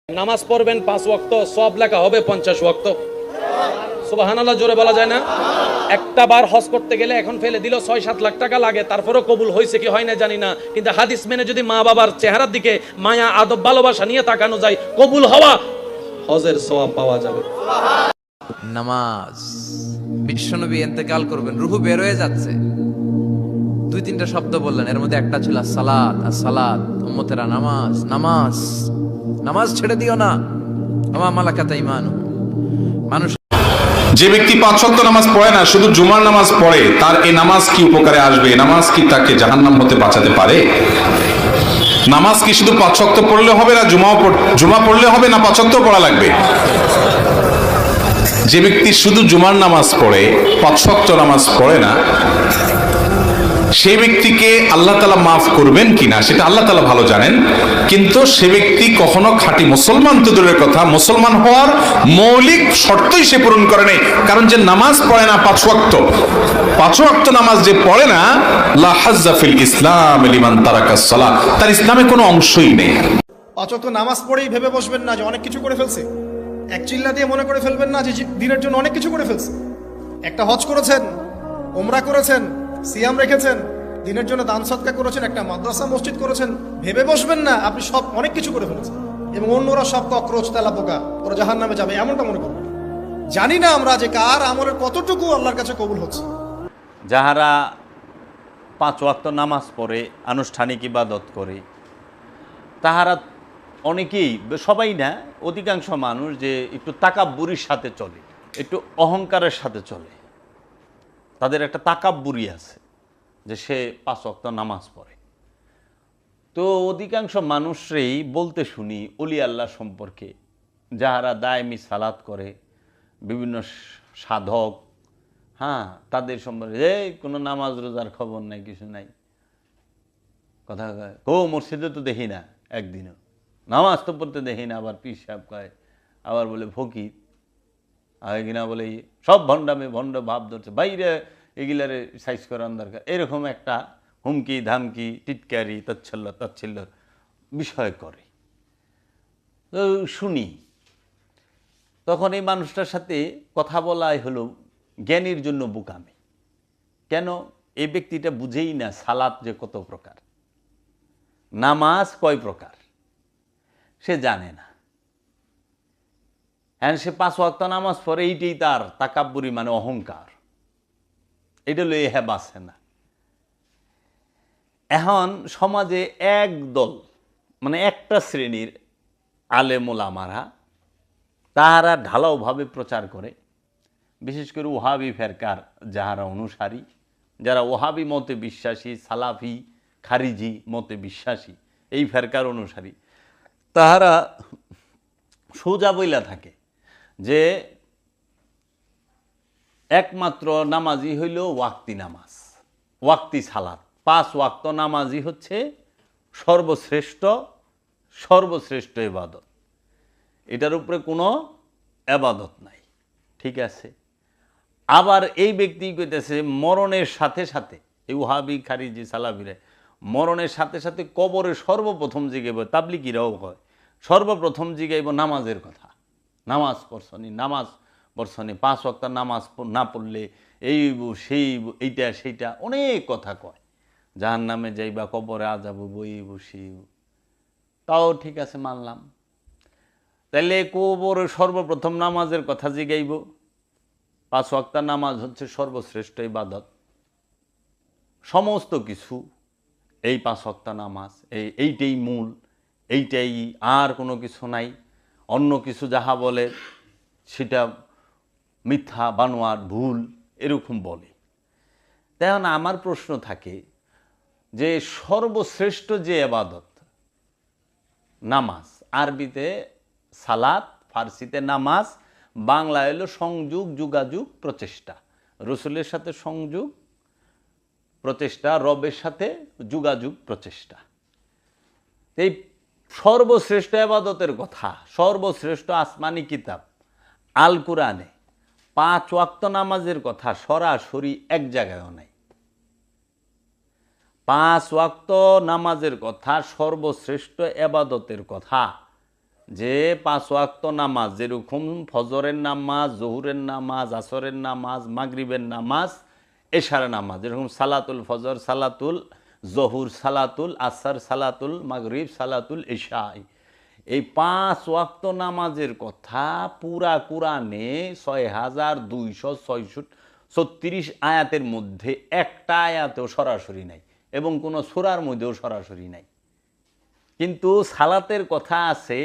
নামাজ পড়বেন 5 ওয়াক্ত, সব লেখা হবে 50 ওয়াক্ত। সুবহানাল্লাহ জোরে বলা যায় না? একটা বার হজ করতে গেলে এখন ফেলে দিল 6-7 লাখ টাকা লাগে, তারপরেও কবুল হয়েছে কি হয় না জানি না, কিন্তু হাদিস মেনে যদি মা বাবার চেহারার দিকে মায়া আদব ভালোবাসা নিয়ে তাকানো যায়, কবুল হওয়া হজের সওয়াব পাওয়া যাবে। নামাজ, বিশ্বনবী ইন্তেকাল করবেন, রুহু বের হয়ে যাচ্ছে, 2-3টা শব্দ বললেন, এর মধ্যে একটা ছিল সালাত। সালাত, উম্মতেরা নামাজ, নামাজ, নামাজ ছেড়ে দিও না। আমা মালাকাত ঈমানু। মানুষ যে ব্যক্তি 5 ওয়াক্ত নামাজ পড়ে না, শুধু জুমার নামাজ পড়ে, তার এই নামাজ কি উপকারে আসবে? নামাজ কি তাকে জাহান্নাম হতে বাঁচাতে পারে? নামাজ কি শুধু 5 ওয়াক্ত পড়লে হবে না, জুমা পড়লে হবে না, 5 ওয়াক্ত পড়া লাগবে? যে ব্যক্তি শুধু জুমার নামাজ পড়ে, 5 ওয়াক্ত নামাজ পড়ে না, সেই ব্যক্তিকে আল্লাহ তাআলা মাফ করবেন কিনা সেটা আল্লাহ তাআলা ভালো জানেন, কিন্তু সে ব্যক্তি কখনো খাঁটি মুসলমান তো দূরের কথা, মুসলমান হওয়ার মৌলিক শর্তই সে পূরণ করে নাই। কারণ যে নামাজ পড়ে না 5 ওয়াক্ত নামাজ যে পড়ে না, লা হাজ্জা ফিল ইসলাম লিমান তারাকাস সালাত, তার ইসলামে কোনো অংশই নেই। 5 ওয়াক্ত নামাজ পড়েই ভেবে বসবেন না যে অনেক কিছু করে ফেলছে, এক চিল্লা দিয়ে মনে করে ফেলবেন না যে দিনের জন্য অনেক কিছু করে ফেলছে। একটা হজ করেছেন, ওমরা করেছেন, সিয়াম রেখেছেন, দিনের জন্য দান সদকা করেছেন, একটা মাদ্রাসা মসজিদ করেছেন, ভেবে বসবেন না আপনি সব অনেক কিছু করে ফেলেছেন এবং অন্যরা সব ককরোচ তেলাপোকা, ওরা জাহান্নামে যাবে, এমনটা মনে করবেন। জানি না আমরা যে কার আমলের কতটুকু আল্লাহর কাছে কবুল হচ্ছে। যাহারা 5 ওয়াক্ত নামাজ পড়ে, আনুষ্ঠানিক ইবাদত করে, তাহারা অনেকেই, সবাই না, অধিকাংশ মানুষ যে একটু তাকাব্বুরির সাথে চলে, একটু অহংকারের সাথে চলে। তাদের একটা তাকাব্বুরি আছে যে সে 5 ওয়াক্ত নামাজ পড়ে। তো অধিকাংশ মানুষই বলতে শুনি ওলি আল্লাহ সম্পর্কে, যাহারা দায়মি সালাত করে, বিভিন্ন সাধক, হ্যাঁ, তাদের সম্পর্কে কোনো নামাজ রোজার খবর নাই, কিছু নাই, কথা কয় মসজিদে তো দেখি না একদিনও, নামাজ তো পড়তে দেখি না, আবার পীর সাহেব কয়, আবার বলে ফকির, আর কিনা বলে সব ভণ্ডামে ভণ্ড ভাব ধরছে, বাইরে এগুলারে সাইজ করার দরকার, এরকম একটা হুমকি ধামকি টিটকারি তাচ্ছিল্য বিষয় করে। তো শুনি, তখন এই মানুষটার সাথে কথা বলাই হলো জ্ঞানীর জন্য বোকামি। কেন? এই ব্যক্তিটা বুঝেই না সালাত যে কত প্রকার, নামাজ কয় প্রকার সে জানে না। হ্যাঁ, সে 5 ওয়াক্ত নামাজ পড়ে, এইটাই তার তাকাব্বুরি, মানে অহংকার, এটা লয়ে হ্যাঁ বাঁচে না। এখন সমাজে এক দল, মানে একটা শ্রেণীর আলেম ওলামারা, তাহারা ঢালাওভাবে প্রচার করে, বিশেষ করে ওহাবি ফেরকার যাহারা অনুসারী, যারা ওহাবি মতে বিশ্বাসী, সালাফি খারিজি মতে বিশ্বাসী, এই ফেরকার অনুসারী, তাহারা সোজা বইলা থাকে যে একমাত্র নামাজি হইল ওয়াক্তি নামাজ, ওয়াক্তি সালাত, 5 ওয়াক্ত নামাজি হচ্ছে সর্বশ্রেষ্ঠ ইবাদত, এটার উপরে কোনো ইবাদত নাই। ঠিক আছে, আবার এই ব্যক্তি কইতেছে মরণের সাথে সাথে, এই ওহাবি খারিজি সালাফিরা মরণের সাথে সাথে কবরে সর্বপ্রথম জিগাইব, তাবলিগীরাও হয়, সর্বপ্রথম জিগাইব নামাজের কথা, নামাজ পড়ছনি 5 ওয়াক্ত নামাজ না পড়লে এই সেই এইটা সেইটা অনেক কথা কয়, জাহান্নামে যাইবা, কবরে আযাব বইব সেই। তাও ঠিক আছে, মানলাম। তাইলে কবরে সর্বপ্রথম নামাজের কথা জিগাইব, 5 ওয়াক্ত নামাজ হচ্ছে সর্বশ্রেষ্ঠ ইবাদত, সমস্ত কিছু এই 5 ওয়াক্ত নামাজ, এইটাই মূল, এইটাই, আর কোনো কিছু নাই, অন্য কিছু যাহা বলে সেটা মিথ্যা, বানোয়াট, ভুল, এরকম বলে। তেমন আমার প্রশ্ন থাকে যে সর্বশ্রেষ্ঠ যে ইবাদত নামাজ, আরবিতে সালাত, ফার্সিতে নামাজ, বাংলায় হলো সংযোগ, যোগাযোগ, প্রচেষ্টা, রসুলের সাথে সংযোগ প্রচেষ্টা, রবের সাথে যোগাযোগ প্রচেষ্টা। এই সর্বশ্রেষ্ঠ ইবাদতের কথা সর্বশ্রেষ্ঠ আসমানি কিতাব আল কুরআনে 5 ওয়াক্ত নামাজের কথা সরাসরি এক জায়গায়ও নাই। 5 ওয়াক্ত নামাজের কথা, সর্বশ্রেষ্ঠ ইবাদতের কথা যে 5 ওয়াক্ত নামাজ, যেরকম ফজরের নামাজ, জোহরের নামাজ, আসরের নামাজ, মাগরিবের নামাজ, এশার নামাজ, যেরকম সালাতুল ফজর, সালাতুল জহুর, সালাতুল আসর, সালাতুল মাগরিব, সালাতুল ইশাই, এই 5 ওয়াক্ত নামাজের কথা পুরা কোরআনে 6236 আয়াতের মধ্যে একটা আয়াতেও সরাসরি নাই, এবং কোনো সূরার মধ্যেও সরাসরি নাই। কিন্তু সালাতের কথা আছে,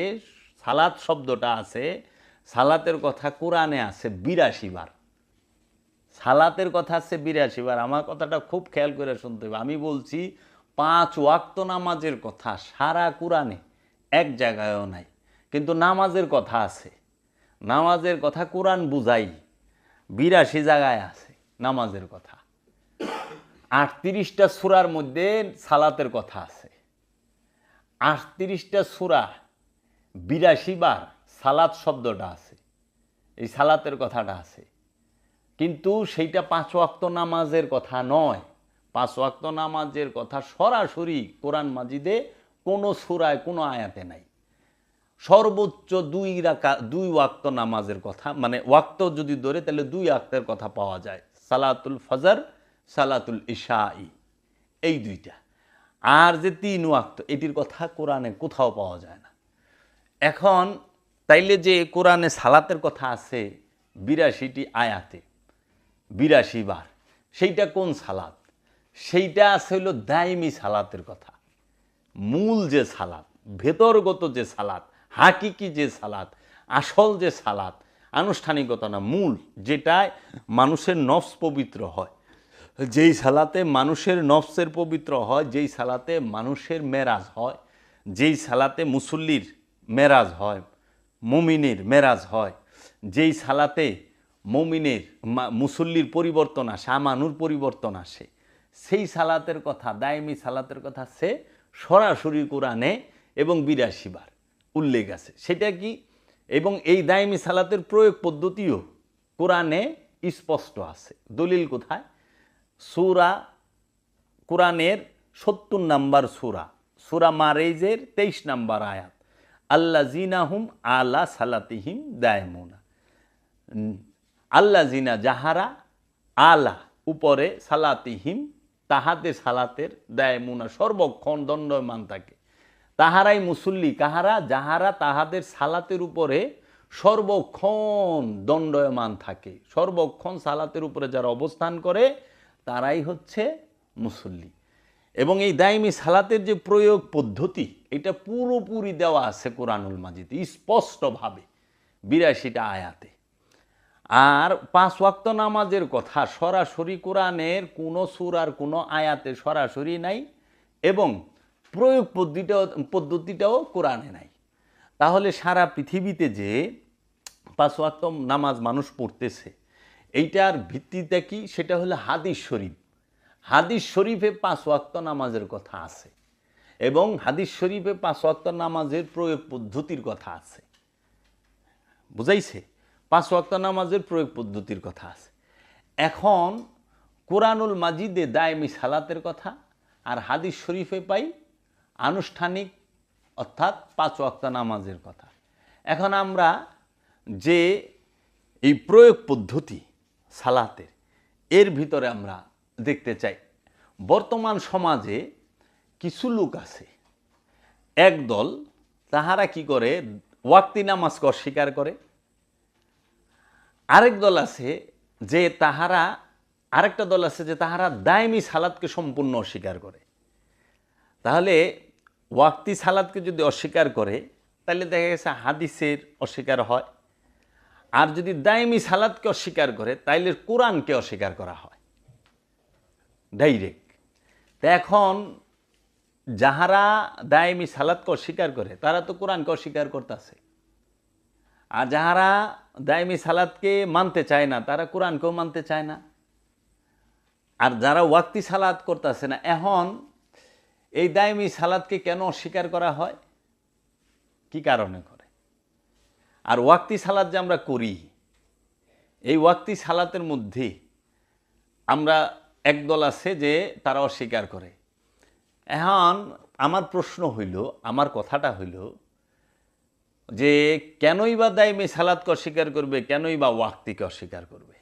সালাত শব্দটা আছে, সালাতের কথা কোরআনে আছে 82 বার। সালাতের কথা আছে 82 বার। আমার কথাটা খুব খেয়াল করে শুনতে হবে। আমি বলছি 5 ওয়াক্ত নামাজের কথা সারা কোরআনে এক জায়গায়ও নাই, কিন্তু নামাজের কথা আছে। নামাজের কথা কোরআন বুঝাই 82 জায়গায় আছে নামাজের কথা। 38টা সূরার মধ্যে সালাতের কথা আছে। 38টা সূরা 82 বার সালাত শব্দটা আছে, এই সালাতের কথাটা আছে। কিন্তু সেইটা 5 ওয়াক্ত নামাজের কথা নয়। 5 ওয়াক্ত নামাজের কথা সরাসরি কোরআন মাজিদে কোনো সূরায় কোনো আয়াতে নাই। সর্বোচ্চ 2 ওয়াক্ত নামাজের কথা, মানে ওয়াক্ত যদি ধরে তাহলে 2 ওয়াক্তের কথা পাওয়া যায়, সালাতুল ফজর, সালাতুল ইশাই, এই দুইটা। আর যে 3 ওয়াক্ত, এটির কথা কোরআনে কোথাও পাওয়া যায় না। এখন তাইলে যে কোরআনে সালাতের কথা আছে 82টি আয়াতে 82 বার, সেইটা কোন সালাত? সেইটা আছে হইল দাইমি সালাতের কথা। মূল যে সালাত, ভেতরগত যে সালাত, হাকিকি যে সালাত, আসল যে সালাত, আনুষ্ঠানিকতা না, মূল, যেটায় মানুষের নফস পবিত্র হয়, যেই সালাতে মানুষের নফসের পবিত্র হয়, যেই সালাতে মানুষের মেরাজ হয়, যেই সালাতে মুসল্লির মেরাজ হয়, মুমিনের মেরাজ হয়, যেই সালাতে মুমিনের মুসল্লির পরিবর্তন আসে, আমানুর পরিবর্তন আসে, সেই সালাতের কথা, দায়মি সালাতের কথা সে সরাসরি কোরআনে এবং 82 বার উল্লেখ আছে। সেটা কি? এবং এই দায়মি সালাতের প্রয়োগ পদ্ধতিও কোরআনে স্পষ্ট আছে। দলিল কোথায়? সূরা, কোরআনের 70 নম্বর সূরা, সূরা মারেজের 23 নম্বর আয়াত, আল্লাযিনা হুম আলা সালাতিহিম দায়মুনা। আল্লাযিনা যাহারা, আলা উপরে, সালাতিহিম তাহাদের সালাতের, দায়মুনা সর্বক্ষণ দণ্ডমান থাকে। তাহারাই মুসল্লি কাহারা? যাহারা তাহাদের সালাতের উপরে সর্বক্ষণ দণ্ডয়মান থাকে। সর্বক্ষণ সালাতের উপরে যারা অবস্থান করে তারাই হচ্ছে মুসল্লি। এবং এই দায়মি সালাতের যে প্রয়োগ পদ্ধতি, এটা পুরোপুরি দেওয়া আছে কোরআনুল মাজিদে স্পষ্টভাবে 82টা আয়াতে। আর 5 ওয়াক্ত নামাজের কথা সরাসরি কোরআনের কোনো সূরার কোনো আয়াতে সরাসরি নাই, এবং প্রয়োগ পদ্ধতিটাও কোরআনে নাই। তাহলে সারা পৃথিবীতে যে 5 ওয়াক্ত নামাজ মানুষ পড়তেছে, এইটার ভিত্তিতে কি? সেটা হলো হাদিস শরীফ। হাদিস শরীফে 5 ওয়াক্ত নামাজের কথা আছে, এবং হাদিস শরীফে 5 ওয়াক্ত নামাজের প্রয়োগ পদ্ধতির কথা আছে। বুঝাইছে? 5 ওয়াক্ত নামাজের প্রয়োগ পদ্ধতির কথা আছে। এখন কোরআনুল মাজিদে দায়মি সালাতের কথা, আর হাদিস শরীফে পাই আনুষ্ঠানিক অর্থাৎ 5 ওয়াক্ত নামাজের কথা। এখন আমরা যে এই প্রয়োগ পদ্ধতি সালাতের, এর ভিতরে আমরা দেখতে চাই বর্তমান সমাজে কিছু লোক আছে, একদল, তাহারা কি করে? ওয়াক্তি নামাজকে অস্বীকার করে। আরেক দল আছে যে তাহারা, আরেকটা দল আছে যে তাহারা দায়মি সালাতকে সম্পূর্ণ অস্বীকার করে। তাহলে ওয়াক্তি সালাতকে যদি অস্বীকার করে, তাহলে দেখা গেছে হাদিসের অস্বীকার হয়। আর যদি দায়মি সালাতকে অস্বীকার করে, তাইলে কোরআনকে অস্বীকার করা হয় ডাইরেক্ট। তো এখন যাহারা দায়মি সালাতকে অস্বীকার করে, তারা তো কোরআনকে অস্বীকার করতেছে। আর যাহারা দায়মি সালাতকে মানতে চায় না, তারা কোরআনকেও মানতে চায় না। আর যারা ওয়াক্তি সালাত করতেছে না, এখন এই দায়মি সালাতকে কেন অস্বীকার করা হয়? কি কারণে করে? আর ওয়াক্তি সালাত যে আমরা করি, এই ওয়াক্তি সালাতের মধ্যে আমরা একদল আছে যে তারা অস্বীকার করে। এখন আমার প্রশ্ন হইল, আমার কথাটা হইল যে কেনই বা দাইমি সালাতকে অস্বীকার করবে, কেনই বা ওয়াক্তিকে অস্বীকার করবে,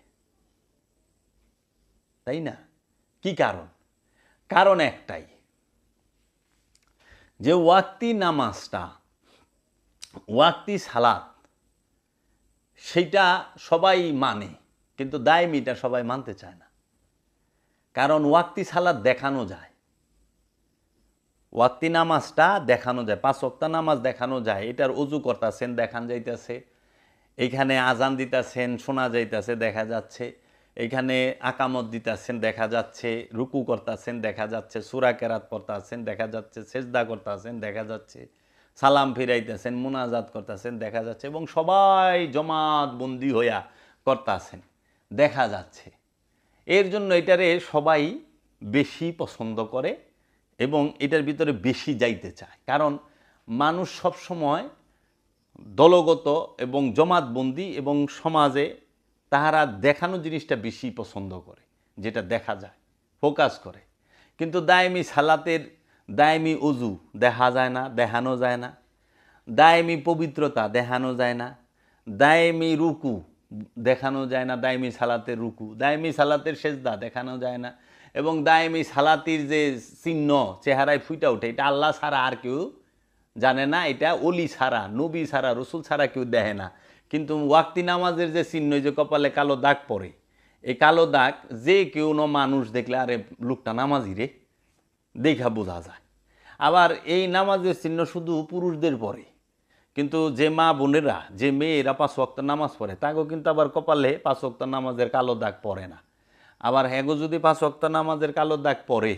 তাই না? কি কারণ? কারণ একটাই, যে ওয়াক্তি নামাজটা, ওয়াক্তি সালাত, সেটা সবাই মানে, কিন্তু দাইমিটা সবাই মানতে চায় না। কারণ ওয়াক্তি সালাত দেখানো যায়, ওয়াক্তি নামাজটা দেখানো যায়, 5 ওয়াক্ত নামাজ দেখানো যায়, এটার অজু করতেছেন দেখান যাইতেছে, এইখানে আজান দিতেছেন শোনা যাইতেছে, দেখা যাচ্ছে, এইখানে আকামত দিতেছেন দেখা যাচ্ছে, রুকু করতেছেন দেখা যাচ্ছে, সূরা কেরাত পড়তেছেন দেখা যাচ্ছে, সেজদা করতেছেন দেখা যাচ্ছে, সালাম ফিরাইতেছেন, মুনাজাত করতেছেন দেখা যাচ্ছে, এবং সবাই জমাত বন্দি হইয়া করতেছেন দেখা যাচ্ছে। এর জন্য এটারে সবাই বেশি পছন্দ করে এবং এটার ভিতরে বেশি যাইতে চায়। কারণ মানুষ সব সময় দলগত এবং জমাতবন্দি এবং সমাজে তাহারা দেখানো জিনিসটা বেশি পছন্দ করে, যেটা দেখা যায়, ফোকাস করে। কিন্তু দায়েমি সালাতের দায়েমি অজু দেখা যায় না, দেখানো যায় না, দায়েমি পবিত্রতা দেখানো যায় না, দায়েমি রুকু দেখানো যায় না, দায়েমি সালাতের রুকু, দায়েমি সালাতের সেজদা দেখানো যায় না, এবং দায়েমি সালাতির যে চিহ্ন চেহারায় ফুটে ওঠে, এটা আল্লাহ ছাড়া আর কেউ জানে না, এটা অলি ছাড়া, নবী ছাড়া, রসুল ছাড়া কেউ দেখে না। কিন্তু ওয়াক্তি নামাজের যে চিহ্ন, যে কপালে কালো দাগ পড়ে, এই কালো দাগ যে কেউ মানুষ দেখলে আরে লোকটা নামাজি রে দেখা বোঝা যায়। আবার এই নামাজের চিহ্ন শুধু পুরুষদের পরে, কিন্তু যে মা বোনেরা, যে মেয়েরা 5 ওয়াক্ত নামাজ পড়ে, তাকেও কিন্তু আবার কপালে 5 ওয়াক্ত নামাজের কালো দাগ পড়ে না। আবার হ্যাগো যদি 5 ওয়াক্ত নামাজের কালো দাগ পড়ে,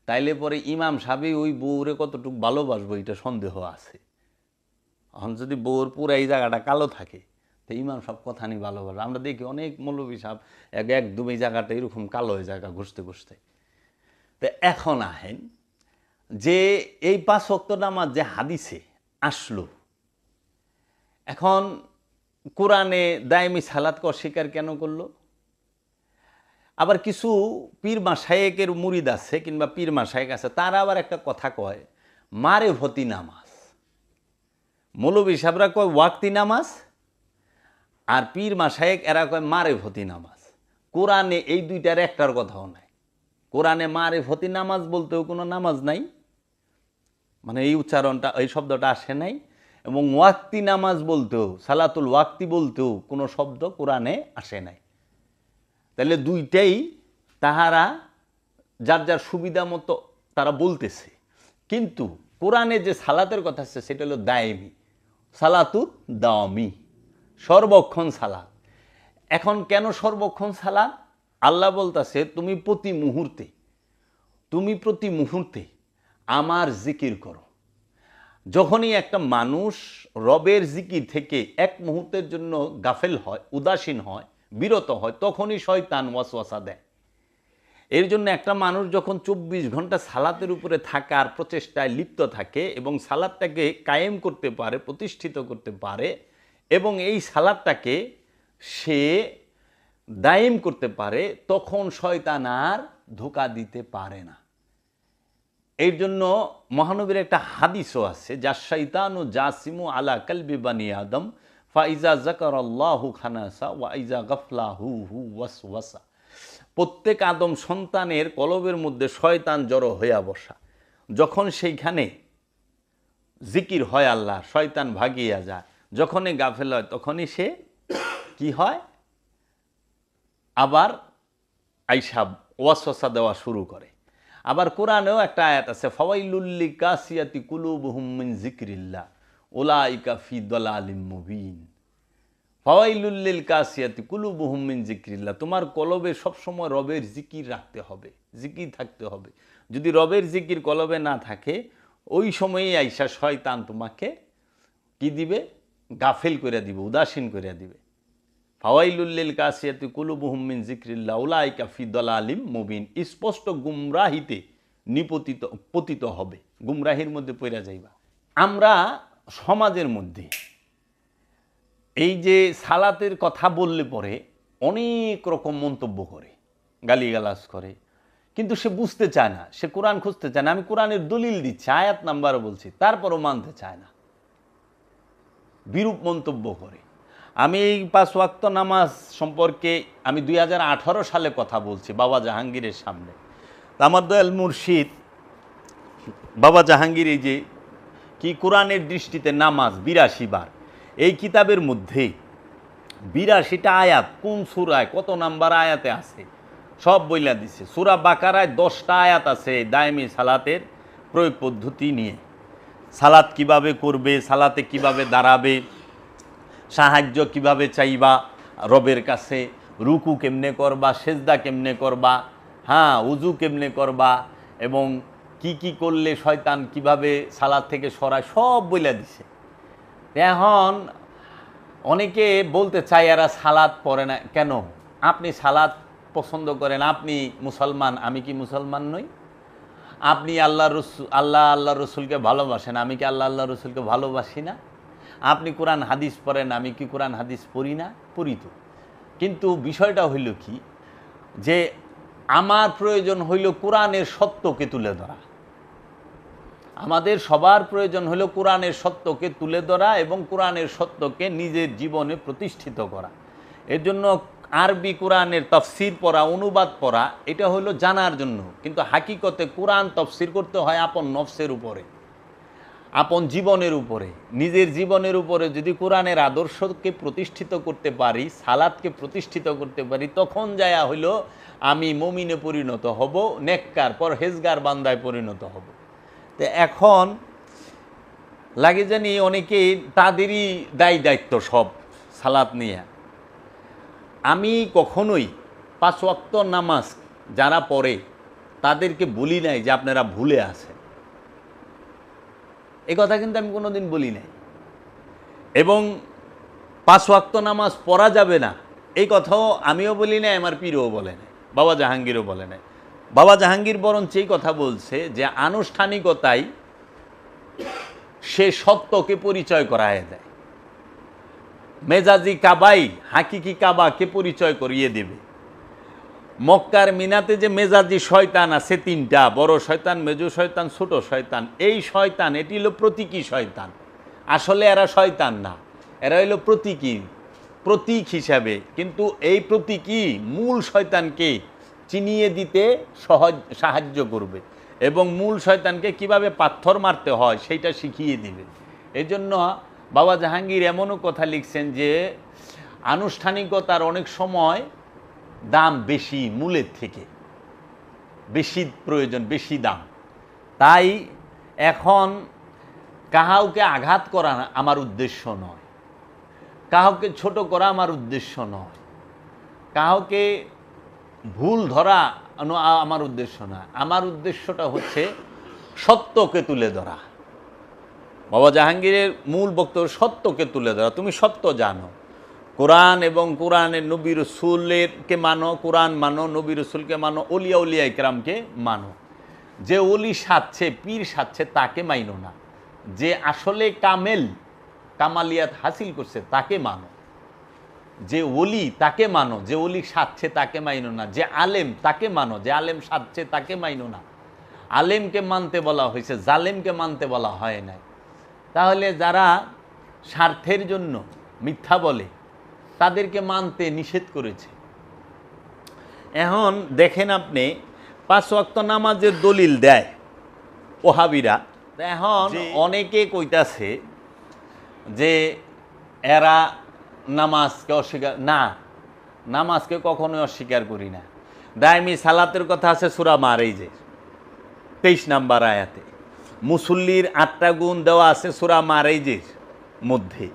তাইলে পরে ইমাম সাহেব ওই বউরে কতটুকু ভালোবাসবো এটা সন্দেহ আছে। এখন যদি বউর পুরো এই জায়গাটা কালো থাকে, তো ইমাম সব কথা নিয়ে ভালোবাসে। আমরা দেখি অনেক মৌলবী সাহেব একদম এই জায়গাটা এরকম কালো হয়ে জায়গা ঘষতে ঘষতে। তো এখন আহেন যে এই 5 ওয়াক্ত নামাজ যে হাদিসে আসলো, এখন কোরআনে দায়েমি সালাতকে অস্বীকার কেন করলো? আবার কিছু পীর মাশায়েকের মুরিদ আছে কিংবা পীর মাশায়েক আছে, তারা আবার একটা কথা কয় মারেফতি নামাজ। মৌলবী সাহেবরা কয় ওয়াক্তি নামাজ, আর পীর মাশায়েক এরা কয় মারেফতি নামাজ। কোরআনে এই দুইটার একটার কথাও নাই। কোরআনে মারেফতি নামাজ বলতেও কোনো নামাজ নাই, মানে এই উচ্চারণটা, এই শব্দটা আসে নাই, এবং ওয়াক্তি নামাজ বলতেও, সালাতুল ওয়াক্তি বলতেও কোনো শব্দ কোরআনে আসে নাই। তাহলে দুইটাই তাহারা যার যার সুবিধা মতো তারা বলতেছে, কিন্তু কোরআনে যে সালাতের কথা আছে সেটা হলো দায়েমি, সালাতুত দাওয়ামি, সর্বক্ষণ সালাত। এখন কেন সর্বক্ষণ সালাত? আল্লাহ বলতেছে তুমি প্রতি মুহূর্তে আমার জিকির করো। যখনই একটা মানুষ রবের জিকির থেকে এক মুহূর্তের জন্য গাফেল হয়, উদাসীন হয়, বিরত হয়, তখনই শয়তান ওয়াসওয়াসা দেয়। এর জন্য একটা মানুষ যখন 24 ঘন্টা সালাতের উপরে থাকার প্রচেষ্টায় লিপ্ত থাকে এবং সালাতটাকে কায়েম করতে পারে, প্রতিষ্ঠিত করতে পারে, এবং এই সালাতটাকে সে দায়েম করতে পারে, তখন শয়তান আর ধোঁকা দিতে পারে না। এর জন্য মহানবীর একটা হাদিসও আছে, যা শয়তানু জাসিমু আলা কলবি বানি আদম ফাইজা যাকারাল্লাহু খানাসা ওয়া ইজা গাফলাহু ওয়াসওয়াসা। প্রত্যেক আদম সন্তানের কলবের মধ্যে শয়তান জড়ো হইয়া বসা। যখন সেইখানে জিকির হয় আল্লাহ, শয়তান ভাগিয়া যায়। যখনই গাফেল হয় তখনই সে কি হয়, আবার আইসা ওয়াসওয়াসা দেওয়া শুরু করে। আবার কোরআনেও একটা আয়াত আছে, ফাওয়াইলুল কাসিয়াতি কুলুবুহুম মিন যিকরিল্লাহ উলাইকা ফি দালালিম মুবিন। ফাওয়াইলুল কাসিয়াতি কুলুবুহুম মিন যিকরিল্লাহ, তোমার কলবে সবসময় রবের জিকির রাখতে হবে, জিকির থাকতে হবে। যদি রবের জিকির কলবে না থাকে, ওই সময়েই আইসা শয়তান তোমাকে কি দিবে, গাফেল করে দিবে, উদাসীন করে দিবে। ফাওয়াইলুল কাসিয়াতি কুলুবুহুম মিন যিকরিল্লাহ উলাইকা ফি দালালিম মুবিন, স্পষ্ট গুমরাহিতে পতিত হবে, গুমরাহির মধ্যে পড়ে যাইবা। আমরা সমাজের মধ্যে এই যে সালাতের কথা বললে পরে অনেক রকম মন্তব্য করে, গালিগালাজ করে, কিন্তু সে বুঝতে চায় না, সে কোরআন খুঁজতে চায় না। আমি কোরআনের দলিল দিচ্ছি, আয়াত নাম্বারও বলছি, তারপরও মানতে চায় না। বিরূপ মন্তব্য করে। আমি এই 5 ওয়াক্ত নামাজ সম্পর্কে আমি 2018 সালে কথা বলছি বাবা জাহাঙ্গীরের সামনে। আমার দয়াল মুর্শিদ বাবা জাহাঙ্গীর এই যে কি কোরআনের দৃষ্টিতে নামাজ 82 বার, এই কিতাবের মধ্যে 82টা আয়াত কোন সূরায় কত নাম্বার আয়াতে আছে সব বইলা দিছে। সূরা বাকারায় 10টা আয়াত আছে দায়েমি সালাতের প্রয়োগ পদ্ধতি নিয়ে, সালাত কিভাবে করবে, সালাতে কিভাবে দাঁড়াবে, সাহায্য কিভাবে চাইবা রবের কাছে, রুকু কেমনে করবা, সেজদা কেমনে করবা, হ্যাঁ উজু কেমনে করবা, এবং কি কি করলে শয়তান কিভাবে সালাত থেকে সরায়, সব বইলা দিছে। এখন অনেকে বলতে চায় এরা সালাত পড়ে না কেন? আপনি সালাত পছন্দ করেন, আপনি মুসলমান, আমি কি মুসলমান নই? আপনি আল্লাহ রসুলকে ভালোবাসেন, আমি কি আল্লাহ রসুলকে ভালোবাসি না? আপনি কোরআন হাদিস পড়েন, আমি কি কোরআন হাদিস পড়ি না? পড়ি তো। কিন্তু বিষয়টা হইল কি, যে আমার প্রয়োজন হইল কোরআনের সত্যকে তুলে ধরা। আমাদের সবার প্রয়োজন হলো কোরআনের সত্যকে তুলে ধরা এবং কোরআনের সত্যকে নিজের জীবনে প্রতিষ্ঠিত করা। এর জন্য আরবি কোরআনের তফসির পড়া, অনুবাদ পড়া, এটা হলো জানার জন্য। কিন্তু হাকিকতে কোরআন তফসির করতে হয় আপন নফসের উপরে, আপন জীবনের উপরে, নিজের জীবনের উপরে। যদি কোরআনের আদর্শকে প্রতিষ্ঠিত করতে পারি, সালাতকে প্রতিষ্ঠিত করতে পারি, তখন যায়া হইল আমি মুমিনে পরিণত হব, নেককার পরহেজগার বান্দায় পরিণত হব। তো এখন লাগে জানি অনেকেই তাদেরই দায়িত্ব সব সালাত নিয়ে। আমি কখনোই 5 ওয়াক্ত নামাজ যারা পড়ে তাদেরকে বলি নাই যে আপনারা ভুলে আছেন, এই কথা কিন্তু আমি কোনোদিন বলি নাই। এবং 5 ওয়াক্ত নামাজ পড়া যাবে না এই কথাও আমিও বলি নাই, আমার পীরও বলে নাই, বাবা জাহাঙ্গীরও বলে নাই। বাবা জাহাঙ্গীর বরঞ্চ এই কথা বলছে যে আনুষ্ঠানিকতায় সে সত্যকে পরিচয় করায় দেয়, মেজাজি কাবাই হাকিকি কাবাকে পরিচয় করিয়ে দেবে। মক্কার মিনাতে যে মেজাজি শয়তান আছে 3টা, বড় শয়তান, মেজু শয়তান, ছোট শয়তান। এই শয়তান এটি হলো প্রতীকী শয়তান, আসলে এরা শয়তান না, এরা হইল প্রতীক হিসাবে। কিন্তু এই প্রতীকী মূল শয়তানকে চিনিয়ে দিতে সাহায্য করবে এবং মূল শয়তানকে কিভাবে পাথর মারতে হয় সেইটা শিখিয়ে দিবে। এই জন্য বাবা জাহাঙ্গীর এমনও কথা লিখছেন যে আনুষ্ঠানিকতার অনেক সময় দাম বেশি, মূলের থেকে বেশি প্রয়োজন, বেশি দাম। তাই এখন কাহাউকে আঘাত করা আমার উদ্দেশ্য নয়, কাউকে ছোট করা আমার উদ্দেশ্য নয়, কাউকে ভুল ধরা আমার উদ্দেশ্য না। আমার উদ্দেশ্যটা হচ্ছে সত্যকে তুলে ধরা। বাবা জাহাঙ্গীরের মূল বক্তব্য সত্যকে তুলে ধরা। তুমি সত্য জানো, কোরআন এবং কোরআনের নবী রসুলকে মানো, কোরআন মানো, নবী রসুলকে মানো, উলিয়া ইকরামকে মানো। যে ওলি সাজছে, পীর সাজছে তাকে মাইনো না, যে আসলে কামালিয়াত হাসিল করছে তাকে মানো। যে ওলি তাকে মানো, যে ওলি সাজছে তাকে মাইনো না। যে আলেম তাকে মানো, যে আলেম সাজছে তাকে মাইনো না। আলেমকে মানতে বলা হয়েছে, জালেমকে মানতে বলা হয় নাই। তাহলে যারা স্বার্থের জন্য মিথ্যা বলে তাদেরকে মানতে নিষেধ করেছে। এখন দেখেন আপনি 5 ওয়াক্ত নামাজের দলিল দেয় ওহাবিরা। এখন অনেকে কইতাছে যে এরা নামাজকে অস্বীকার না, নামাজকে কখনোই অস্বীকার করি না। দায়মি সালাতের কথা আছে সূরা মাআরিজের 23 নম্বর আয়াতে। মুসল্লির 8টা গুণ দেওয়া আছে সূরা মাআরিজের মধ্যে।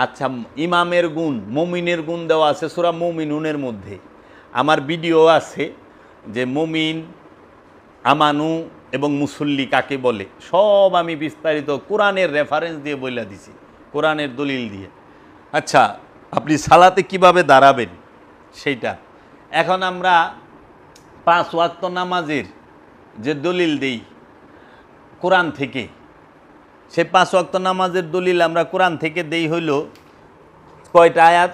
আচ্ছা, ইমামের গুণ, মুমিনের গুণ দেওয়া আছে সূরা মুমিনুনের মধ্যে। আমার ভিডিও আছে যে মুমিন, আমানু এবং মুসল্লি কাকে বলে, সব আমি বিস্তারিত কোরআনের রেফারেন্স দিয়ে বলে দিছি, কোরআনের দলিল দিয়ে। আচ্ছা, আপনি সালাতে কিভাবে দাঁড়াবেন সেইটা। এখন আমরা 5 ওয়াক্ত নামাজের যে দলিল দেই কোরআন থেকে, সে 5 ওয়াক্ত নামাজের দলিল আমরা কোরআন থেকে দেই হইল কয়টা আয়াত?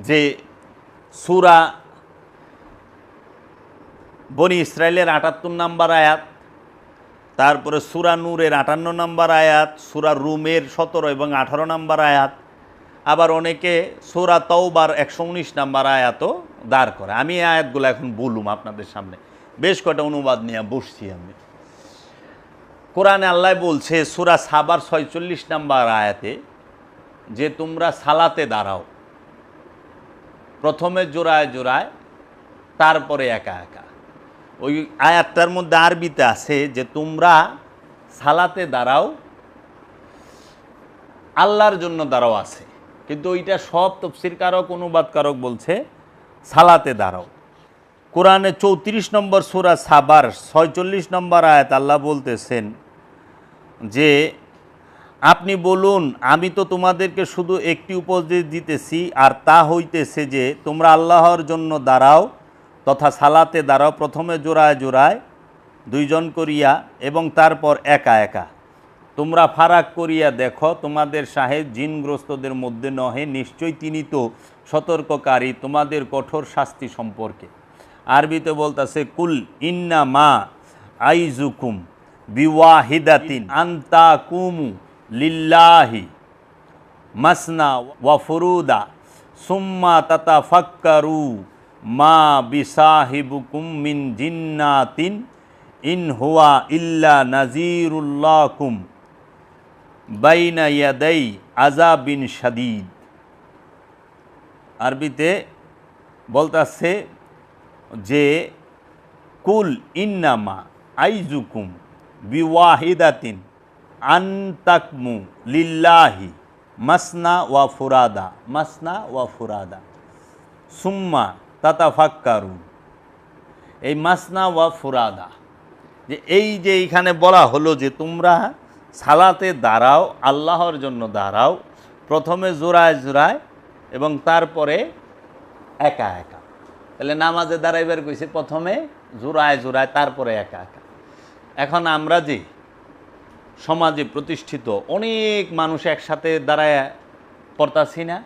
যে সূরা বনি ইসরাইলের 78 নম্বর আয়াত, তারপরে সূরা নূরের 58 নম্বর আয়াত, সূরা রুমের 17 এবং 18 নম্বর আয়াত, আবার অনেকে সূরা তাওবার 119 নম্বর আয়াতও দাঁড় করে। আমি এই আয়াতগুলো এখন বলুম আপনাদের সামনে, বেশ কটা অনুবাদ নিয়ে বসছি আমি। কোরআনে আল্লাহ বলছে সূরা সাবার 46 নম্বর আয়াতে যে তোমরা সালাতে দাঁড়াও, প্রথমে জোড়ায় জোড়ায়, তারপরে একা একা। ওই আয়াতটার মধ্যে আরবিতে আছে যে তোমরা সালাতে দাঁড়াও, আল্লাহর জন্য দাঁড়াও আছে, কিন্তু ওইটা সব তাফসীরকারক অনুবাদকারক বলছে সালাতে দাঁড়াও। কোরআনে 34 নম্বর সূরা সাবার 46 নম্বর আয়াত আল্লাহ বলতেছেন যে আপনি বলুন আমি তো তোমাদেরকে শুধু একটি উপদেশ দিতেছি, আর তা হইতেছে যে তোমরা আল্লাহর জন্য দাঁড়াও তথা সালাতে দাঁড়াও, প্রথমে জোড়ায় জোড়ায় 2 জন করিয়া এবং তারপর একা একা। তোমরা ফারাক করিয়া দেখো, তোমাদের সাহেব জিনগ্রস্তদের মধ্যে নহে, নিশ্চয়ই তিনি তো সতর্ককারী তোমাদের কঠোর শাস্তি সম্পর্কে। আরবিতে বলতেছে কুল ইন্না মা আইজুকুম বিওয়াহিদাতিন আন্তা কুমু লিল্লাহি মাসনা ওয়া ফুরুদা সুম্মা তাতাফাক্কারু মা বিসাহিবুকুম মিন জিন্নাতিন ইন হুয়া ইল্লা নাজিরুল্লাকুম বাইনা ইয়াদাই আযাবিন শাদীদ। আরবিতে বলতাছে যে কুল ইন্নামা আইজুকুম বিওয়াহিদাতিন আনতাকমু লিল্লাহি মাসনা ওয়া ফুরাদা, মাসনা ওয়া ফুরাদা সুম্মা তাতাফাক্কারু। এই মাসনা ওয়া ফুরাদা, যে এই যে এইখানে বলা হলো যে তোমরা সালাতে দাঁড়াও, আল্লাহর জন্য দাঁড়াও, প্রথমে জোড়ায় জোড়ায় এবং তারপরে একা একা। তাহলে নামাজে দাঁড়াইবার কইছে প্রথমে জোড়ায় জোড়ায়, তারপরে একা একা। এখন আমরা যে সমাজে প্রতিষ্ঠিত অনেক মানুষ একসাথে দাঁড়ায় পড়তাছি না,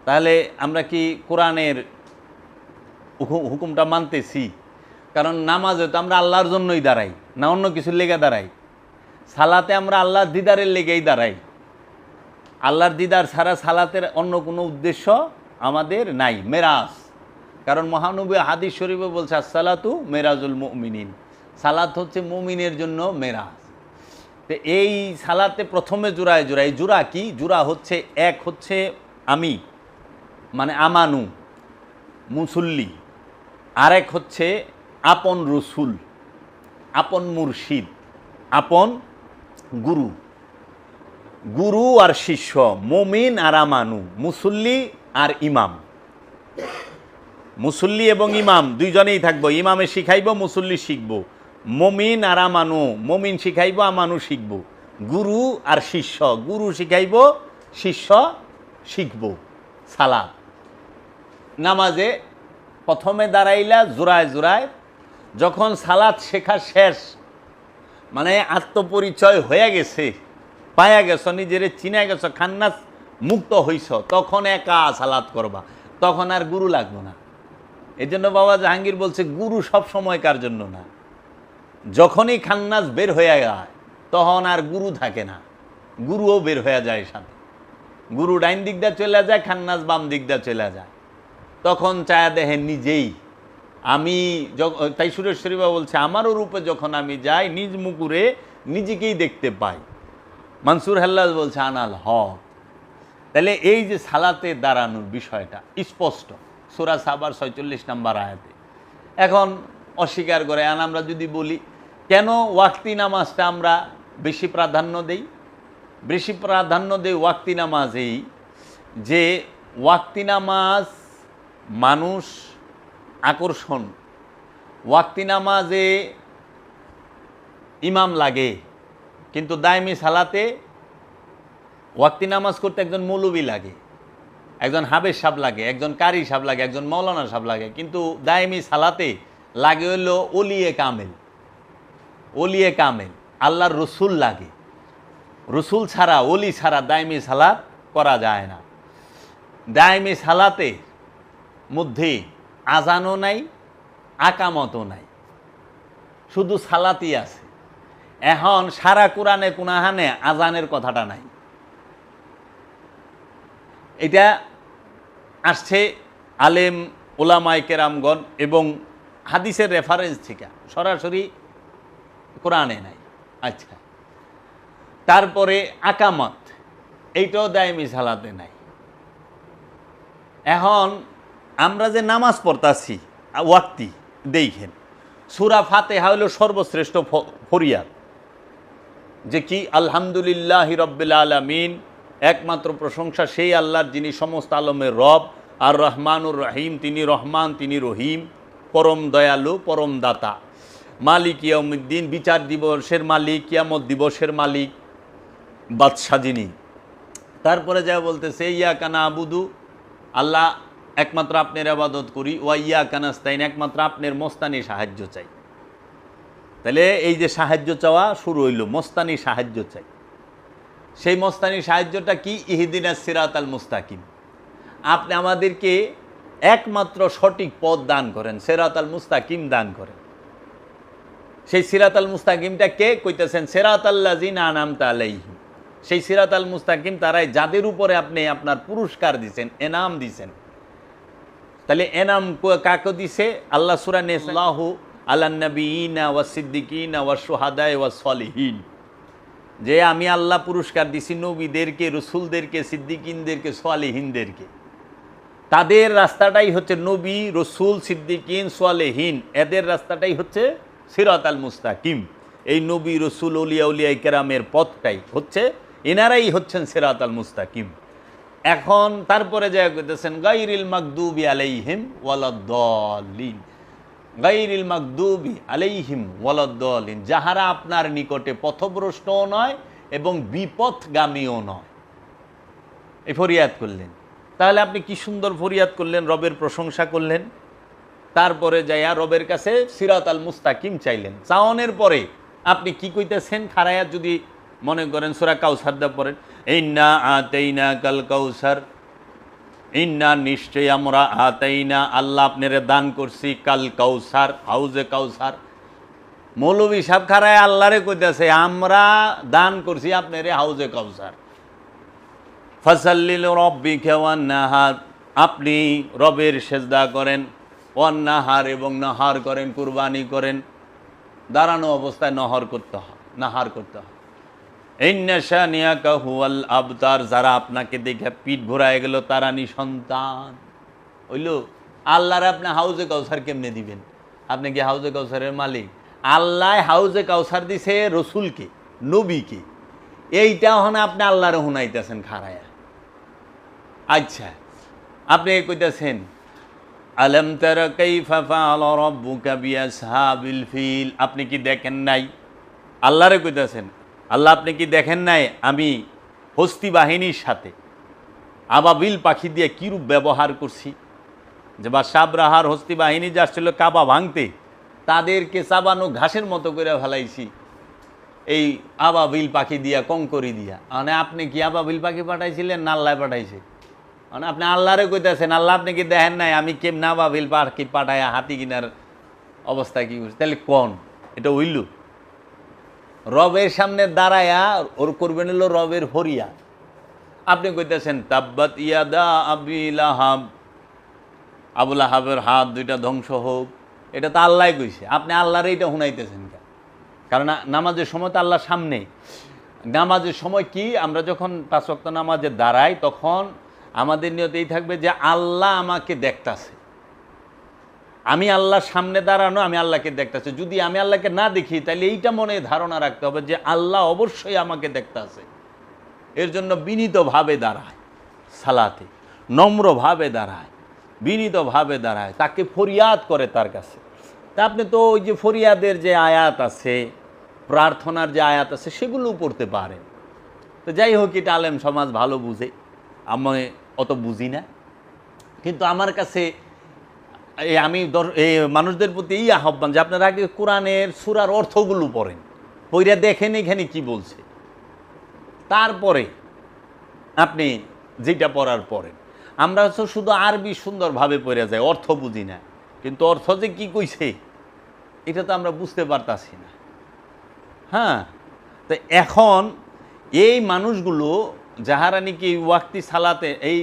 তাহলে আমরা কি কোরআনের হুকুমটা মানতেছি? কারণ নামাজে তো আমরা আল্লাহর জন্যই দাঁড়াই, না অন্য কিছুর লেগে দাঁড়াই। সালাতে আমরা আল্লাহর দিদারের লেগেই দাঁড়াই। আল্লাহর দিদার ছাড়া সালাতের অন্য কোনো উদ্দেশ্য আমাদের নাই, মেরাজ। কারণ মহানবী হাদিস শরীফে বলছে আসসালাতু মেরাজুল মুমিনিন, সালাত হচ্ছে মুমিনের জন্য মেরাজ। তো এই সালাতে প্রথমে জোড়ায় জোড়ায়, জোড়া কি? জোড়া হচ্ছে এক হচ্ছে আমি মানে আমানু মুসল্লি, আরেক হচ্ছে আপন রসুল, আপন মুর্শিদ, আপন গুরু। গুরু আর শিষ্য, মুমিন আর আমানু, মুসল্লি আর ইমাম। মুসল্লি এবং ইমাম দুইজনেই থাকবো, ইমামে শিখাইব, মুসল্লি শিখব। মুমিন আর আমানু, মুমিন শিখাইব, আমানু শিখব। গুরু আর শিষ্য, গুরু শিখাইব, শিষ্য শিখব। সালাত নামাজে প্রথমে দাঁড়াইলা জোড়ায় জোড়ায়, যখন সালাত শেখা শেষ মানে আত্মপরিচয় হয়ে গেছে, পায়া গেছ, নিজেরে চিনা গেছ, খান্নাস মুক্ত হইছ, তখন একা সালাত করবা, তখন আর গুরু লাগবে না। এই জন্য বাবা জাহাঙ্গীর বলছে গুরু সব সময়কার জন্য না, যখনই খান্নাস বের হয়ে যায় তখন আর গুরু থাকে না, গুরুও বের হয়ে যায় সাথে। গুরু ডাইন দিক দিয়ে চলে যায়, খান্নাস বাম দিক দিয়ে চলে যায়, তখন চায়া দেখেন নিজেই আমি। তাই সুরেশ্বরী বাবা বলছে আমারও রূপে যখন আমি যাই, নিজ মুকুরে নিজেকেই দেখতে পাই। মানসুর হাল্লাজ বলছে আনাল হক। তাহলে এই যে সালাতে দাঁড়ানোর বিষয়টা স্পষ্ট সূরা সাবার 46 নম্বর আয়াতে। এখন অস্বীকার করে, আর আমরা যদি বলি কেন ওয়াক্তি নামাজটা আমরা বেশি প্রাধান্য দেই? বেশি প্রাধান্য দেই ওয়াক্তি নামাজেই, যে ওয়াক্তি নামাজ মানুষ আকর্ষণ। ওয়াক্তি নামাজে ইমাম লাগে, কিন্তু দায়মি সালাতে ওয়াক্তি নামাজ করতে একজন মৌলবী লাগে, একজন হাবেজ সাহেব লাগে, একজন কারি সাহেব লাগে, একজন মৌলানা সাহেব লাগে, কিন্তু দায়মি সালাতে লাগে হলো ওলিয়ে কামেল। ওলিয়ে কামেল আল্লাহর রসুল লাগে। রসুল ছাড়া, ওলি ছাড়া দায়মি সালাত করা যায় না। দায়মি সালাতে মধ্যে আজানও নাই, আকামতও নাই, শুধু সালাতই আছে। এখন সারা কোরআনে কোনাহানে আজানের কথাটা নাই। এটা আসছে আলেম ওলামায়ে কেরামগণ এবং হাদিসের রেফারেন্স থেকে, সরাসরি কোরআনে নাই। আচ্ছা, তারপরে আকামত, এইটাও দায়মি সালাতে নাই। এখন আমরা যে নামাজ পড়তাছি ওয়াক্তি, দেখেন সূরা ফাতিহা হলো সর্বশ্রেষ্ঠ ফরিয়াদ, যে কি আলহামদুলিল্লাহি রাব্বিল আলামিন, একমাত্র প্রশংসা সেই আল্লাহর যিনি সমস্ত আলমের রব, আর রহমানুর রহিম, তিনি রহমান তিনি রহিম, পরম দয়ালু পরম দাতা, মালিক ইয়াউমিদ্দিন, বিচার দিবসের মালিক, কিয়ামত দিবসের মালিক, বাদশা যিনি। তারপরে যা বলতেছে ইয়াকা নাবুদু, আল্লাহ একমাত্র আপনার ইবাদত করি, ওয়া ইয়াকা নাস্তাইন, একমাত্র আপনার মস্তানি সাহায্য চাই। তাহলে এই যে সাহায্য চাওয়া শুরু হইল, মস্তানি সাহায্য চাই। সেই মস্তানি সাহায্যটা কি? ইহদিনাস সিরাতাল মুস্তাকিম, আপনি আমাদেরকে একমাত্র সঠিক পথ দান করেন, সিরাতাল মুস্তাকিম দান করেন। সেই সিরাতাল মুস্তাকিমটা কে কইতেছেন? সিরাতাল্লাযিনা আনআমতা আলাইহিম, সেই সিরাতাল মুস্তাকিম তারাই যাদের উপরে আপনি আপনার পুরস্কার দিছেন, এনাম দিছেন। তাহলে এনাম কাকে দিছে? আল্লাহ সূরা নিসাল্লাহু আলান নবিয়িনা ওয়াস সিদ্দিকিনা ওয়াস শুহাদায়ে ওয়াস সলিহিন, যে আমি আল্লাহ পুরস্কার দিছি নবীদেরকে, রসুলদেরকে, সিদ্দিকিনদেরকে, সালেহিনদেরকে। তাদের রাস্তাটাই হচ্ছে নবী, রসুল, সিদ্দিকিন, সালেহিন, এদের রাস্তাটাই হচ্ছে সিরাতাল মুস্তাকিম। এই নবী, রসুল, ওলিয়া উলিয়ায়ে কেরামের পথটাই হচ্ছে, এনারাই হচ্ছেন সিরাতাল মুস্তাকিম। এখন তারপরে যা কইতেছেন গায়রিল মাগদুবি আলাইহিম ওয়ালাদ-দাল্লিন, গায়রিল মাগদুবি আলাইহিম ওয়ালাদ-দাল্লিন, যাহারা আপনার নিকটে পথভ্রষ্টও নয় এবং বিপথগামীও নয়। এই ফরিয়াদ করলেন। তাহলে আপনি কি সুন্দর ফরিয়াদ করলেন, রবের প্রশংসা করলেন, তারপরে যাইয়া রবের কাছে সিরাতাল মুস্তাকিম চাইলেন। চাওয়ানোর পরে আপনি কি কইতেছেন? খারায়াত যদি মনে করেন সূরা কাউসার দা পড়েন, ইন্না আতাইনাকাল কাউসার, ইন্না নিশ্চয় আমরা আতাইনা, আল্লাহ আপনারে দান করছি, কাল কাউসার, হাউজে কাউসার। মৌলভী সাহেব খারায় আল্লাহরে কইতেছে আমরা দান করছি আপনারে হাউজে কাউসার। ফাসাল্লিল রাব্বিকা ওয়ান্নাহার, আপনি রবের সেজদা করেন, ওয়ান্নাহার এবং নাহার করেন, কুরবানি করেন, দাঁড়ানো অবস্থায় নাহার করতে হয়। ইন্না শানিয়াকা হুয়াল আবতার, যারা আপনাকে দেখে পিঠ ঘোরায় গেল তারা নিঃসন্তান হইল। আল্লাহর আপনি হাউজে কাউসার কেমনে দিবেন? আপনি কি হাউজে কাউসারের মালিক? আল্লাহ হাউজে কাউসার দিছে রসুলকে, নবীকে, এইটা হন আপনি আল্লাহরে হুনাইতেছেন খারায়া। আচ্ছা, আপনি কইতেছেন আলাম তারা কাইফা ফাআলা রাব্বুকা বিআসহাবিল ফিল, আপনি কি দেখেন নাই? আল্লাহরে কইতেছেন, আল্লাহ আপনি কি দেখেন নাই আমি হস্তি বাহিনীর সাথে আবাবিল পাখি দিয়ে কীরূপ ব্যবহার করছি? যে বা সাবরাহার হস্তি বাহিনী যা আসছিল কাবা ভাঙতে, তাদেরকে চাবানো ঘাসের মতো করে ফেলাইছি এই আবাবিল পাখি দিয়া, কঙ্করি দিয়া। মানে আপনি কি আবাবিল পাখি পাঠাইছিলেন না আল্লাহ পাঠাইছে? মানে আপনি আল্লাহরে কইতেছেন আল্লাহ আপনি কি দেখেন নাই আমি কেমন আবাবিল পাখি পাঠাইয়া হাতি কিনার অবস্থা কি করছি? তাহলে কোন এটা হইল? রবের সামনে দাঁড়ায়া ওর করবেন হলো রবের ফরিয়া। আপনি কইতেছেন তাব্বাত ইয়াদা আবি লাহাব, আবুল আহাবের হাত দুইটা ধ্বংস হোক, এটা তো আল্লাহ কইছে, আপনি আল্লাহরে এটা শুনাইতেছেন কেন? কারণ নামাজের সময় তো আল্লাহর সামনে। নামাজের সময় কি আমরা যখন 5 ওয়াক্ত নামাজে দাঁড়াই তখন আমাদের নিয়ত এই থাকবে যে আল্লাহ আমাকে দেখতাছে, আমি আল্লাহর সামনে দাঁড়ানো, আমি আল্লাহকে দেখতেছি। যদি আমি আল্লাহকে না দেখি তাহলে এইটা মনে ধারণা রাখতে হবে যে আল্লাহ অবশ্যই আমাকে দেখতেছে। এর জন্য বিনীতভাবে দাঁড়ায়, সালাতে নম্রভাবে দাঁড়ায়, বিনীতভাবে দাঁড়ায়, তাকে ফরিয়াদ করে তার কাছে। তা আপনি তো ওই যে ফরিয়াদের যে আয়াত আছে, প্রার্থনার যে আয়াত আছে সেগুলো পড়তে পারেন। তো যাই হোক, এটা আলেম সমাজ ভালো বুঝে, আমি অত বুঝি না। কিন্তু আমার কাছে আমি মানুষদের প্রতি এই আহ্বান যে আপনারা আগে কোরআনের সূরার অর্থগুলো পড়েন, পড়ে দেখেন এখানে কি বলছে, তারপরে আপনি যেটা পড়ার পড়েন। আমরা তো শুধু আরবি সুন্দরভাবে পড়ে যাই, অর্থ বুঝি না, কিন্তু অর্থ যে কি কইছে এটা তো আমরা বুঝতে পারতাছি না। হ্যাঁ, তো এখন এই মানুষগুলো যাহারা নাকি ওয়াক্তি সালাতে এই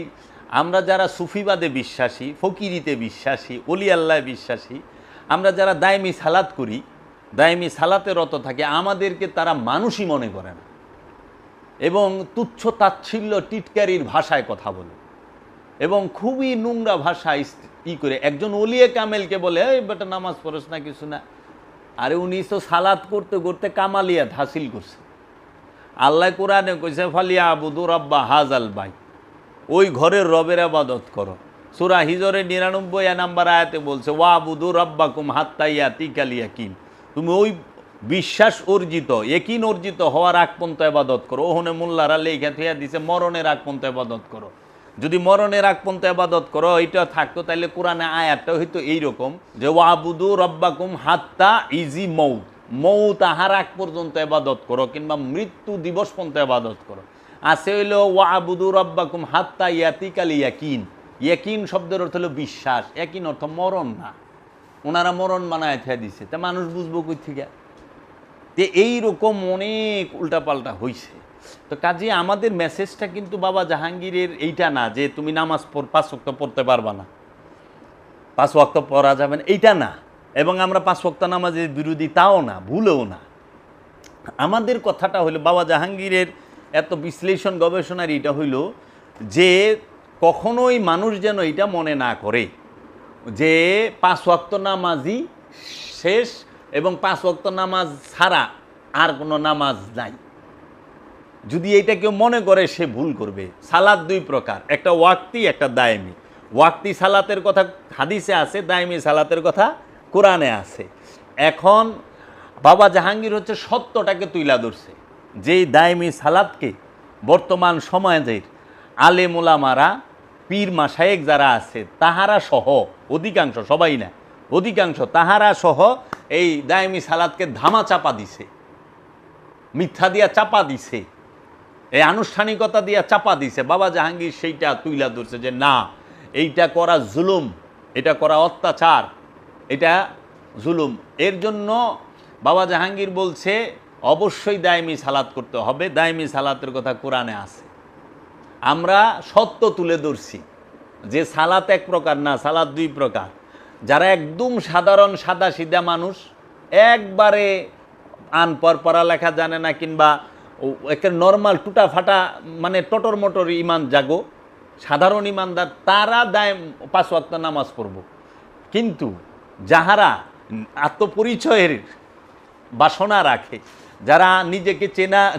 আমরা যারা সুফিবাদে বিশ্বাসী, ফকিরিতে বিশ্বাসী, অলি আল্লাহ বিশ্বাসী, আমরা যারা দায়মি সালাত করি, দায়মি সালাতে রত থাকি, আমাদেরকে তারা মানুষই মনে করে না এবং তুচ্ছ তাচ্ছিল্য টিটকারির ভাষায় কথা বলে এবং খুবই নোংরা ভাষায় করে একজন ওলিয়ে কামেলকে বলে, এই বেটা নামাজ পড়স না কিছু না। আরে উনি তো সালাত করতে করতে কামালিয়াত হাসিল করছে। আল্লাহ কোরআনে কইছে ফালিয়া আবুদু রাব্বা হাজাল বাই, ওই ঘরের রবের আবাদত করো। সূরা হিজরের 99 নাম্বার আয়াতে বলছে ওয়া আবুদু রাব্বাকুম হাত্তা ইয়াতিকাল ইয়াকিন, তুমি ওই বিশ্বাস অর্জিত, ইয়াকিন অর্জিত হওয়ার আগ পর্যন্ত ইবাদত করো। ওখানে মোল্লারা লেখা থিয়া দিছে মরণের আগ পর্যন্ত ইবাদত করো। যদি মরণের আগ পর্যন্ত ইবাদত করো এটা থাকতো, তাহলে কোরআনে আয়াতটা হয়তো এইরকম যে ওয়া আবুদু রাব্বাকুম হাত্তা ইজি মৌত, মৌত আহার আগ পর্যন্ত ইবাদত করো, কিংবা মৃত্যু দিবস পর্যন্ত ইবাদত করো। আছে হইল ওয়া আবুদু রাব্বাকুম হাত্তা ইয়াতিকাল ইয়াকিন, ইয়াকিন শব্দের অর্থ হলো বিশ্বাস, ইয়াকিন অর্থ মরণ না। ওনারা মরণ বানায় থিয়া দিছে, তা মানুষ বুঝবো কই থেকে? তে এইরকম অনেক উল্টাপাল্টা হইছে। তো কাজে আমাদের মেসেজটা কিন্তু বাবা জাহাঙ্গীরের এইটা না যে তুমি নামাজ 5 ওয়াক্ত পড়তে পারবা না, 5 ওয়াক্ত পড়া যাবে না, এইটা না। এবং আমরা 5 ওয়াক্ত নামাজের বিরোধী তাও না, ভুলেও না। আমাদের কথাটা হইল বাবা জাহাঙ্গীরের এত বিশ্লেষণ গবেষণার এটা হইল যে কখনোই মানুষ যেন এটা মনে না করে যে 5 ওয়াক্ত নামাজই শেষ এবং 5 ওয়াক্ত নামাজ ছাড়া আর কোনো নামাজ নাই। যদি এটা কেউ মনে করে সে ভুল করবে। সালাত 2 প্রকার, একটা ওয়াক্তি, একটা দায়মি। ওয়াক্তি সালাতের কথা হাদিসে আছে, দায়মি সালাতের কথা কোরআনে আছে। এখন বাবা জাহাঙ্গীর হচ্ছে সত্যটাকে তুইলা ধরছে, যেই দায়মি সালাতকে বর্তমান সমাজের আলেম ওলামারা, পীর মাশায়েখ যারা আছে তাহারা সহ অধিকাংশ, সবাই না, অধিকাংশ তাহারা সহ এই দায়মি সালাতকে ধামা চাপা দিছে, মিথ্যা দিয়া চাপা দিছে, এই আনুষ্ঠানিকতা দিয়া চাপা দিছে। বাবা জাহাঙ্গীর সেইটা তুইলা ধরছে যে না, এইটা করা জুলুম, এটা করা অত্যাচার, এটা জুলুম। এর জন্য বাবা জাহাঙ্গীর বলছে অবশ্যই দায়মি সালাত করতে হবে, দায়মি সালাতের কথা কোরআনে আছে। আমরা সত্য তুলে ধরছি যে সালাত এক প্রকার না, সালাত 2 প্রকার। যারা একদম সাধারণ সাদা সিধা মানুষ, একবারে আনপড়, পড়ালেখা জানে না, কিংবা একটা নর্মাল টুটা ফাটা মানে টটর মটর ইমান জাগো সাধারণ ইমানদার, তারা 5 ওয়াক্ত নামাজ পড়ব। কিন্তু যাহারা আত্মপরিচয়ের বাসনা রাখে, যারা নিজেকে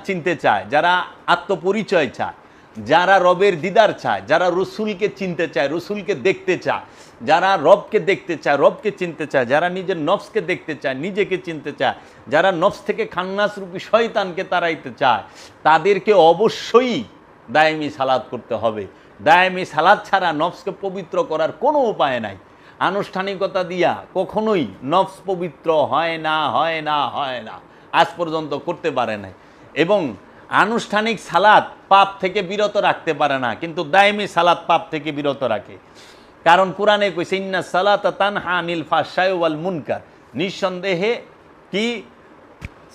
চিনতে চায়, যারা আত্মপরিচয় চায়, যারা রবের দিদার চায়, যারা রসুলকে চিনতে চায়, রসুলকে দেখতে চায়, যারা রবকে দেখতে চায়, রবকে চিনতে চায়, যারা নিজের নফসকে দেখতে চায়, নিজেকে চিনতে চায়, যারা নফস থেকে খান্নাস রূপী শয়তানকে তাড়াইতে চায়, তাদেরকে অবশ্যই দায়মি সালাত করতে হবে। দায়মি সালাত ছাড়া নফসকে পবিত্র করার কোনো উপায় নাই। আনুষ্ঠানিকতা দিয়া কখনোই নফস পবিত্র হয় না, হয় না, হয় না, আজ পর্যন্ত করতে পারে নাই। এবং আনুষ্ঠানিক সালাত পাপ থেকে বিরত রাখতে পারে না, কিন্তু দায়মি সালাত পাপ থেকে বিরত রাখে। কারণ কোরআনে কইছে ইন্না সালাতা তানহা আনিল ফাহশাই ওয়াল মুনকার, নিঃসন্দেহে কি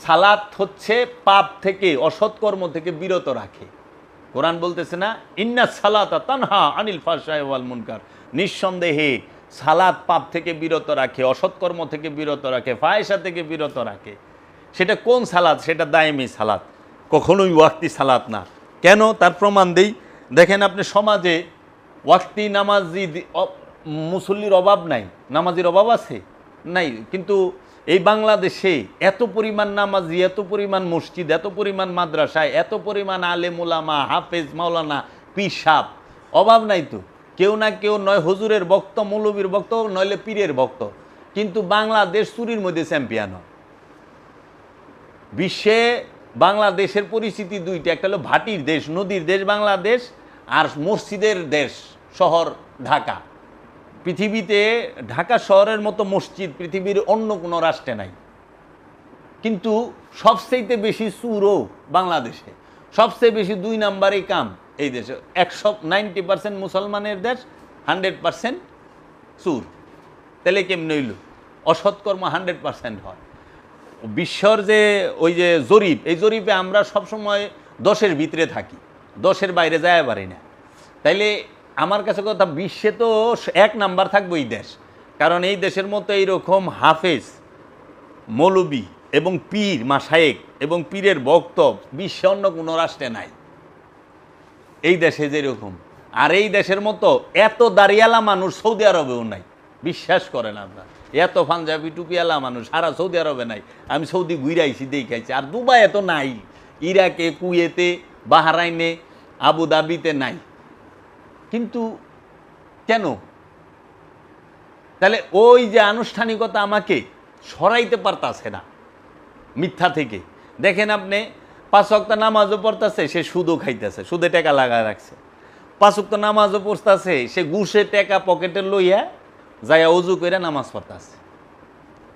সালাত হচ্ছে পাপ থেকে, অসৎকর্ম থেকে বিরত রাখে। কোরআন বলতেছে না ইন্না সালাতা তানহা আনিল ফাহশাই ওয়াল মুনকার, নিঃসন্দেহে সালাত পাপ থেকে বিরত রাখে, অসৎকর্ম থেকে বিরত রাখে, ফাহিশা থেকে বিরত রাখে। সেটা কোন সালাত? সেটা দায়মি সালাত, কখনোই ওয়াক্তি সালাত না। কেন? তার প্রমাণ দেই। দেখেন আপনি সমাজে ওয়াক্তি নামাজি মুসল্লির অভাব নাই, নামাজির অভাব আছে নাই, কিন্তু এই বাংলাদেশে এত পরিমাণ নামাজি, এত পরিমাণ মসজিদ, এত পরিমাণ মাদ্রাসায়, এত পরিমাণ আলেম ওলামা, হাফেজ, মাওলানা, পীর সাহেব, অভাব নাই তো। কেউ না কেউ নয় হুজুরের ভক্ত, মৌলবীর ভক্ত, নইলে পীরের ভক্ত, কিন্তু বাংলাদেশ চুরির মধ্যে চ্যাম্পিয়ন। বিশ্বে বাংলাদেশের পরিস্থিতি 2টা, একটা হলো ভাটির দেশ, নদীর দেশ বাংলাদেশ, আর মসজিদের দেশ শহর ঢাকা। পৃথিবীতে ঢাকা শহরের মতো মসজিদ পৃথিবীর অন্য কোনো রাষ্ট্রে নাই। কিন্তু সবচেয়ে বেশি চুরও বাংলাদেশে, সবচেয়ে বেশি 2 নাম্বারে কাম এই দেশে। 90% মুসলমানের দেশ, 100% চুর। তাহলে কেমন হইল? অসৎকর্ম 100% হয়। বিশ্বর যে ওই যে জরিপ, এই জরিপে আমরা সবসময় 10-এর ভিতরে থাকি, 10-এর বাইরে যায় পারি না। তাইলে আমার কাছে কথা, বিশ্বে তো 1 নাম্বার থাকবে এই দেশ, কারণ এই দেশের মতো এইরকম হাফেজ, মৌলবি এবং পীর মাশায়েক এবং পীরের ভক্ত বিশ্বে অন্য কোনো রাষ্ট্রে নাই, এই দেশে যেরকম। আর এই দেশের মতো এত দাঁড়িয়ালা মানুষ সৌদি আরবেও নাই, বিশ্বাস করেন আপনার। এত পাঞ্জাবি টুপিয়ালা মানুষ সারা সৌদি আরবে নাই। আমি সৌদি ঘুরে আইছি, দেখাইছি। আর দুবাই এত নাই, ইরাকে, কুয়েতে, বাহরাইনে, আবুধাবিতে নাই। কিন্তু কেন? তাহলে ওই যে আনুষ্ঠানিকতা আমাকে সরাইতে পারতাছে না মিথ্যা থেকে। দেখেন আপনি 5 ওয়াক্ত নামাজও পড়তেছে, সে সুদও খাইতেছে, সুদে টাকা লাগায় রাখছে। 5 ওয়াক্ত নামাজও পড়তেছে, সে ঘুষে টাকা পকেটে লইয়া যাইয়া অজু করে নামাজ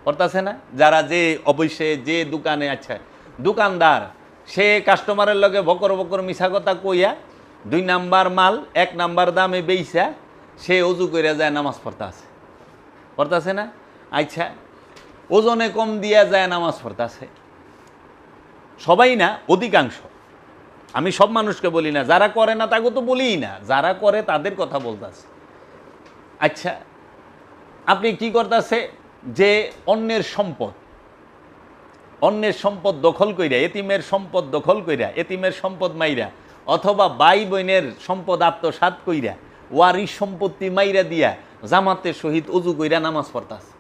পড়তাছে না? যারা যে অবশ্যে যে দোকানে, আচ্ছা দোকানদার, সে কাস্টমারের লগে বকর বকর মিছা কথা কইয়া 2 নাম্বার মাল 1 নাম্বার দামে বেইছা সে অজু করে যায় নামাজ পড়তাছে না? আচ্ছা, ওজনে কম দিয়া যায় নামাজ পড়তাছে। সবাই না, অধিকাংশ। আমি সব মানুষকে বলি না, যারা করে না তাকে তো বলিই না, যারা করে তাদের কথা বলতেছে। আচ্ছা, আপনি কি করতেছে যে অন্যের সম্পদ দখল কইরা, এতিমের সম্পদ দখল কইরা, এতিমের সম্পদ মাইরা, অথবা ভাই বোনের সম্পদ আত্মসাৎ কইরা, ওয়ারিশ সম্পত্তি মাইরা দিয়া জামাতের সহিত অজু কইরা নামাজ পড়তাছে।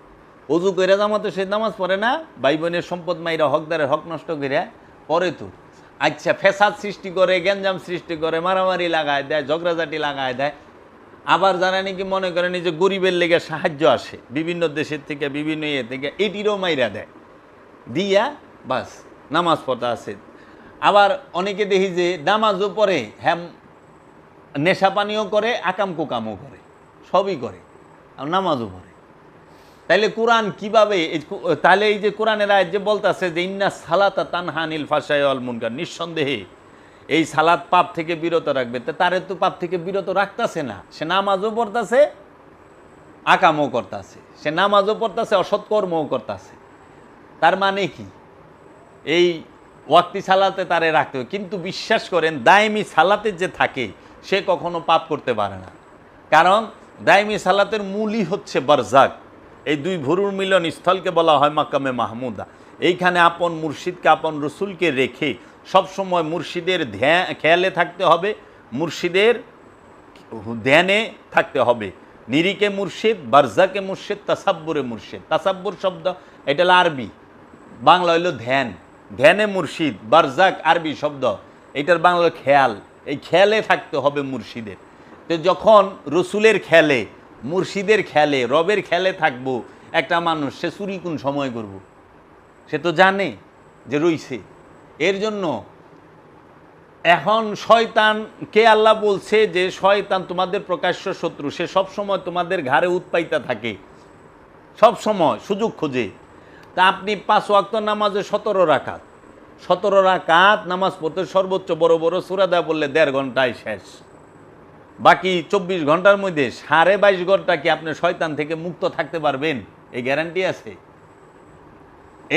অজু কইরা জামাতের সহিত নামাজ পড়ে না, ভাই বোনের সম্পদ মাইরা হকদারের হক নষ্ট কইরা পরে তো। আচ্ছা, ফ্যাসাদ সৃষ্টি করে, গ্যাঞ্জাম সৃষ্টি করে, মারামারি লাগায় দেয়, ঝগড়াঝাটি লাগায় দেয়। আবার যারা নাকি মনে করেন যে গরিবের লেগে সাহায্য আসে বিভিন্ন দেশের থেকে, বিভিন্ন ইয়ে থেকে, এটিরও মাইরা দেয়, দিয়া বাস নামাজ পড়তে আছে। আবার অনেকে দেখি যে নামাজও পড়ে, হ্যাঁ নেশা পানীয় করে, আকাম কুকামও করে, সবই করে, আর নামাজও পড়ে। তাইলে কোরআন কিভাবে, তাহলে এই যে কোরআনের আয়াত যে বলতেছে যে ইন্না সালাতা তানহা আনিল ফাহশাই ওয়াল মুনকার, নিঃসন্দেহে এই সালাত পাপ থেকে বিরত রাখবে। তারে তো পাপ থেকে বিরত রাখতেছে না, সে নামাজও পড়তেছে, আকামও করতেছে, সে নামাজও পড়তেছে, অসৎকর্মও করতেছে। তার মানে কি? এই ওয়াক্তি সালাতে তারে রাখতে হবে। কিন্তু বিশ্বাস করেন, দায়মি সালাতে যে থাকে সে কখনো পাপ করতে পারে না, কারণ দায়মি সালাতের মূলই হচ্ছে বারজাক। এই 2 ভুরুর মিলন স্থলকে বলা হয় মাকামে মাহমুদা। এইখানে আপন মুর্শিদকে, আপন রসুলকে রেখে সবসময় মুর্শিদের খেয়ালে থাকতে হবে, মুর্শিদের ধ্যানে থাকতে হবে। নিরিকে মুর্শিদ, বারজাকে মুর্শিদ, তাসাব্বুরে মুর্শিদ। তাসাব্বুর শব্দ এটা হলো আরবি, বাংলা হইল ধ্যান। ধ্যানে মুর্শিদ, বারজাক আরবি শব্দ, এটার বাংলা খেয়াল। এই খেয়ালে থাকতে হবে মুর্শিদের। তো যখন রসুলের খেয়ালে, মুর্শিদের খেয়ালে, রবের খেয়ালে থাকবো একটা মানুষ, সে চুরি কোন সময় করব? সে তো জানে যে রইছে। এর জন্য এখন শয়তানকে আল্লাহ বলছে যে শয়তান তোমাদের প্রকাশ্য শত্রু, সে সবসময় তোমাদের ঘাড়ে উৎপাইতা থাকে, সবসময় সুযোগ খোঁজে। তা আপনি 5 ওয়াক্ত নামাজে 17 রাকাত নামাজ পড়তে সর্বোচ্চ বড় বড় সূরা দেয়া বললে 1.5 ঘন্টায় শেষ। বাকি 24 ঘন্টার মধ্যে 22.5 ঘন্টা কি আপনি শয়তান থেকে মুক্ত থাকতে পারবেন? এই গ্যারান্টি আছে?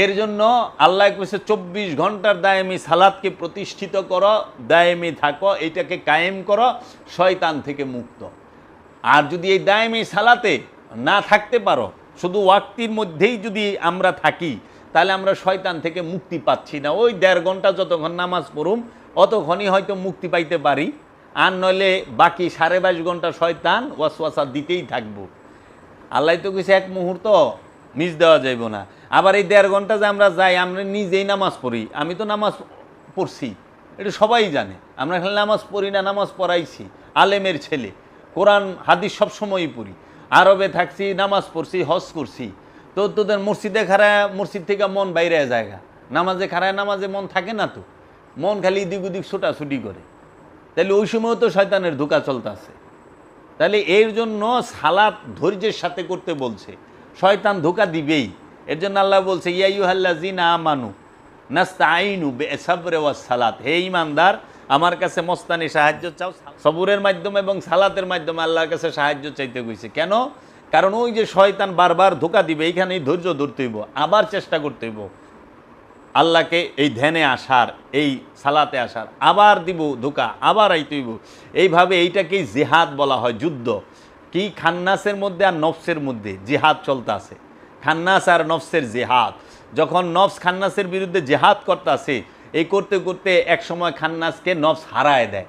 এর জন্য আল্লাহ কইছে 24 ঘন্টার দায়েমি সালাতকে প্রতিষ্ঠিত করো, দায়েমি থাকো, এইটাকে কায়েম করো, শয়তান থেকে মুক্ত। আর যদি এই দায়েমি সালাতে না থাকতে পারো, শুধু ওয়াক্তির মধ্যেই যদি আমরা থাকি, তাহলে আমরা শয়তান থেকে মুক্তি পাচ্ছি না। ওই 1.5 ঘন্টা যতক্ষণ নামাজ পড়ুম অতক্ষণই হয়তো মুক্তি পাইতে পারি, আর নইলে বাকি 22.5 ঘন্টা শয়তান ওয়াসওয়াসা দিতেই থাকবো। আল্লাহ তো কইছে 1 মুহূর্ত মিস দেওয়া যাইব না। আবার এই 1.5 ঘন্টা যে আমরা যাই, আমরা নিজেই নামাজ পড়ি। আমি তো নামাজ পড়ছি, এটা সবাই জানে। আমরা খালি নামাজ পড়ি না, নামাজ পড়াইছি, আলেমের ছেলে, কোরআন হাদিস সবসময়ই পড়ি, আরবে থাকছি, নামাজ পড়ছি, হজ করছি। তো তোদের মসজিদে খাড়ায়, মসজিদ থেকে মন বাইরে জায়গা, নামাজে খাড়ায়, নামাজে মন থাকে না, তো মন খালি এদিক ওদিক ছোটাছুটি করে। তাহলে ওই সময়ও তো শয়তানের ধোঁকা চলতেছে। তাহলে এর জন্য সালাত ধৈর্যের সাথে করতে বলছে, শয়তান ধোঁকা দিবেই। এর জন্য আল্লাহ বলছে ইয়া আইয়ুহাল্লাযিনা আমানু নাস্তাঈনু বিসাবরি ওয়াস সালাত, হে ঈমানদার আমার কাছে মস্তানি সাহায্য চাও, সবুরের মাধ্যমে এবং সালাতের মাধ্যমে আল্লাহর কাছে সাহায্য চাইতে কইছে। কেন? কারণ ওই যে শয়তান বারবার ধোঁকা দিবে, এইখানেই ধৈর্য ধরতে হইব, আবার চেষ্টা করতে হইব, আল্লাহকে এই ধ্যানে আসার, এই সালাতে আসার, আবার দিব ধোকা, আবার আইতেইব, এইভাবে এইটাকেই জিহাদ বলা হয়, যুদ্ধ। কি খান্নাসের মধ্যে আর নফসের মধ্যে জিহাদ চলতে আছে, খান্নাস আর নফসের জিহাদ। যখন নফস খান্নাসের বিরুদ্ধে জিহাদ করতে আসে, এই করতে করতে এক সময় খান্নাসকে নফস হারায় দেয়,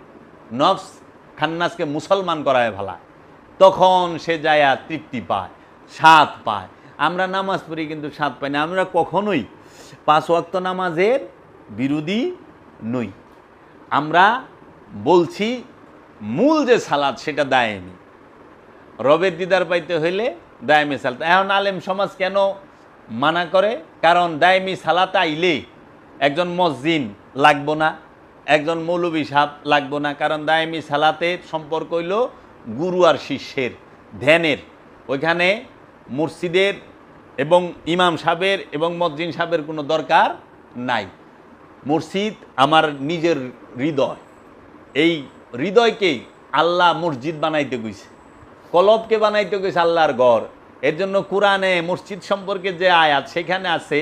নফস খান্নাসকে মুসলমান করায় ভালা, তখন সে যায়া তৃপ্তি পায়, স্বাদ পায়। আমরা নামাজ পড়ি কিন্তু স্বাদ পাই না। আমরা কখনোই 5 ওয়াক্ত নামাজের বিরোধী নই। আমরা বলছি মূল যে সালাত সেটা দায়েমি, রবের দিদার পাইতে হইলে দায়েমি সালাত। এখন আলেম সমাজ কেন মানা করে? কারণ দায়েমি সালাত আইলে একজন মসজিদ লাগবো না, একজন মৌলবী সাহেব লাগবো না। কারণ দায়েমি সালাতের সম্পর্ক হইল গুরু আর শিষ্যের ধ্যানের। ওইখানে মসজিদের এবং ইমাম সাহেবের এবং মসজিদ সাহেবের কোনো দরকার নাই। মসজিদ আমার নিজের হৃদয়, এই হৃদয়কেই আল্লাহ মসজিদ বানাইতে গেছে, কলবকে বানাইতে গেছে আল্লাহর ঘর। এর জন্য কোরআনে মসজিদ সম্পর্কে যে আয়াত সেখানে আছে,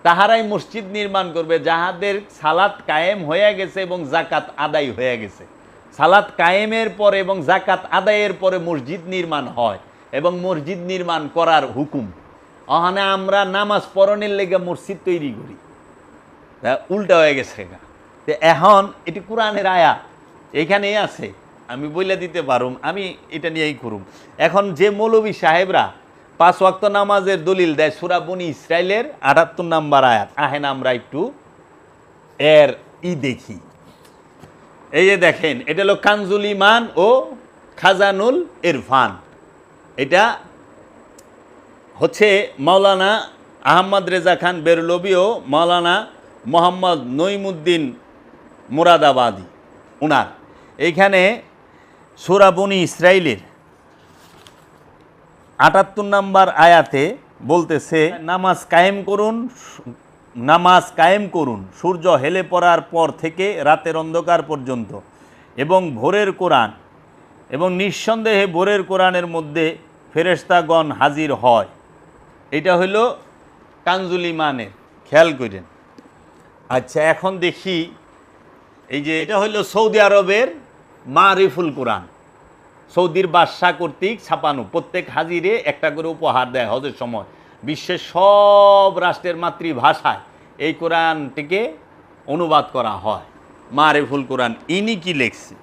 তাহারাই মসজিদ নির্মাণ করবে যাহাদের সালাত কায়েম হয়ে গেছে এবং জাকাত আদায় হয়ে গেছে। সালাত কায়েমের পরে এবং জাকাত আদায়ের পরে মসজিদ নির্মাণ হয় এবং মসজিদ নির্মাণ করার হুকুম। ওখানে আমরা নামাজ পড়নের লেগে মসজিদ তৈরি করি, উল্টা হয়ে গেছে। তো এখন এটি কোরআনের আয়াত এখানেই আছে, আমি বলে দিতে পারুম, আমি এটা নিয়েই করুম। এখন যে মৌলবী সাহেবরা 5 ওয়াক্ত নামাজের দলিল দেয় সূরা বনী ইসরাইলের 78 নম্বর আয়াত, আহেন আমরা একটু এর দেখি। এই যে দেখেন, এটা হলো কানজুল ইমান ও খাজানুল ইরফান। এটা হচ্ছে মাওলানা আহমদ রেজা খান বেরলভী ও মাওলানা মোহাম্মদ নঈমুদ্দিন মুরাদাবাদী উনার। এইখানে সূরা বনী ইসরাইলের 78 নম্বর আয়াতে বলতেছে, নামাজ কায়েম করুন সূর্য হেলে পড়ার পর থেকে রাতের অন্ধকার পর্যন্ত, এবং ভোরের কোরআন, এবং নিঃসন্দেহে ভোরের কোরআনের মধ্যে ফেরেশতাগণ হাজির হয়। এটা হইল কানজুল ইমানের, খেয়াল করেন। আচ্ছা, এখন দেখি, এই যে এটা হইল সৌদি আরবের মারিফুল কোরআন, সৌদির বাদশাহ কর্তৃক ছাপানো, প্রত্যেক হাজিরে একটা করে উপহার দেয় হজের সময়। বিশ্বের সব রাষ্ট্রের মাতৃভাষায় এই কোরআনটিকে অনুবাদ করা হয়, মারিফুল কোরআন। ইনি কি লেখছে?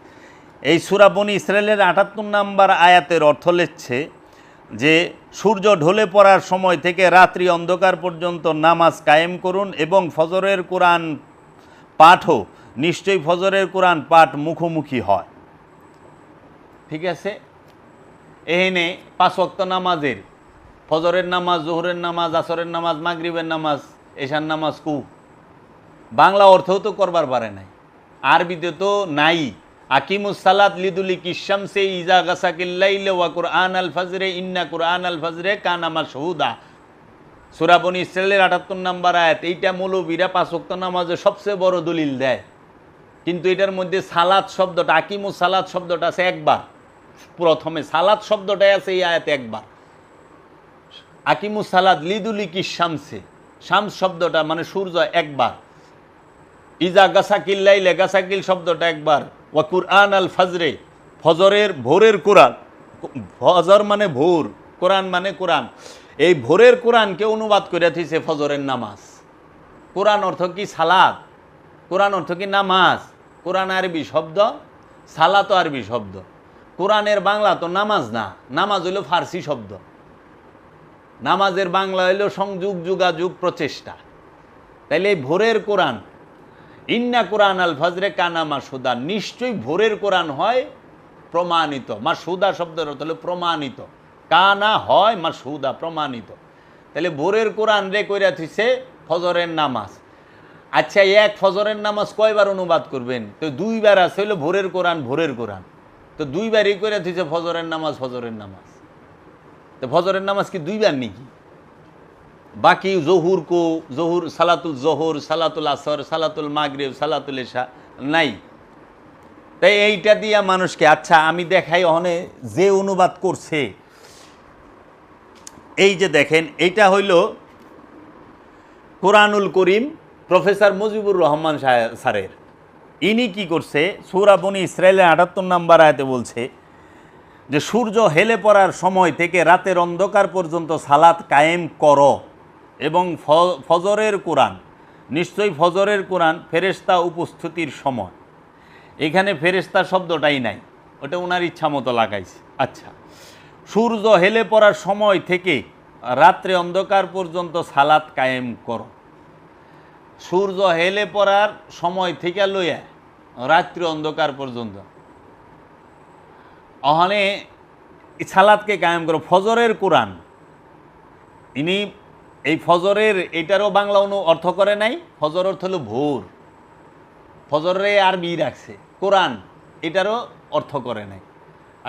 এই সূরা বনী ইসরাইলের 78 নম্বর আয়াতের অর্থ লেখছে যে সূর্য ঢলে পড়ার সময় থেকে রাত্রি অন্ধকার পর্যন্ত নামাজ কায়েম করুন এবং ফজরের কোরআন পাঠও, নিশ্চয়ই ফজরের কোরআন পাঠ মুখোমুখি হয়। ঠিক আছে, এখানে 5 ওয়াক্ত নামাজের, ফজরের নামাজ, জোহরের নামাজ, আসরের নামাজ, মাগরিবের নামাজ, এশার নামাজ কু বাংলা অর্থও তো করবার পারে নাই, আরবিতে তো নাই। আকিমুস সালাত লিদুলিকি শামসে ইজা গাসাকিল লাইল ওয়া কুরআন আল ফজরে ইন্না কুরআন আল ফজরে কানা মাশহুদা। সূরা বনী ইসরাইলের 78 নম্বর আয়াত। এইটা মৌলবীরা 5 ওয়াক্ত নামাজের সবচেয়ে বড় দলিল দেয়, কিন্তু এটার মধ্যে সালাত শব্দটা, আকিমুস সালাত শব্দটা আছে একবার, প্রথমে সালাত শব্দটাই আছে এই আয়াতে একবার। আকিমুস সালাত লিদুলিকি শামসে, শামস শব্দটা মানে সূর্য একবার। ইজা গাসাকিল লাইলে, গাসাকিল শব্দটা একবার। ওয়া কুরআন আল ফজরে, ফজরের ভোরের কোরআন, ফজর মানে ভোর, কোরআন মানে কোরআন। এই ভোরের কোরআনকে অনুবাদ করে দিয়েছে ফজরের নামাজ। কোরআন অর্থ কি? সালাত। কোরআন অর্থ কি? নামাজ। কোরআন আরবি শব্দ, সালাত আরবি শব্দ। কোরআনের বাংলা তো নামাজ না, নামাজ হইল ফার্সি শব্দ। নামাজের বাংলা হইল সংযোগ, যোগাযোগ, প্রচেষ্টা। তাইলে এই ভোরের কোরআন, ইন্না কোরআন আল ফজরে কানা মাশহুদা, নিশ্চয়ই ভোরের কোরআন হয় প্রমাণিত। মাশহুদা শব্দের অর্থ হলো প্রমাণিত, কানা হয় মাশহুদা, প্রমাণিত। তাহলে ভোরের কোরআন রে কইরা থইছে ফজরের নামাজ। আচ্ছা, এক ফজরের নামাজ কয়বার অনুবাদ করবেন? তো 2 বার আছে, হইলো ভোরের কোরআন, ভোরের কোরআন। তো 2 বারই কইরা থইছে ফজরের নামাজ, ফজরের নামাজ। তো ফজরের নামাজ কি 2 বার নাকি? বাকি জহুর কো, জহুর, সালাতুল জোহর, সালাতুল আসর, সালাতুল মাগরিব, সালাতুল ইশা নাই। তাই এইটা দিয়া মানুষকে, আচ্ছা আমি দেখাই ওখানে যে অনুবাদ করছে। এই যে দেখেন, এইটা হইল কোরআনুল করিম প্রফেসর মুজিবুর রহমান স্যারের। ইনি কি করছে, সূরা বনী ইসরাইলের ৭৮ নম্বর আয়াতে বলছে যে সূর্য হেলে পড়ার সময় থেকে রাতের অন্ধকার পর্যন্ত সালাত কায়েম করো, এবং ফজরের কোরআন, নিশ্চয়ই ফজরের কোরআন ফেরেশতা উপস্থিতির সময়। এখানে ফেরেশতা শব্দটাই নাই, ওটা ওনার ইচ্ছা মতো লাগাইছে। আচ্ছা, সূর্য হেলে পড়ার সময় থেকে রাত্রে অন্ধকার পর্যন্ত সালাত কায়েম করো। সূর্য হেলে পড়ার সময় থেকে লইয়া রাত্রি অন্ধকার পর্যন্ত ওখানে সালাতকে কায়েম করো। ফজরের কোরআন, ইনি এই ফজরের এটারও বাংলা অর্থ করে নাই। ফজর অর্থ হলো ভোর, ফজরে আরবি রাখছে, কোরআন এটারও অর্থ করে নাই।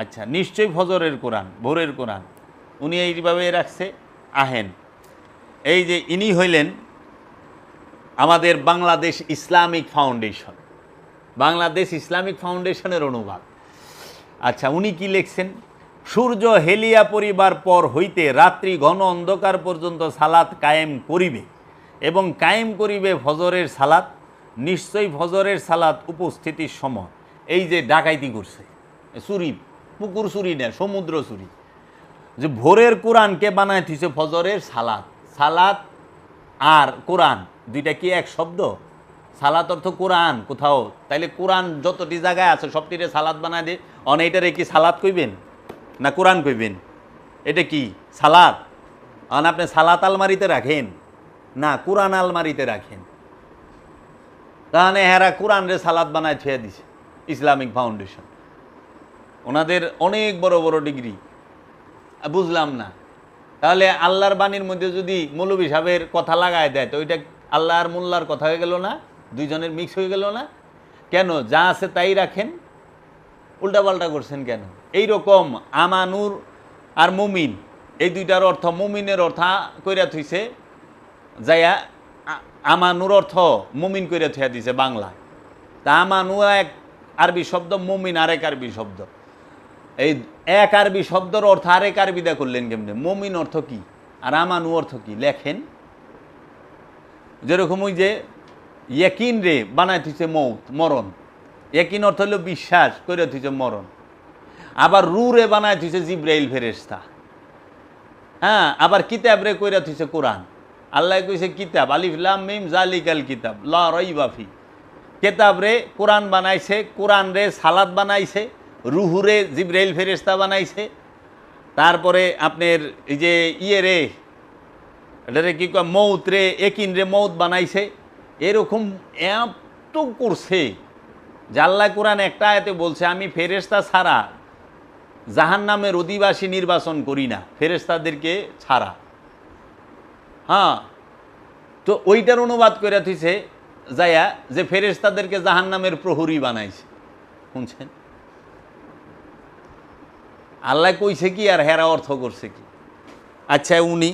আচ্ছা, নিশ্চয়ই ফজরের কোরআন, ভোরের কোরআন, উনি এইভাবে রাখছে। আহেন, এই যে ইনি হইলেন আমাদের Bangladesh Islamic foundation, Bangladesh Islamic ফাউন্ডেশনের অনুবাদ। আচ্ছা, উনি কি লিখছেন, সূর্য হেলিয়া পরিবার পর হইতে রাত্রি ঘন অন্ধকার পর্যন্ত সালাত কায়েম করিবে, এবং কায়েম করিবে ফজরের সালাত, নিশ্চয়ই ফজরের সালাত উপস্থিতির সময়। এই যে ডাকাইতি করছে, চুরি, পুকুর চুরি না, সমুদ্র চুরি, যে ভোরের কোরআনকে বানায় দিছে ফজরের সালাত। সালাত আর কোরআন দুইটা কি এক শব্দ? সালাত অর্থ কোরআন কোথাও, তাইলে কোরআন যতটি জায়গায় আছে সবটিরে সালাত বানায় দিয়ে অনেকটারে কি সালাত কইবেন না কোরআন কইবেন? এটা কি সালাত? আর আপনি সালাত আলমারিতে রাখেন না কোরআন আলমারিতে রাখেন? তাহলে হেরা কোরআন রে সালাত বানায় থুয়ে দিছে ইসলামিক ফাউন্ডেশন, ওনাদের অনেক বড় বড় ডিগ্রি। বুঝলাম না, তাহলে আল্লাহর বাণীর মধ্যে যদি মৌলভী সাহেবের কথা লাগায় দেয় তো ওইটা আল্লাহ আর মোল্লার কথা হয়ে গেল না? দুইজনের মিক্স হয়ে গেল না? কেন যা আছে তাই রাখেন, উল্টাপাল্টা করছেন কেন? এই রকম আমানুর আর মুমিন, এই দুইটার অর্থ, মুমিনের অর্থ কইরা থইছে যাইয়া, আমানুর অর্থ মুমিন কইরা থইয়া দিছে বাংলায়। তা আমানু এক আরবি শব্দ, মুমিন আরেক আরবি শব্দ। এই এক আরবি শব্দের অর্থ আরেক আরবিদা করলেন কেমনে? মুমিন অর্থ কি আর আমানু অর্থ কি লেখেন। যেরকম ওই যে ইয়াকিন রে বানায় থইছে মৌত, মরণ। ইয়াকিন অর্থ হলো বিশ্বাস, করে থইছে মরণ। আবার রু রে বানায় থইছে জিব্রাইল ফেরেশতা। হ্যাঁ, আবার কিতাব রে কইরা থইছে কোরআন। আল্লাহ কইছে কিতাব, আলিফ লাম মিম জালিকাল কিতাব লা রাইবা ফি। কিতাব রে কোরআন বানাইছে, কোরআন রে সালাত বানাইছে, রুহুরে জিব্রাইল ফেরেশতা বানাইছে। তারপরে আপনার এই যে ইয়ে রে, এটারে কি কয়, মৌত রে, একিন রে মৌত বানাইছে। এরকম এত করছে যে আল্লাহ কোরআন একটা আয়াতে বলছে, আমি ফেরেশতা ছাড়া জাহান্নামের অধিবাসী নির্বাচন করি না, ফেরেশতাদেরকে ছাড়া। হ্যাঁ, তো ওইটার অনুবাদ করে দিছে যাইয়া যে ফেরেশতাদেরকে জাহান্নামের প্রহরী বানাইছে। শুনছেন? আল্লাহ কইছে কি আর হেরা অর্থ করছে কি? আচ্ছা, উনি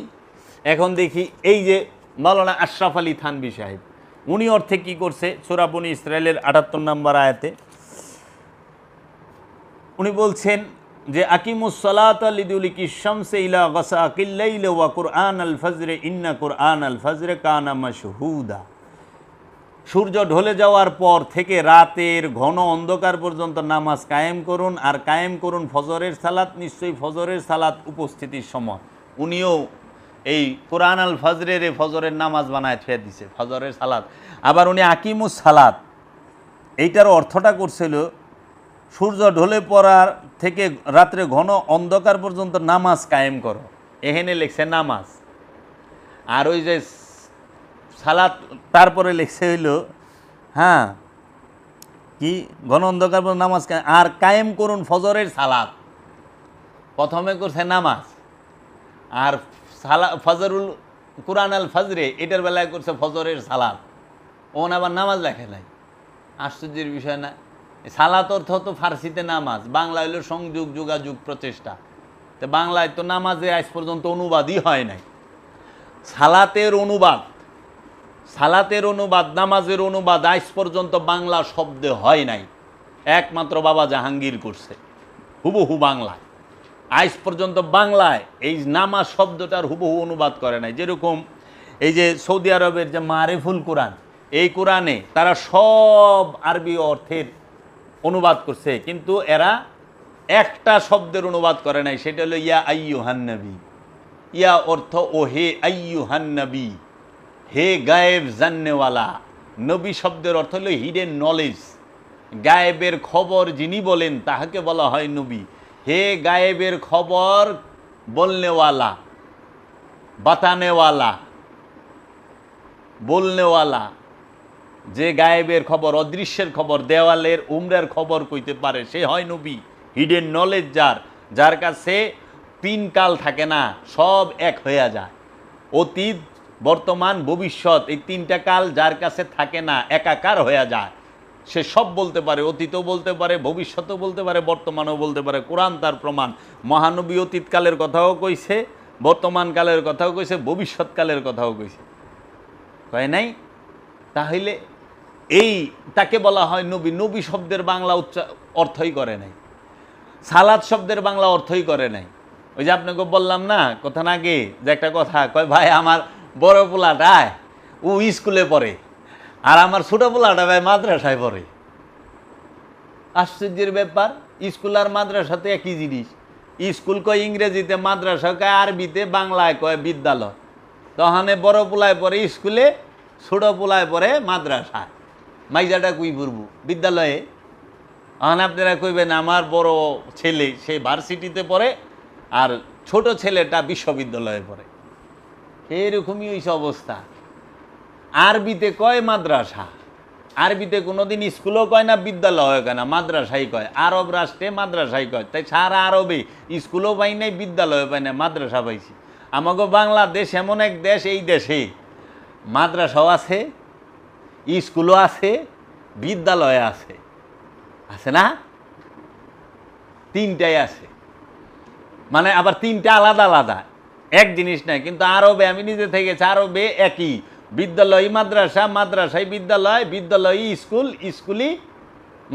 এখন দেখি এই যে মাওলানা আশরাফ আলী থানভী সাহেব, উনি অর্থে কি করছে? সূরা বনী ইসরাইলের ৭৮ নম্বর আয়াতে উনি বলছেন যে আকিমুস সালাতা লিদুলিকি শামসি ইলা গাসাকিল লাইলি ওয়া কুরআন আল ফজর ইন্না কুরআন আল ফজর কানা মাশহুদা। সূর্য ঢলে যাওয়ার পর থেকে রাতের ঘন অন্ধকার পর্যন্ত নামাজ কায়েম করুন, আর কায়েম করুন ফজরের সালাত, নিশ্চয়ই ফজরের সালাত উপস্থিতির সময়। উনিও এই কোরআন আল ফজরের ফজরের নামাজ বানায় থুয়ে দিছে, ফজরের সালাত। আবার উনি আকিমুস সালাত, এইটার অর্থটা করছিল সূর্য ঢলে পড়ার থেকে রাত্রে ঘন অন্ধকার পর্যন্ত নামাজ কায়েম করো। এখানে লিখছে নামাজ, আর ওই যে সালাত তারপরে লিখছে হইল হ্যাঁ কি ঘন অন্ধকার পর্যন্ত নামাজ আর কায়েম করুন ফজরের সালাত। প্রথমে করছে নামাজ, আর ফজরুল কুরআন আল ফজরে এটার বেলায় করছে ফজরের সালাত। ওন আবার নামাজ লেখে নাই, আশ্চর্যের বিষয় না? সালাত অর্থ তো ফার্সিতে নামাজ, বাংলা হইল সংযোগ, যোগাযোগ, প্রচেষ্টা। তো বাংলায় তো নামাজে আজ পর্যন্ত অনুবাদই হয় নাই। সালাতের অনুবাদ, সালাতের অনুবাদ, নামাজের অনুবাদ আজ পর্যন্ত বাংলা শব্দে হয় নাই, একমাত্র বাবা জাহাঙ্গীর করছে হুবহু বাংলায়। আজ পর্যন্ত বাংলায় এই নামাজ শব্দটার হুবহু অনুবাদ করে নাই। যেরকম এই যে সৌদি আরবের যে মারিফুল কোরআন, এই কোরআনে তারা সব আরবি অর্থের অনুবাদ করছে, কিন্তু এরা একটা শব্দের অনুবাদ করে নাই, সেটা হলো ইয়া আইয়ুহান নবী। ইয়া অর্থ ও হে আইয়ুহান নবী, হে গায়েব জাননেওয়ালা। নবী শব্দের অর্থ হলো হিডেন নলেজ, গায়েবের খবর যিনি বলেন তাহাকে বলা হয় নবী। হে গায়েবের খবর বলনেওয়ালা, বাতানেওয়ালা, বলনেওয়ালা, যে গায়েবের খবর, অদৃশ্যের খবর, দেওয়ালের উমরের খবর কইতে পারে, সে হয় নবী। হিডেন নলেজ যার, যার কাছে তিন কাল থাকে না, সব এক হইয়া যায়। অতীত, বর্তমান, ভবিষ্যৎ, এই তিনটা কাল যার কাছে থাকে না, একাকার হইয়া যায়, সে সব বলতে পারে। অতীতও বলতে পারে, ভবিষ্যতও বলতে পারে, বর্তমানও বলতে পারে। কোরআন তার প্রমাণ। মহানবী অতীতকালের কথাও কইছে, বর্তমান কালের কথাও কইছে, ভবিষ্যৎকালের কথাও কইছে, কয় নাই? তাহলে এই তাকে বলা হয় নবী। নবী শব্দের বাংলা অর্থই করে নাই, সালাত শব্দের বাংলা অর্থই করে নাই। ওই যে আপনাকে বললাম না কথা না আগে, যে একটা কথা কয়, ভাই আমার বড় পোলাটায় ও স্কুলে পড়ে, আর আমার ছোট পোলাটা ভাই মাদ্রাসায় পড়ে। আশ্চর্যের ব্যাপার, স্কুল আর মাদ্রাসাতে একই জিনিস। স্কুল কয় ইংরেজিতে, মাদ্রাসা কয় আরবিতে, বাংলায় কয় বিদ্যালয়। তখন বড় পোলায় পড়ে স্কুলে, ছোট পোলায় পড়ে মাদ্রাসায়। মাইজাটা কুই পড়ব বিদ্যালয়ে। এখন আপনারা কইবেন আমার বড় ছেলে সে ভার্সিটিতে পড়ে আর ছোট ছেলেটা বিশ্ববিদ্যালয়ে পড়ে। এরকমই হইছে অবস্থা। আরবিতে কয় মাদ্রাসা, আরবিতে কোনোদিন স্কুলও কয় না, বিদ্যালয় কয় না, মাদ্রাসাই কয়। আরব রাষ্ট্রে মাদ্রাসাই কয়। তাই সারা আরবে স্কুলও পাই নাই, বিদ্যালয়ও পাই না, মাদ্রাসা পাইছি। আমাকে বাংলাদেশ এমন এক দেশ, এই দেশে মাদ্রাসাও আছে, স্কুলও আছে, বিদ্যালয় আছে, আছে না? তিনটাই আছে, মানে আবার তিনটা আলাদা আলাদা, এক জিনিস নাই। কিন্তু আরবে আমি নিজে থেকেছি, আরবে একই, বিদ্যালয় মাদ্রাসা, মাদ্রাসায় বিদ্যালয়, বিদ্যালয় স্কুল, স্কুলই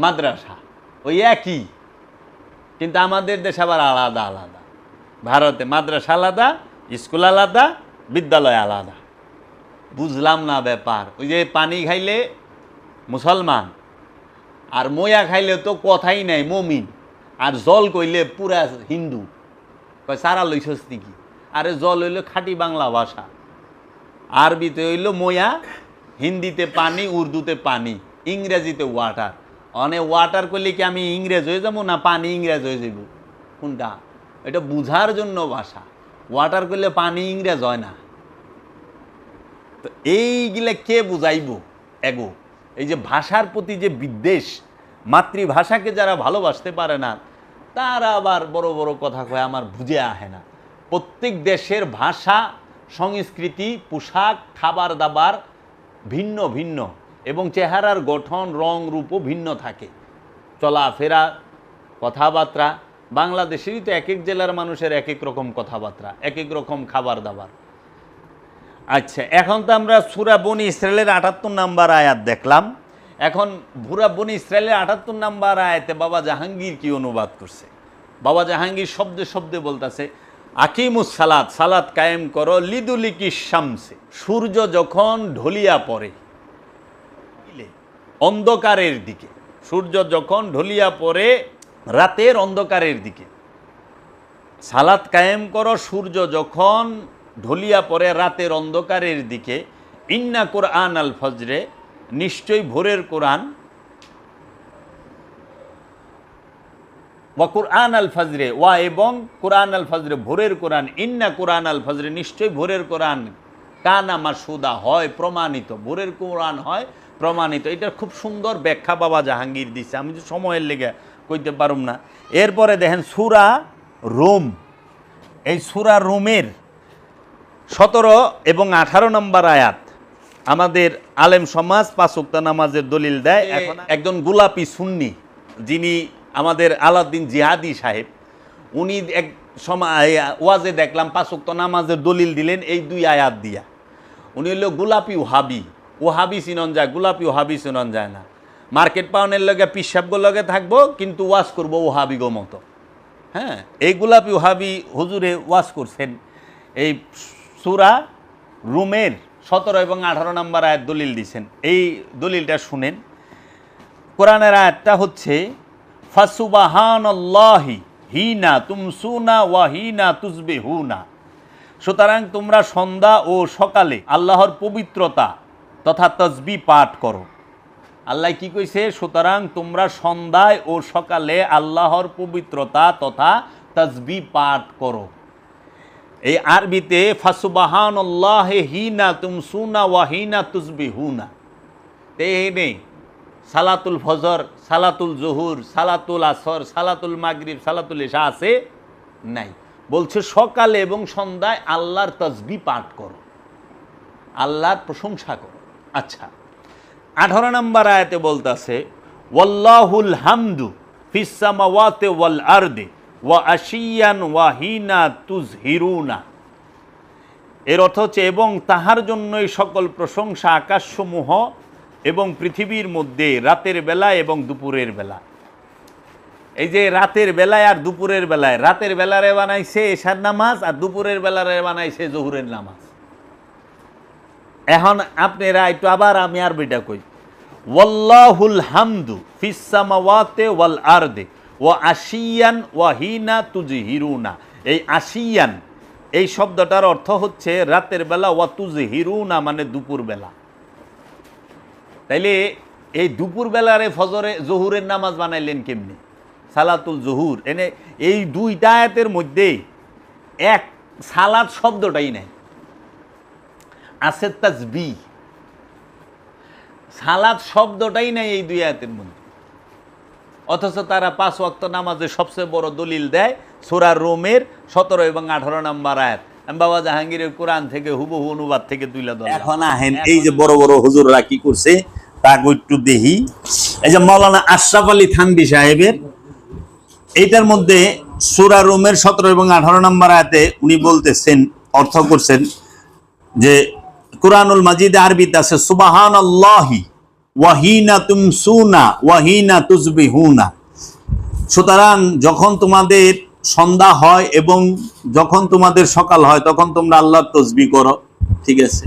মাদ্রাসা, ওই একই। কিন্তু আমাদের দেশে আবার আলাদা আলাদা। ভারতে মাদ্রাসা আলাদা, স্কুল আলাদা, বিদ্যালয় আলাদা। বুঝলাম না ব্যাপার। ওই যে পানি খাইলে মুসলমান, আর ময়া খাইলে তো কথাই নাই মমিন, আর জল কইলে পুরা হিন্দু। কয় সারা লইছস নাকি? আরে জল হইল খাঁটি বাংলা ভাষা। আরবিতে হইল ময়া, হিন্দিতে পানি, উর্দুতে পানি, ইংরেজিতে ওয়াটার। অনে ওয়াটার করলে কি আমি ইংরেজ হয়ে যাবো, না পানি ইংরেজ হয়ে যাব? কোনটা? এটা বুঝার জন্য ভাষা। ওয়াটার করলে পানি ইংরেজ হয় না। তো এইগুলা কে বুঝাইব এগো? এই যে ভাষার প্রতি যে বিদ্বেষ, মাতৃভাষাকে যারা ভালোবাসতে পারে না, তারা আবার বড় বড় কথা কয়, আমার বুঝে আহে না। প্রত্যেক দেশের ভাষা, সংস্কৃতি, পোশাক, খাবার দাবার ভিন্ন ভিন্ন, এবং চেহারার গঠন, রং, রূপও ভিন্ন থাকে। চলাফেরা, কথাবার্তা, বাংলাদেশেরই তো এক এক জেলার মানুষের এক এক রকম কথাবার্তা, এক এক রকম খাবার দাবার। আচ্ছা, এখন তো আমরা সূরা বনী ইসরাইলের ৭৮ নাম্বার আয়াত দেখলাম। এখন সূরা বনী ইসরাইলের ৭৮ নাম্বার আয়াতে বাবা জাহাঙ্গীর কি অনুবাদ করছে? বাবা জাহাঙ্গীর শব্দে শব্দে বলতেছে, আকিমুস সালাত, সালাত কায়েম করো, লিদুলিকি শামসে, সূর্য যখন ঢলিয়া পড়ে, অন্ধকারের দিকে, সূর্য যখন ঢলিয়া পড়ে রাতের অন্ধকারের দিকে, সালাত কায়েম করো সূর্য যখন ঢলিয়া পড়ে রাতের অন্ধকারের দিকে। ইন্না কোরআন আল ফজরে, নিশ্চয়ই ভোরের কোরআন, ওয়া কোরআন আল ফজরে, ওয়া এবং কোরআন আল ফজরে, ভোরের কোরআন। ইন্না কোরআন আল ফজরে, নিশ্চয়ই ভোরের কোরআন, কানা মাসুদা, হয় প্রমাণিত। ভোরের কোরআন হয় প্রমাণিত। এটা খুব সুন্দর ব্যাখ্যা বাবা জাহাঙ্গীর দিচ্ছে, আমি তো সময়ের লেগে কইতে পারুম না। এরপরে দেখেন সূরা রুম, এই সূরা রুমের ১৭ এবং ১৮ নম্বর আয়াত আমাদের আলেম সমাজ ৫ ওয়াক্ত নামাজের দলিল দেয়। এখন একজন গোলাপি সুন্নি, যিনি আমাদের আলাউদ্দিন জিহাদি সাহেব, উনি এক সময় ওয়াজে দেখলাম ৫ ওয়াক্ত নামাজের দলিল দিলেন এই ২ আয়াত দিয়া। উনি হইল গোলাপি ওহাবি। ওহাবি চিনন যায়, গোলাপি ওহাবি চিনন যায় না। মার্কেট পাউনের লগে পিসাবগো লগে থাকবো, কিন্তু ওয়াজ করবো ওহাবিগো মতো। হ্যাঁ, এই গোলাপি ওহাবি হুজুরে ওয়াজ করছেন এই সূরা রুমের 17 এবং 18 নম্বর আয়াত দলিল দিছেন। এই দলিলটা শুনেন। কোরআনের আয়াতটা হচ্ছে ফাসুবহানাল্লাহি হিনা তুমসুনা ওয়া হিনা তুসবিহুনা। সুতরাং তোমরা সন্ধ্যা ও সকালে আল্লাহর পবিত্রতা তথা তসবিহ পাঠ করো। আল্লাহ কি কইছে? সুতরাং তোমরা সন্ধ্যায় ও সকালে আল্লাহর পবিত্রতা তথা তসবিহ পাঠ করো। এই আরবিতে ফাসুবহানাল্লাহি হিনা তুমসুনা ওয়া হিনা তুসবিহুনা। তেনে সালাতুল ফজর, সালাতুল জোহর, সালাতুল আসর, সালাতুল মাগরিব, সালাতুল ইশা আছে? নাই। বলছে সকালে এবং সন্ধ্যায় আল্লাহর তসবিহ পাঠ করো, আল্লাহর প্রশংসা করো। আচ্ছা, 18 নম্বর আয়াতে বলতাছে ওয়াল্লাহুল হামদু ফিস সামাওয়াতি ওয়াল আরদি ওয়া আশিয়ান ওয়া হিনা তুজহিরুনা। এর অর্থ হচ্ছে এবং তাহার জন্যই সকল প্রশংসা আকাশসমূহ এবং পৃথিবীর মধ্যে রাতের বেলায় এবং দুপুরের বেলা। এই যে রাতের বেলায় আর দুপুরের বেলায়, রাতের বেলারে বানাইছে এশার নামাজ আর দুপুরের বেলারে বানাইছে জোহরের নামাজ। এখন আপনারা একটু আবার আমি আরবিটা কই, ওয়াল্লাহুল হামদু ফিস সামাওয়াতি ওয়াল আরদি ওয়া আশিয়ান ওয়া হিনা তুজহিরুনা। এই আশিয়ান এই শব্দটার অর্থ হচ্ছে রাতের বেলা, ওয়া তুজহিরুনা মানে দুপুর বেলা। তাইলে এই দুপুর বেলারে ফজরে জোহরের নামাজ বানাইলেন কেমনি? সালাতুল জোহর। এনে এই দুইটা আয়াতের মধ্যে এক সালাত শব্দটাই নাই, আছে তাসবিহ। সালাত শব্দটাই নাই এই দুই আয়াতের মধ্যে। অথচ তারা 5 ওয়াক্ত নামাজের সবচেয়ে বড় দলিল দেয় সূরা রুমের 17 এবং 18 নম্বর আয়াত। বাবা জাহাঙ্গীরের কোরআন থেকে হুবহু অনুবাদ থেকে তুলে ধরলাম। এখন আহেন এই যে বড় বড় হুজুররা কি করছে তা একটু দেখি। এই যে মাওলানা আশরাফ আলী থানভী সাহেবের এইটার মধ্যে সূরা রুমের 17 এবং 18 নম্বর আয়াতে উনি বলতেছেন, অর্থ করছেন যে কুরআনুল মাজিদে আরবিতে আছে সুবহানাল্লাহি ওয়া হিনা তুমসুনা ওয়া হিনা তুসবিহুনা। সুতরাং যখন তোমাদের সন্ধ্যা হয় এবং যখন তোমাদের সকাল হয় তখন তোমরা আল্লাহর তাসবিহ করো, ঠিক আছে।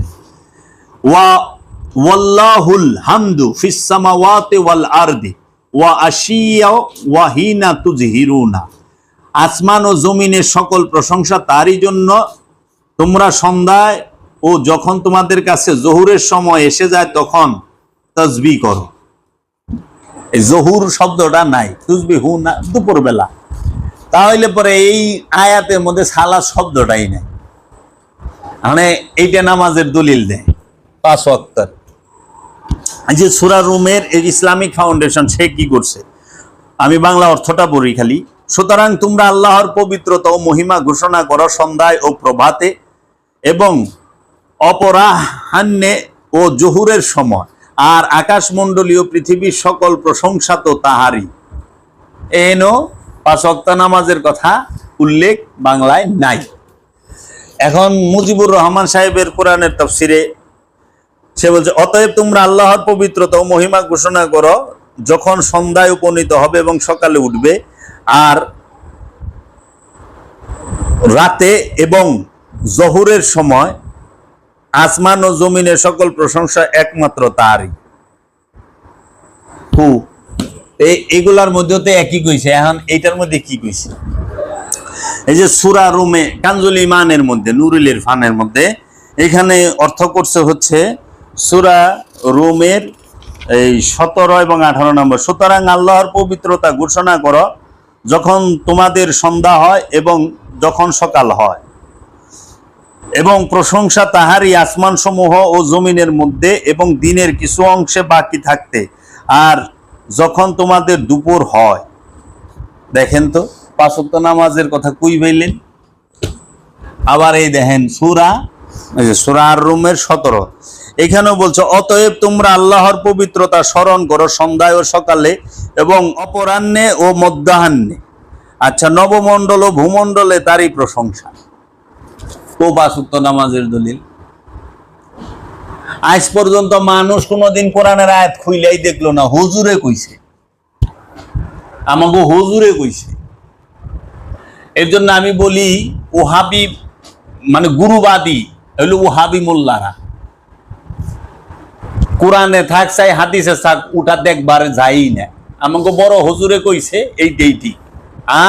ওয়াল্লাহুল হামদু ফিস সামাওয়াতি ওয়াল আরদি ওয়া আশিয়া ওয়া হিনা তুজহিরুনা। আসমান ও জমিনের সকল প্রশংসা তারই জন্য, তোমরা সন্ধ্যায় ও যখন তোমাদের কাছে জোহরের সময় এসে যায় তখন তাসবিহ করো। এই জোহর শব্দটা নাই, তুসবিহুনা দুপুর বেলা। তাহলে পরে এই আয়াতের মধ্যে সালাত শব্দটাই নাই, মানে এইটা নামাজের দলিল দেয় 5 ওয়াক্তের। যে সূরা রুমের এই ইসলামিক ফাউন্ডেশন সে কি করছে, আমি বাংলা অর্থটা পড়ি খালি। সুতরাং তোমরা আল্লাহর পবিত্রতা ও মহিমা ঘোষণা করো সন্ধ্যায় ও প্রভাতে এবং অপরাহ্নে ও জোহরের সময়, আর আকাশমণ্ডলীয় পৃথিবীর সকল প্রশংসা তো তাহারই। এনো 5 ওয়াক্ত নামাজের কথা উল্লেখ বাংলায় নাই। এখন মুজিবুর রহমান সাহেবের কোরআনের তাফসিরে সে বলছে অতএব তোমরা আল্লাহর পবিত্রতা ও মহিমা ঘোষণা করো যখন সন্ধ্যায় উপনীত হবে এবং সকালে উঠবে, আর রাতে এবং জোহরের সময় আসমান ও জমিনের সকল প্রশংসা একমাত্র তারই। এগুলার মধ্যে তো একই কইছে। এখন এইটার মধ্যে কি কইছে? এই যে সূরা রুমে কানজুল ইমানের মধ্যে নুরুল ইরফানের মধ্যে এখানে অর্থ করছে হচ্ছে সূরা রুমের এই 17 এবং 18 নম্বর। সুতরাং আল্লাহর পবিত্রতা ঘোষণা করো যখন তোমাদের সন্ধ্যা হয় এবং যখন সকাল হয়, এবং প্রশংসা তাহারই আসমান সমূহ ও জমিনের মধ্যে এবং দিনের কিছু অংশে বাকি থাকতে, আর যখন তোমাদের দুপুর হয়। দেখেন তো 5 ওয়াক্ত নামাজের কথা কই বললেন। আবার এই দেখেন সূরা আর রুমের 17 এখানেও বলছে অতএব তোমরা আল্লাহর পবিত্রতা স্মরণ করো সন্ধ্যায় ও সকালে এবং অপরাহ্নে ও মধ্যাহ্নে। আচ্ছা, নবমণ্ডল ও ভূমণ্ডলে তারই প্রশংসা। তো 5 ওয়াক্ত নামাজের দলিল। আজ পর্যন্ত মানুষ কোনোদিন কোরআনের আয়াত খুইলাই দেখলো না, হুজুরে কইছে, আমাকে হুজুরে কইছে। এর জন্য আমি বলি ওহাবি মানে গুরুবাদী হইল ওহাবি মোল্লারা, কোরআনে থাক চাই হাদিসে থাক ওটা দেখবার যাই না। আমাকে বড় হুজুরে কইছে এইটাই ঠিক,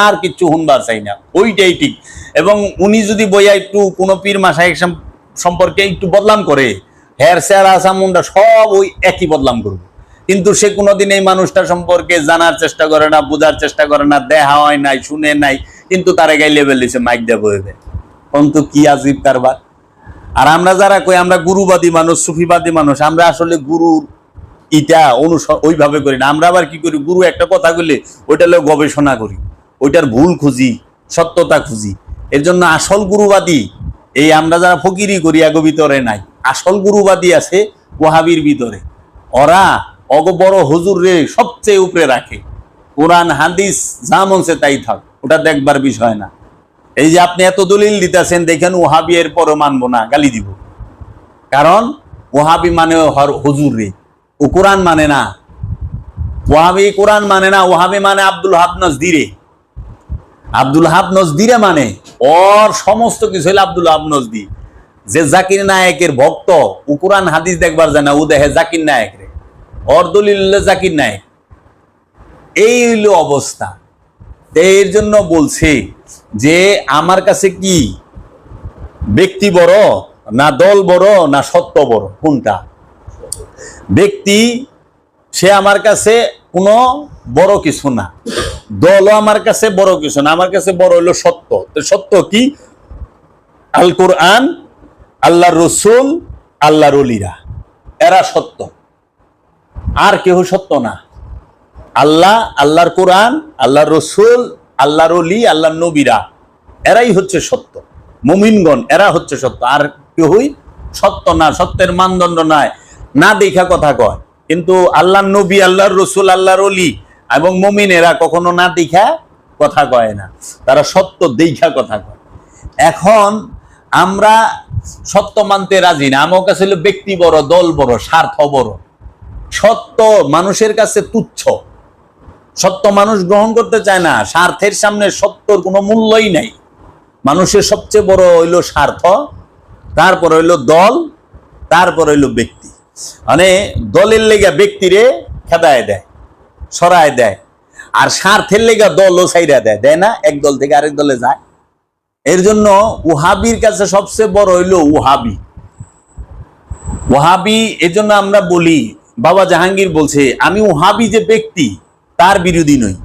আর কিছু শুনবার চাই না, ওইটাই ঠিক। এবং উনি যদি বইয়া একটু কোনো পীর মাসায়েক সম্পর্কে একটু বদলাম করে, হের চেহারা চামুন্ডা সব ওই একই বদলাম করবে, কিন্তু সে কোনোদিন এই মানুষটা সম্পর্কে জানার চেষ্টা করে না, বোঝার চেষ্টা করে না, দেখা হয় নাই, শুনে নাই, কিন্তু তারা গাই লেভেল দিছে মাইক দেব হইবে। কিন্তু কি আজীব কারবার। আর আমরা যারা কই আমরা গুরুবাদী মানুষ, সুফিবাদী মানুষ, আমরা আসলে গুরু ইটা ওইভাবে করি না। আমরা আবার কি করি, গুরু একটা কথা বললে ওইটা লোক গবেষণা করি, ওইটার ভুল খুঁজি, সত্যতা খুঁজি। এর জন্য আসল গুরুবাদী এই আমরা যারা ফকিরি করি এগো ভিতরে নাই, আসল গুরুবাদী আছে ওয়াহাবির ভিতরে। ওরা অগ বড় হুজুর রে সবচেয়ে উপরে রাখে, কোরআন হাদিস যা মনছে তাই থাক, ওটা দেখবার বিষয় না। এই যে আপনি এত দলিল দিতেছেন, দেখেন ওহাবি এর পরও মানবো না, গালি দিব। কারণ ওহাবি মানে হুজুর রে, ও কোরআন মানে না। ওহাবি কোরআন মানে না, ওহাবি মানে আব্দুল হাব নজদিরে। আব্দুল হাব নজদিরে মানে ওর সমস্ত কিছু হইল আব্দুল হাব নজদি। যে জাকির নায়েকের ভক্ত, ও কোরআন হাদিস দেখবার যায় না, ও দেখে জাকির নায়েক রে, ওর দলিল জাকির নায়েক। এই হইল অবস্থা। এর জন্য বলছে যে আমার কাছে কি ব্যক্তি বড় না দল বড় না সত্য বড়, কোনটা? ব্যক্তি সে আমার কাছে কোনো বড় কিছু না, দলও আমার কাছে বড় কিছু না, আমার কাছে বড় হইলো সত্য। তো সত্য কি? আল কোরআন, আল্লাহর রসুল, আল্লাহর ওলিরা, এরা সত্য, আর কেউ সত্য না। আল্লাহ, আল্লাহর কোরআন, আল্লাহর রসুল, আল্লাহর ওলি, আল্লাহর নবীরা, এরাই হচ্ছে সত্য। মুমিনগণ এরা হচ্ছে সত্য, আর কেউই সত্য না। সত্যের মানদণ্ড নাই, না দেখা কথা কয়। কিন্তু আল্লাহর নবী, আল্লাহর রসুল, আল্লাহর ওলি এবং মুমিন এরা কখনো না দেখা কথা কয় না, তারা সত্য দেখা কথা কয়। এখন আমরা সত্য মানতে রাজি না। আমার কাছে হলো ব্যক্তি বড়, দল বড়, স্বার্থ বড়। সত্য মানুষের কাছে তুচ্ছ, সত্য মানুষ গ্রহণ করতে চায় না। স্বার্থের সামনে সত্যর কোনো মূল্যই নাই। মানুষের সবচেয়ে বড় হইল স্বার্থ, তারপর হইল দল, তারপর হইল ব্যক্তি। মানে দলের লেগা ব্যক্তিরে খেদায় দেয়, সরায় দেয়, আর স্বার্থের লেগা দলও ছাইরা দেয়, দেয় না? এক দল থেকে আরেক দলে যায়। এর জন্য ওহাবির কাছে সবচেয়ে বড় হইল ওহাবি। ওহাবি, এর জন্য আমরা বলি, বাবা জাহাঙ্গীর বলছে আমি ওহাবি যে ব্যক্তি তার বিরোধী নই,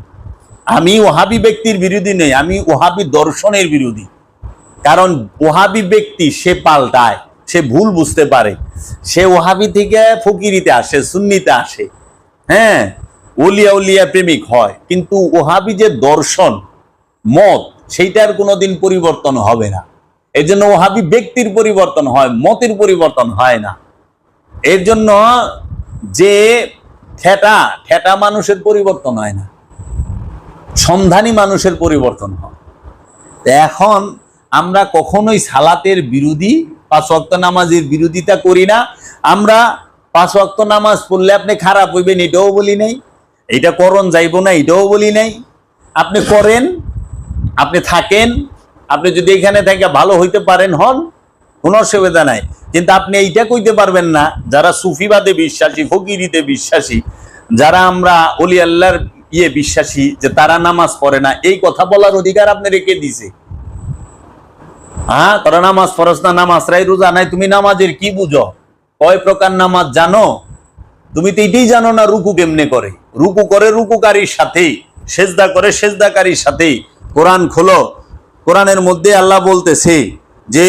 আমি ওহাবি ব্যক্তির বিরোধী নই, আমি ওহাবি দর্শনের বিরোধী। কারণ ওহাবি ব্যক্তি সে পাল্টায়, সে ভুল বুঝতে পারে, সে ওহাবি থেকে ফকিরিতে আসে, সুন্নিতে আসে, হ্যাঁ, ওলিয়া উলিয়া প্রেমিক হয়, কিন্তু ওহাবি যে দর্শন মত সেইটার কোনোদিন পরিবর্তন হবে না। এর জন্য ওহাবি ব্যক্তির পরিবর্তন হয়, মতের পরিবর্তন হয় না। এর জন্য যে ঠেটা মানুষের পরিবর্তন হয় না, সন্ধানী মানুষের পরিবর্তন হয়। এখন আমরা কখনোই সালাতের বিরোধী, 5 ওয়াক্ত নামাজের বিরোধিতা করি না। আমরা 5 ওয়াক্ত নামাজ পড়লে আপনি খারাপ হইবেন এটাও বলি নাই, এটা করণ যাইব না এটাও বলি নাই। আপনি করেন, আপনি থাকেন, আপনি যদি এখানে থেকে ভালো হইতে পারেন হন, কোনো অসুবিধা নাই। কিন্তু আপনি এইটা কইতে পারবেন না, যারা সুফিবাদে বিশ্বাসী, ফকিরিতে বিশ্বাসী, যারা আমরা ওলি আল্লাহর বিশ্বাসী, যে তারা নামাজ পড়ে না, এই কথা বলার অধিকার আপনি রেখে দিছে। হ্যাঁ, তোরা নামাজ পড়স না, নামাজ রাই, রোজা নাই, তুমি নামাজের কি বুঝো? কয় প্রকার নামাজ জানো? তুমি তো এটাই জানো না রুকু কেমনে করে। রুকু করে রুকুকারীর সাথে, সেজদা করে সেজদাকারীর সাথে। কোরআন খোলো, কোরআনের মধ্যে আল্লাহ বলতেছে যে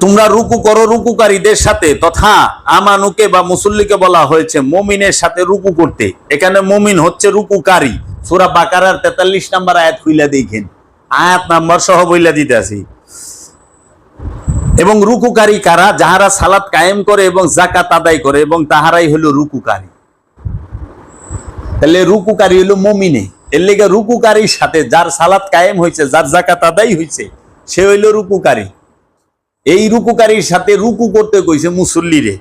তোমরা রুকু করো রুকুকারীদের সাথে, তথা আমানুকে বা মুসল্লিকে বলা হয়েছে মুমিনের সাথে রুকু করতে। এখানে মুমিন হচ্ছে রুকুকারী। সূরা বাকারার 43 নম্বর আয়াত খুইলা দেখেন, আয়াত নাম্বার সহ বইলা দিতেছি। এবং রুকুকারী কারা? যাহারা সালাত কায়েম করে এবং যাকাত আদায় করে, এবং তাহারাই হলো রুকুকারী। তাহলে রুকুকারী হলো মুমিনে। এর লেগে রুকুকারীর সাথে যার সালাত কায়েম হয়েছে, যার যাকাত আদায় হয়েছে, সে হইল রুকুকারী। এই রুকুকারীর সাথে রুকু করতে কইছে মুসল্লিরে।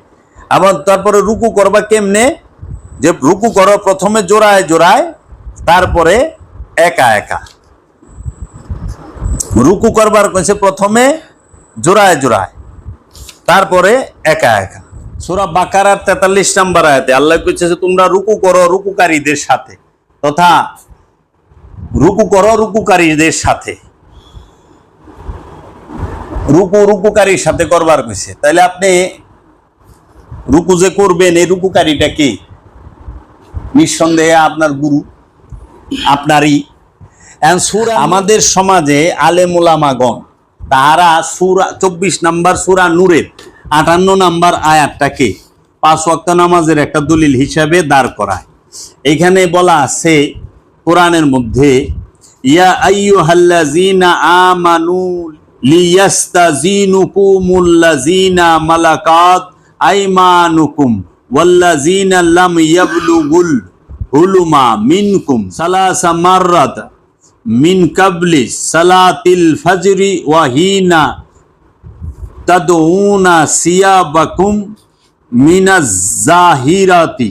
আবার তারপরে রুকু করবা কেমনে? যে রুকু করো প্রথমে জোড়ায় জোড়ায়, তারপরে একা একা। রুকু করবার কইছে প্রথমে জোড়ায় জোড়ায়, তারপরে একা একা। সূরা বাকারার 43 নম্বর আয়াতে আল্লাহ কইছে যে তোমরা রুকু করো রুকুকারীদের সাথে, তথা রুকু করো রুকুকারীদের সাথে, রুকুকারীর সাথে করবার কইছে। তাহলে আপনি রুকু যে করবেন, এই রুকুকারীটা কি? নিঃসন্দেহে আপনার গুরু, আপনারই। আমাদের সমাজে আলেম ওলামাগণ তারা সূরা 24 নম্বর সূরা নূরের 58 নম্বর আয়াতটাকে 5 ওয়াক্ত নামাজের একটা দলিল হিসাবে দাঁড় করায়। এখানে বলা আছে কোরআনের মধ্যে, ইয়া আইয়ুহাল্লাযীনা আমানু লিয়াস্তাযিনুকুমুল্লাযীনা মালাকাত আইমানুকুম ওয়াল্লাযীনা লাম ইয়াবলুগুল হুলুমা মিনকুম সালাসা মাররাত মিন কাবলি সালাতিল ফজরি ওয়া হিনা তাদউনা সিয়াবাকুম মিনাজ জাহিরাতি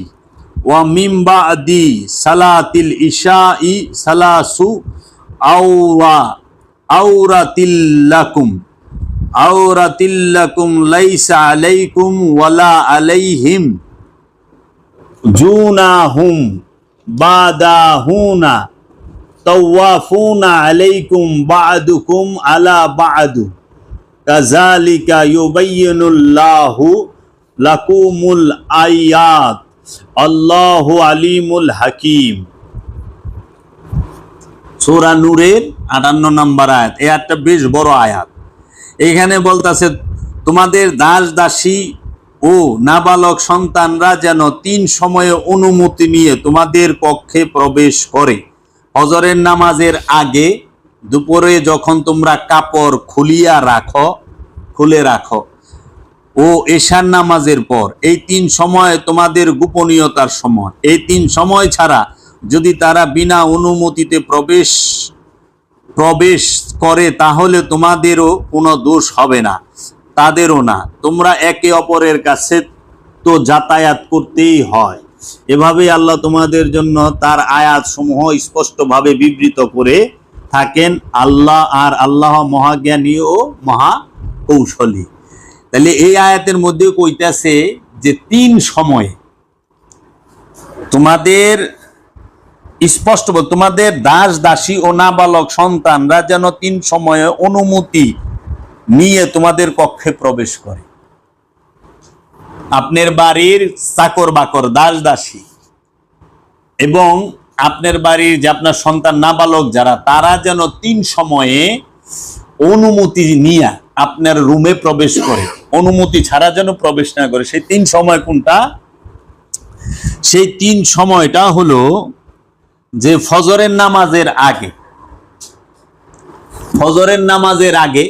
ওয়া মিন বাদি সালাতিল ইশাই সালাসু আওরাতিল্লাকুম লাইসা আলাইকুম ওয়ালা আলাইহিম জুনাহুম বাদাহুনা তাওয়াফুনা আলাইকুম বা'দুকুম আলা বা'দু কাযালিকা ইউবাইয়িনুল্লাহু লাকুমুল আয়াত আল্লাহু আলিমুল হাকিম। সূরা নূরের 58 নম্বর আয়াত। এই আয়াতটা বেশ বড় আয়াত। এখানে বলতাছে তোমাদের দাস দাসী ও নাবালক সন্তানরা যেন 3 সময়ে অনুমতি নিয়ে তোমাদের কক্ষে প্রবেশ করে। ফজরের নামাজের আগে, দুপুরে যখন তোমরা কাপড় খুলে রাখো ও এশার নামাজের পর। এই 3 সময় তোমাদের গোপনীয়তার সময়। এই 3 সময় ছাড়া যদি তারা বিনা অনুমতিতে প্রবেশ করে তাহলে তোমাদেরও কোনো দোষ হবে না, তাদেরও না। তোমরা একে অপরের কাছে তো যাতায়াত করতেই হয়। এভাবেই আল্লাহ তোমাদের জন্য তার আয়াত সমূহ স্পষ্টভাবে বিবৃত করে থাকেন। আল্লাহ মহাজ্ঞানী ও মহা কৌশলী। তাহলে এই আয়াতের মধ্যে কইতাছে যে 3 সময়ে তোমাদের স্পষ্ট, তোমাদের দাস দাসী ও নাবালক সন্তানরা যেন 3 সময়ে অনুমতি নিয়ে তোমাদের কক্ষে প্রবেশ করে। আপনার বাড়ির চাকর বাকর দাস দাসী এবং আপনার বাড়ির যে আপনার সন্তান নাবালক যারা, তারা যেন 3 সময়ে অনুমতি নিয়ে আপনার রুমে প্রবেশ করে, অনুমতি ছাড়া যেন প্রবেশ না করে। সেই 3 সময় কোনটা? সেই 3 সময়টা হলো যে ফজরের নামাজের আগে,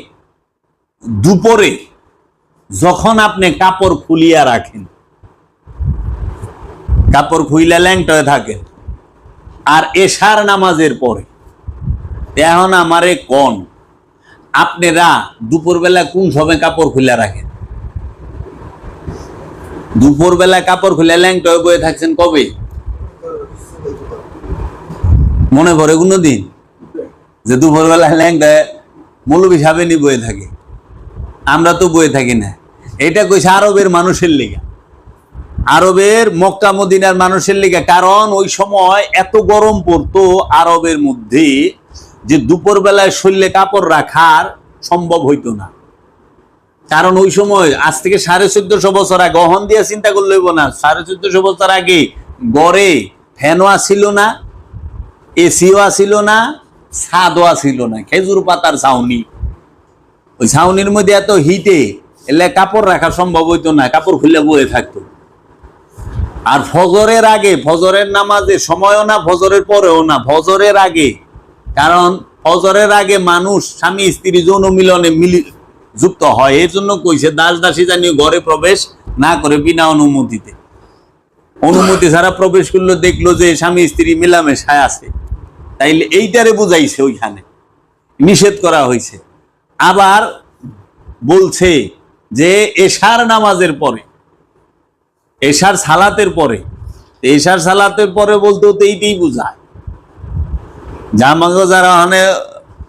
দুপুরে যখন আপনি কাপড় খুলিয়া রাখেন, কাপড় খুইলা ল্যাংটয়ে থাকেন, আর এশার নামাজের পরে। এখন আমারে কোন আপনারা দুপুরবেলা কোন সময় কাপড় খুলে রাখেন? দুপুরবেলা কাপড় খুলে ল্যাংটয়ে বয়ে থাকছেন কবে? মনে পড়ে কোনো দিন যে দুপুরবেলা ল্যাংটয়ে মৌলবী সাহেব বয়ে থাকে? আমরা তো বয়ে থাকি না। এটা কইছে আরবের মানুষের লিগা, আরবের মক্কা মদিনার মানুষের লিগা। কারণ ওই সময় এত গরম পড়তো আরবের মধ্যে যে দুপুরবেলায় শরীরে কাপড় রাখার সম্ভব হইতো না। কারণ ওই সময় আজ থেকে 1450 বছর আগে, গহন দিয়ে চিন্তা করলে হইব না, 1450 বছর আগে গড়ে ফ্যানও ছিল না, এসিও ছিল না, ছাদও ছিল না, খেজুর পাতার ছাউনি। ওই ছাউনির মধ্যে এত হিটে এলে কাপড় রাখা সম্ভব হইতো না, কাপড় খুলে বয়ে থাকতো। আর ফজরের আগে, ফজরের নামাজের সময়ও না, ফজরের পরেও না, ফজরের আগে। কারণ ফজরের আগে মানুষ স্বামী স্ত্রী যৌন মিলনে যুক্ত হয়। এর জন্য কইছে দাস দাসী জানিয়ে ঘরে প্রবেশ না করে বিনা অনুমতিতে। অনুমতি ছাড়া প্রবেশ করলো, দেখলো যে স্বামী স্ত্রী মিলামেশায় আছে, তাইলে এইটারে বুঝাইছে, ওইখানে নিষেধ করা হয়েছে। আবার বলছে যে এশার নামাজের পরে, এশার সালাতের পরে, এশার সালাতের পরে বলতে তো এইটাই বুঝায়। জামাগো যারা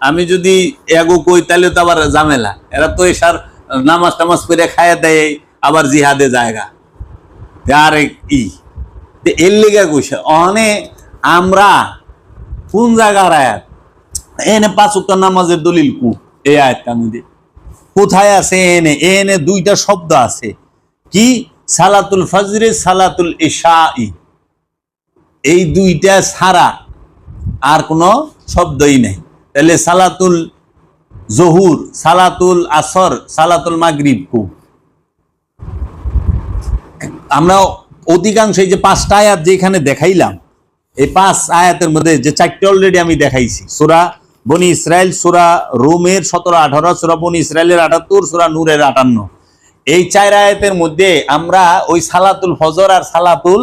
আমি যদি এগো কই তাহলে তো আবার ঝামেলা। এরা তো এশার নামাজ টামাজ করে খায়া দেয়, আবার জিহাদে জায়গা। আর এর লেগে কইছে অনে আমরা কোন জায়গার আয়াত এনে 5 ওয়াক্ত নামাজের দলিল কু এই আয়াতটার মধ্যে কোথায় আছে? এনে এনে দুইটা শব্দ আছে কি সালাতুল ফজরে সালাতুল ইশাই, এই দুইটা ছাড়া আর কোনো শব্দই নাই। তাহলে সালাতুল জহুর, সালাতুল আসর, সালাতুল মাগরিব কু? আমরা অধিকাংশ এই যে 5টা আয়াত যেখানে দেখাইলাম, এই 5 আয়াতের মধ্যে যে 4টে অলরেডি আমি দেখাইছি, সূরা বনি ইসরাইল, সূরা রোমের 17-18, সূরা বনি ইসরাইলের 78, সূরা নূরের 58, এই 4 আয়াতের মধ্যে আমরা ওই সালাতুল ফজর আর সালাতুল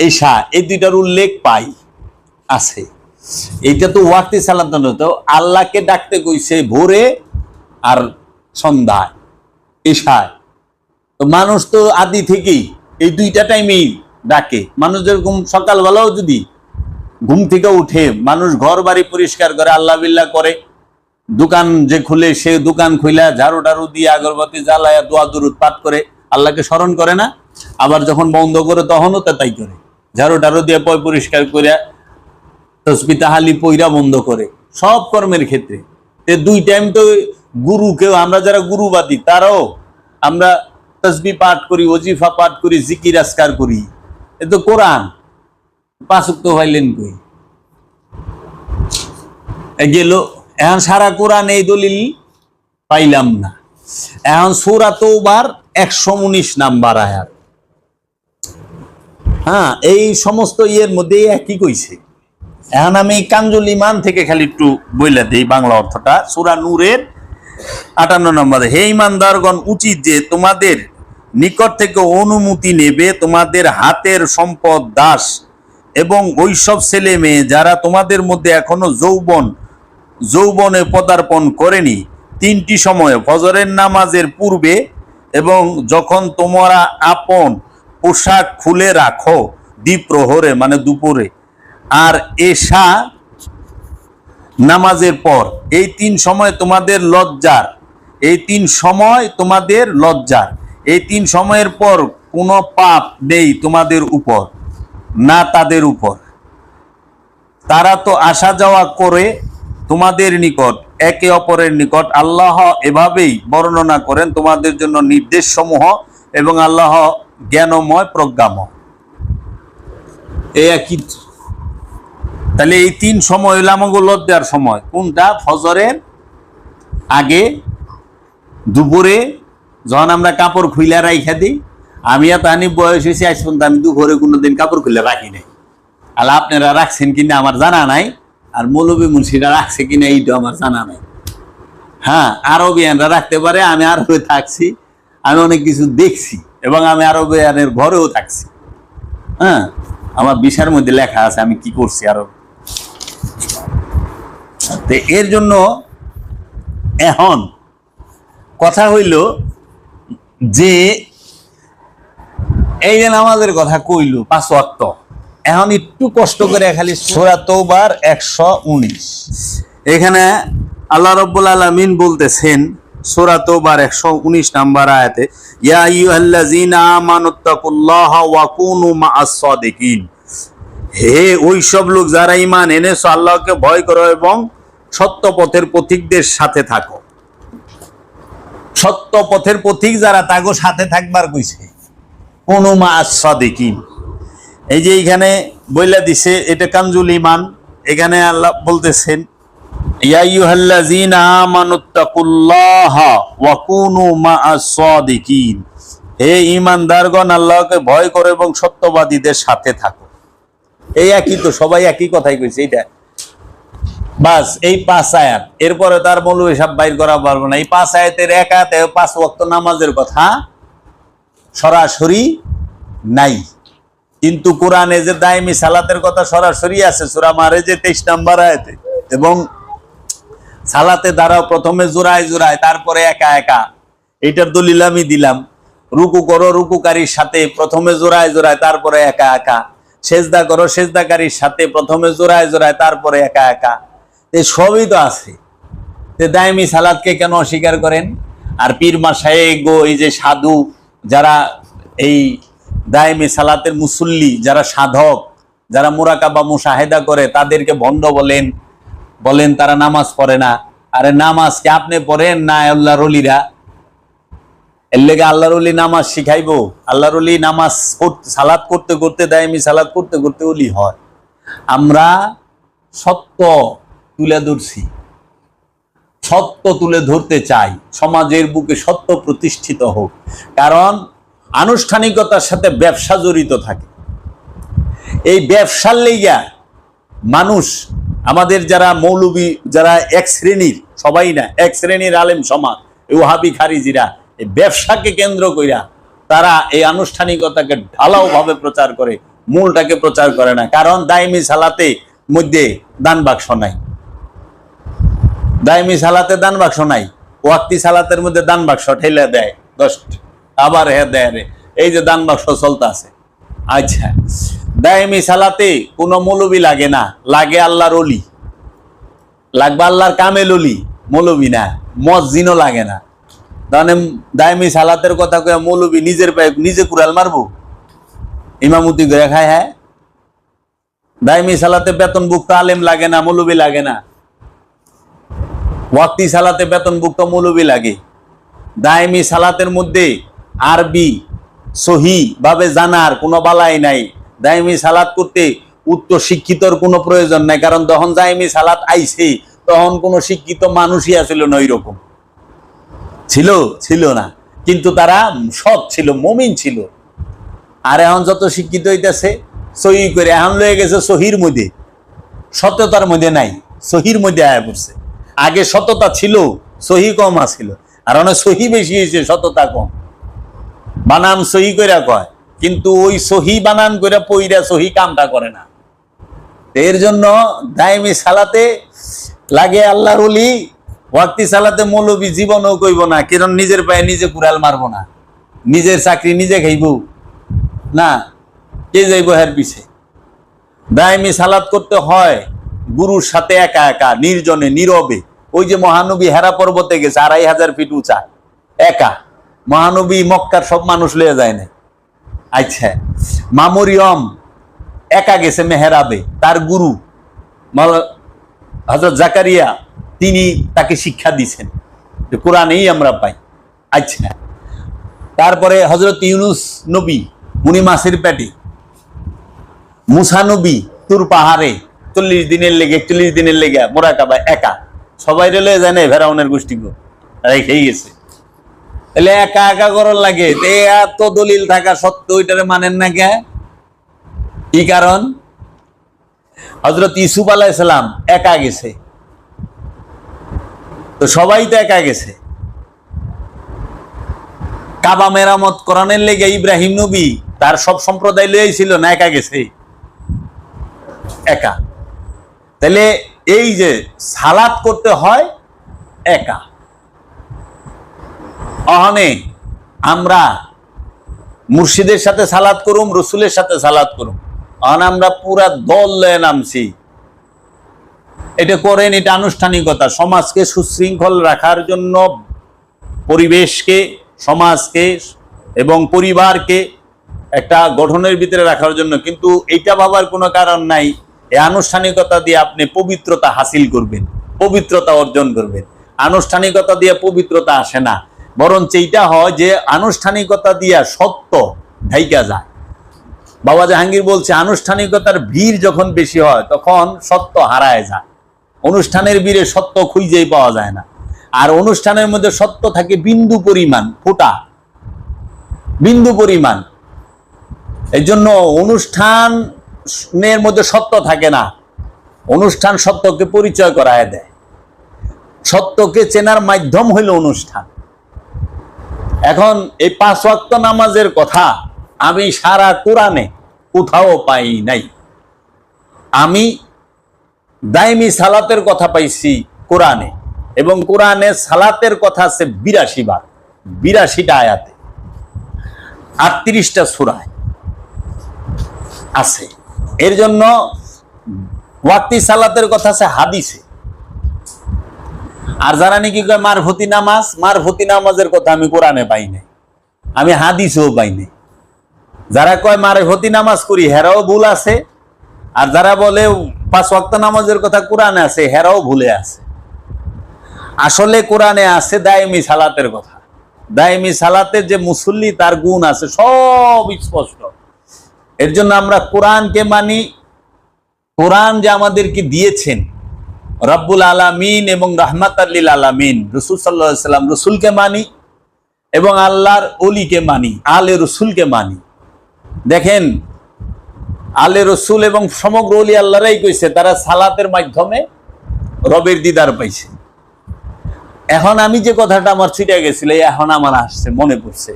ইশা এই দুইটার উল্লেখ পাই আছে। এইটা তো ওয়াক্তি সালাত না, তো আল্লাহকে ডাকতে কইছে ভোরে আর সন্ধ্যায়, ইশায়। তো মানুষ তো আদি থেকেই এই দুইটা টাইমেই ডাকে। মানুষ যেরকম সকালবেলাও যদি ঘুম থেকে উঠে মানুষ ঘর বাড়ি পরিষ্কার করে, আল্লাহ বিল্লাহ করে, দোকান যে খুলে সে দোকান খুইলা ঝাড়ু টাড়ু দিয়ে আগরবাতি জ্বালায়া দোয়া দুরুদ পাঠ করে আল্লাহকে স্মরণ করে না? আবার যখন বন্ধ করে তখনও তো তাই করে, ঝাড়ু টাড়ু দিয়ে পয় পরিষ্কার করে তসবিহ তাহলি পইরা বন্ধ করে, সব কর্মের ক্ষেত্রে। দুই টাইম তো গুরুকেও, আমরা যারা গুরুবাদী তারাও আমরা তসবিহ পাঠ করি, ওজিফা পাঠ করি, জিকির আজকার করি, এ তো কোরআন। 5 ওয়াক্ত হইলেন কই গেল? এখন সারা কোরআন এই দলিল পাইলাম না। এখন সূরা তওবার 119 নাম্বার আয়াত, হ্যাঁ, এই সমস্ত ইয়ের মধ্যে একই কইছে। এখন আমি কানজুল ইমান থেকে খালি একটু বইলা দেই বাংলা অর্থটা। সূরা নূরের 58 নম্বরে, হে ইমানদারগণ, উচিত যে তোমাদের নিকট থেকে অনুমতি নেবে তোমাদের হাতের সম্পদ দাস এবং ওইসব ছেলে মেয়ে যারা তোমাদের মধ্যে এখনো যৌবনে পদার্পণ করেনি, 3টি সময়ে, ফজরের নামাজের পূর্বে এবং যখন তোমরা আপন পোশাক খুলে রাখো দ্বিপ্রহরে মানে দুপুরে, আর এশা নামাজের পর। এই 3 সময় তোমাদের লজ্জার, এই 3 সময় তোমাদের লজ্জার, এই 3 সময়ের পর কোনো পাপ নেই তোমাদের উপর না তাদের উপর। তারা তো আসা যাওয়া করে তোমাদের নিকট একে অপরের নিকট। আল্লাহ এভাবেই বর্ণনা করেন তোমাদের জন্য নির্দেশ সমূহ এবং আল্লাহ জ্ঞানময় প্রজ্ঞাময়। এই একই। তাহলে এই 3 সময় হইল আমাকে লজ্জার সময়। কোনটা? ফজরের আগে, দুপুরে যখন আমরা কাপড় খুইলা রাইখা দিই। আমি এত আনি বয়স হয়েছি আজ পর্যন্ত আমি দুপুরে কোনোদিন কাপড় খুলে রাখি নাই। আল্লাহ আপনারা রাখছেন কিনা আমার জানা নাই, আর মৌলবী মুন্সিরা রাখছে কিনা এইটা আমার জানা নাই। হ্যাঁ, আরবিয়ানরা রাখতে পারে, আমি আরবে থাকছি, আমি অনেক কিছু দেখছি এবং আমি আরবিয়ানের ঘরেও থাকছি। হ্যাঁ, আমার ভিসার মধ্যে লেখা আছে আমি কি করছি আরব। তো এর জন্য এখন কথা হইল যে এই যে নামাজের কথা কইল 5 ওয়াক্ত, এখন একটু কষ্ট করে খালি সূরা তওবার 119 এখানে আল্লাহ রাব্বুল আলামিন বলতেছেন সূরা তওবার 119 নাম্বার আয়াতে, ইয়া আইয়ুহাল্লাযীনা আমানুত্তাকুল্লাহা ওয়া কুনু মা'আস সাদিকিন, হে ওই সব লোক যারা ঈমান এনেছো আল্লাহকে ভয় করো এবং সত্য পথের পথিকদের সাথে থাকো। সত্য পথের পথিক যারা তাগো সাথে থাকবার কইছে কুনু মা'আস সাদিকিন। এই যে এখানে বইলা দিছে এটা কানজুল ইমান। এখানে আল্লাহ বলতেছেন ইয়া আইয়ুহাল্লাযীনা আমানুত্তাকুল্লাহা ওয়া কুনু মা'আস সাদিকিন, হে ঈমানদারগণ আল্লাহকে ভয় করো এবং সত্যবাদীদের সাথে থাকো। এই একই তো, সবাই একই কথাই কইছে। এইটা বাস, এই 5 আয়াত, এরপরে তার মৌলবী সব বাইর করা পারবো না। এই 5 আয়াতের এক আয়াতে 5 ওয়াক্ত নামাজের কথা সরাসরি নাই, কিন্তু কোরআনে যে দায়মি সালাতের কথা সরাসরি আছে সূরা মারেজে 23 নম্বর আয়াতে। এবং সালাতে দ্বারা প্রথমে জোড়ায় জোড়ায় তারপরে একা একা, এইটার দলিল আমি দিলাম। রুকু করো রুকুকারীর সাথে প্রথমে জোড়ায় জোড়ায় তারপরে একা একা, সেজদা করো সেজদাকারীর সাথে প্রথমে জোড়ায় জোড়ায় তারপরে একা একা। সবই তো আছে। দায়মি সালাতকে কেন অস্বীকার করেন? আর পীর মাশায়েখ গো, এই যে সাধু যারা এই দায়েমি সালাতের মুসল্লি, যারা সাধক, যারা মুরাকাবা মুশাহেদা করে, তাদেরকে ভণ্ড বলেন তারা নামাজ পড়ে না। আরে নামাজ কি আপনি পড়েন না আল্লাহর ওলিরা? এর লেগে আল্লাহর ওলি নামাজ শিখাইবো? আল্লাহর ওলি নামাজ সালাত করতে করতে, দায়েমি সালাত করতে করতে ওলি হয়। আমরা সত্য তুলে ধরছি, সত্য তুলে ধরতে চাই, সমাজের বুকে সত্য প্রতিষ্ঠিত হোক। কারণ আনুষ্ঠানিকতার সাথে ব্যবসা জড়িত থাকে। এই ব্যবসার লেগা মানুষ, আমাদের যারা মৌলবী, যারা এক শ্রেণীর, সবাই না, এক শ্রেণীর আলেম সমাজ, ওয়াহাবি খারিজিরা, এই ব্যবসাকে কেন্দ্র কইরা তারা এই আনুষ্ঠানিকতাকে ঢালাও ভাবে প্রচার করে, মূলটাকে প্রচার করে না। কারণ দায়েমি সালাতে মধ্যে দান বাক্স নাই, দায়েমি সালাতে দান বাক্স নাই। ওয়াক্তি সালাতের মধ্যে দান বাক্স ঠেলে দেয় 10, আবার দেয় রে, এই যে দান বাক্স চলতে আছে। আচ্ছা, দায়েমি সালাতে কোনো মৌলবী লাগে না, লাগে আল্লাহর ওলি, লাগবে আল্লাহর কামেল ওলি, মৌলবী না। মসজিদও লাগে না। তাহলে দায়েমি সালাতের কথা কয়ে মৌলবী নিজের পায়ে নিজে কুড়াল মারবো, ইমামতি করে খায়? হ্যাঁ, দায়েমি সালাতে বেতনভুক্ত আলেম লাগে না, মৌলবী লাগে না। ওয়াক্তি সালাতে বেতনভুক্ত মৌলবী লাগে। দায়েমি সালাতের মধ্যে আরবি সহি ভাবে জানার কোনো বালাই নাই। দায়েমি সালাত করতে উচ্চ শিক্ষিতর কোনো প্রয়োজন নাই, কারণ তখন দায়েমি সালাত আইছে, তখন কোনো শিক্ষিত মানুষই আসলে না, ওই রকম ছিল না। কিন্তু তারা সৎ ছিল, মুমিন ছিল। আর এখন যত শিক্ষিত হইতেছে সহি করে, এখন লয়ে গেছে সহির মধ্যে, সত্যতার মধ্যে নাই, সহির মধ্যে আয়া পড়ছে। আগে সততা ছিল, সহি কম আছিল, আর অনেক সহি বেশি হয়েছে, সততা কম। বানান সহি কইরা কয়, কিন্তু ওই সহি বানান কইরা পইরা সহি কামটা করে না। এর জন্য দায়েমি সালাতে লাগে আল্লাহর ওলি, ওয়াক্তি সালাতে মৌলবী জীবনও কইব না। কারণ নিজের পায়ে নিজে কুড়াল মারবো না, নিজের চাকরি নিজে খাইব না, কে যাইব হের পিছে। দায়েমি সালাত করতে হয় গুরুর সাথে একা একা, নির্জনে, নীরবে। ওই যে মহানবী হেরা পর্বতে গেছে 2500 ফিট উঁচা, একা। মহানবী মক্কার সব মানুষ লয়ে যায় না। আচ্ছা, মামরিয়ম একা গেছে মেহরাবে, তার গুরু হযরত জাকারিয়া তিনি তাকে শিক্ষা দিয়েছেন, কোরআনেই আমরা পাই। আচ্ছা, তারপরে হযরত ইউনুস নবী, উনি মাছের পেটে। মুসা নবী তুর পাহাড়ে 40 দিনের লেগে, 41 দিনের লেগে মুরাকাবা একা, সবাই রেলে যায় না, ফেরাউনের গোষ্ঠী রেখেই গেছে। তাহলে একা একা করার লাগে, এত দলিল থাকা সত্ত্বেও ওইটারে মানেন না কে? কি কারণ? হযরত ইউসুফ আলাইহিস সালাম একা গেছে, তো সবাই তো একা গেছে। কাবা মেরামত করানোর লেগে ইব্রাহিম নবী তার সব সম্প্রদায় লয়ে ছিল না, একা গেছে, একা। তাহলে এই যে সালাত করতে হয় একা। অহনে আমরা মুর্শিদের সাথে সালাত করুম, রসুলের সাথে সালাত করুম, অহন আমরা পুরা দল লয়ে নামছি। এটা করেন, এটা আনুষ্ঠানিকতা। সমাজকে সুশৃঙ্খল রাখার জন্য, পরিবেশকে, সমাজকে এবং পরিবারকে একটা গঠনের ভিতরে রাখার জন্য। কিন্তু এইটা ভাবার কোনো কারণ নাই এই আনুষ্ঠানিকতা দিয়ে আপনি পবিত্রতা হাসিল করবেন, পবিত্রতা অর্জন করবেন। আনুষ্ঠানিকতা দিয়ে পবিত্রতা আসে না, বরঞ্চ এইটা হয় যে আনুষ্ঠানিকতা দিয়া সত্য ঢাইকা যায়। বাবা জাহাঙ্গীর বলছে, আনুষ্ঠানিকতার ভিড় যখন বেশি হয় তখন সত্য হারায় যায়। অনুষ্ঠানের ভিড়ে সত্য খুঁজেই পাওয়া যায় না। আর অনুষ্ঠানের মধ্যে সত্য থাকে বিন্দু পরিমাণ, ফোঁটা, বিন্দু পরিমাণ। এই জন্য অনুষ্ঠানের মধ্যে সত্য থাকে না। অনুষ্ঠান সত্যকে পরিচয় করায় দেয়, সত্যকে চেনার মাধ্যম হইল অনুষ্ঠান। এখন এই 5 ওয়াক্ত নামাজের কথা আমি সারা কোরআনে কোথাও পাই নাই। আমি দায়েমি সালাতের কথা পাইছি কোরআনে, এবং কোরআনে সালাতের কথা আছে 82 বার, 82টা আয়াতে, 38টা সূরায় আছে। এর জন্য ওয়াক্তি সালাতের কথা আছে হাদিসে। আর যারা নাকি কয় মারফতি নামাজ, মারফতি নামাজের কথা আমি কোরআনে পাই নাই, আমি হাদিসেও পাই নাই। যারা কয় মারেফতি নামাজ করি হেরাও ভুল আছে, আর যারা বলে 5 ওয়াক্ত নামাজের কথা কোরআনে আছে হেরাও ভুলে আছে। আসলে কোরআনে আছে দায়েমি সালাতের কথা। দায়েমি সালাতের যে মুসল্লি তার গুণ আছে সব স্পষ্ট। এর জন্য আমরা কোরআনকে মানি। কোরআন যে আমাদেরকে দিয়েছেন রব্বুল আলামিন এবং রাহমাতাল লিল আলামিন, রাসূল সাল্লাল্লাহু আলাইহি সাল্লাম রাসূলকে মানি এবং আল্লাহর ওলিকে মানি, আলে রসুলকে মানি। দেখেন আলে রসুল এবং সমগ্র ওলি আল্লাহরাই কইছে তারা সালাতের মাধ্যমে রবের দিদার পাইছে। এখন আমি যে কথাটা আমার ছুটে গেছিল এখন আমার আসছে মনে পড়ছে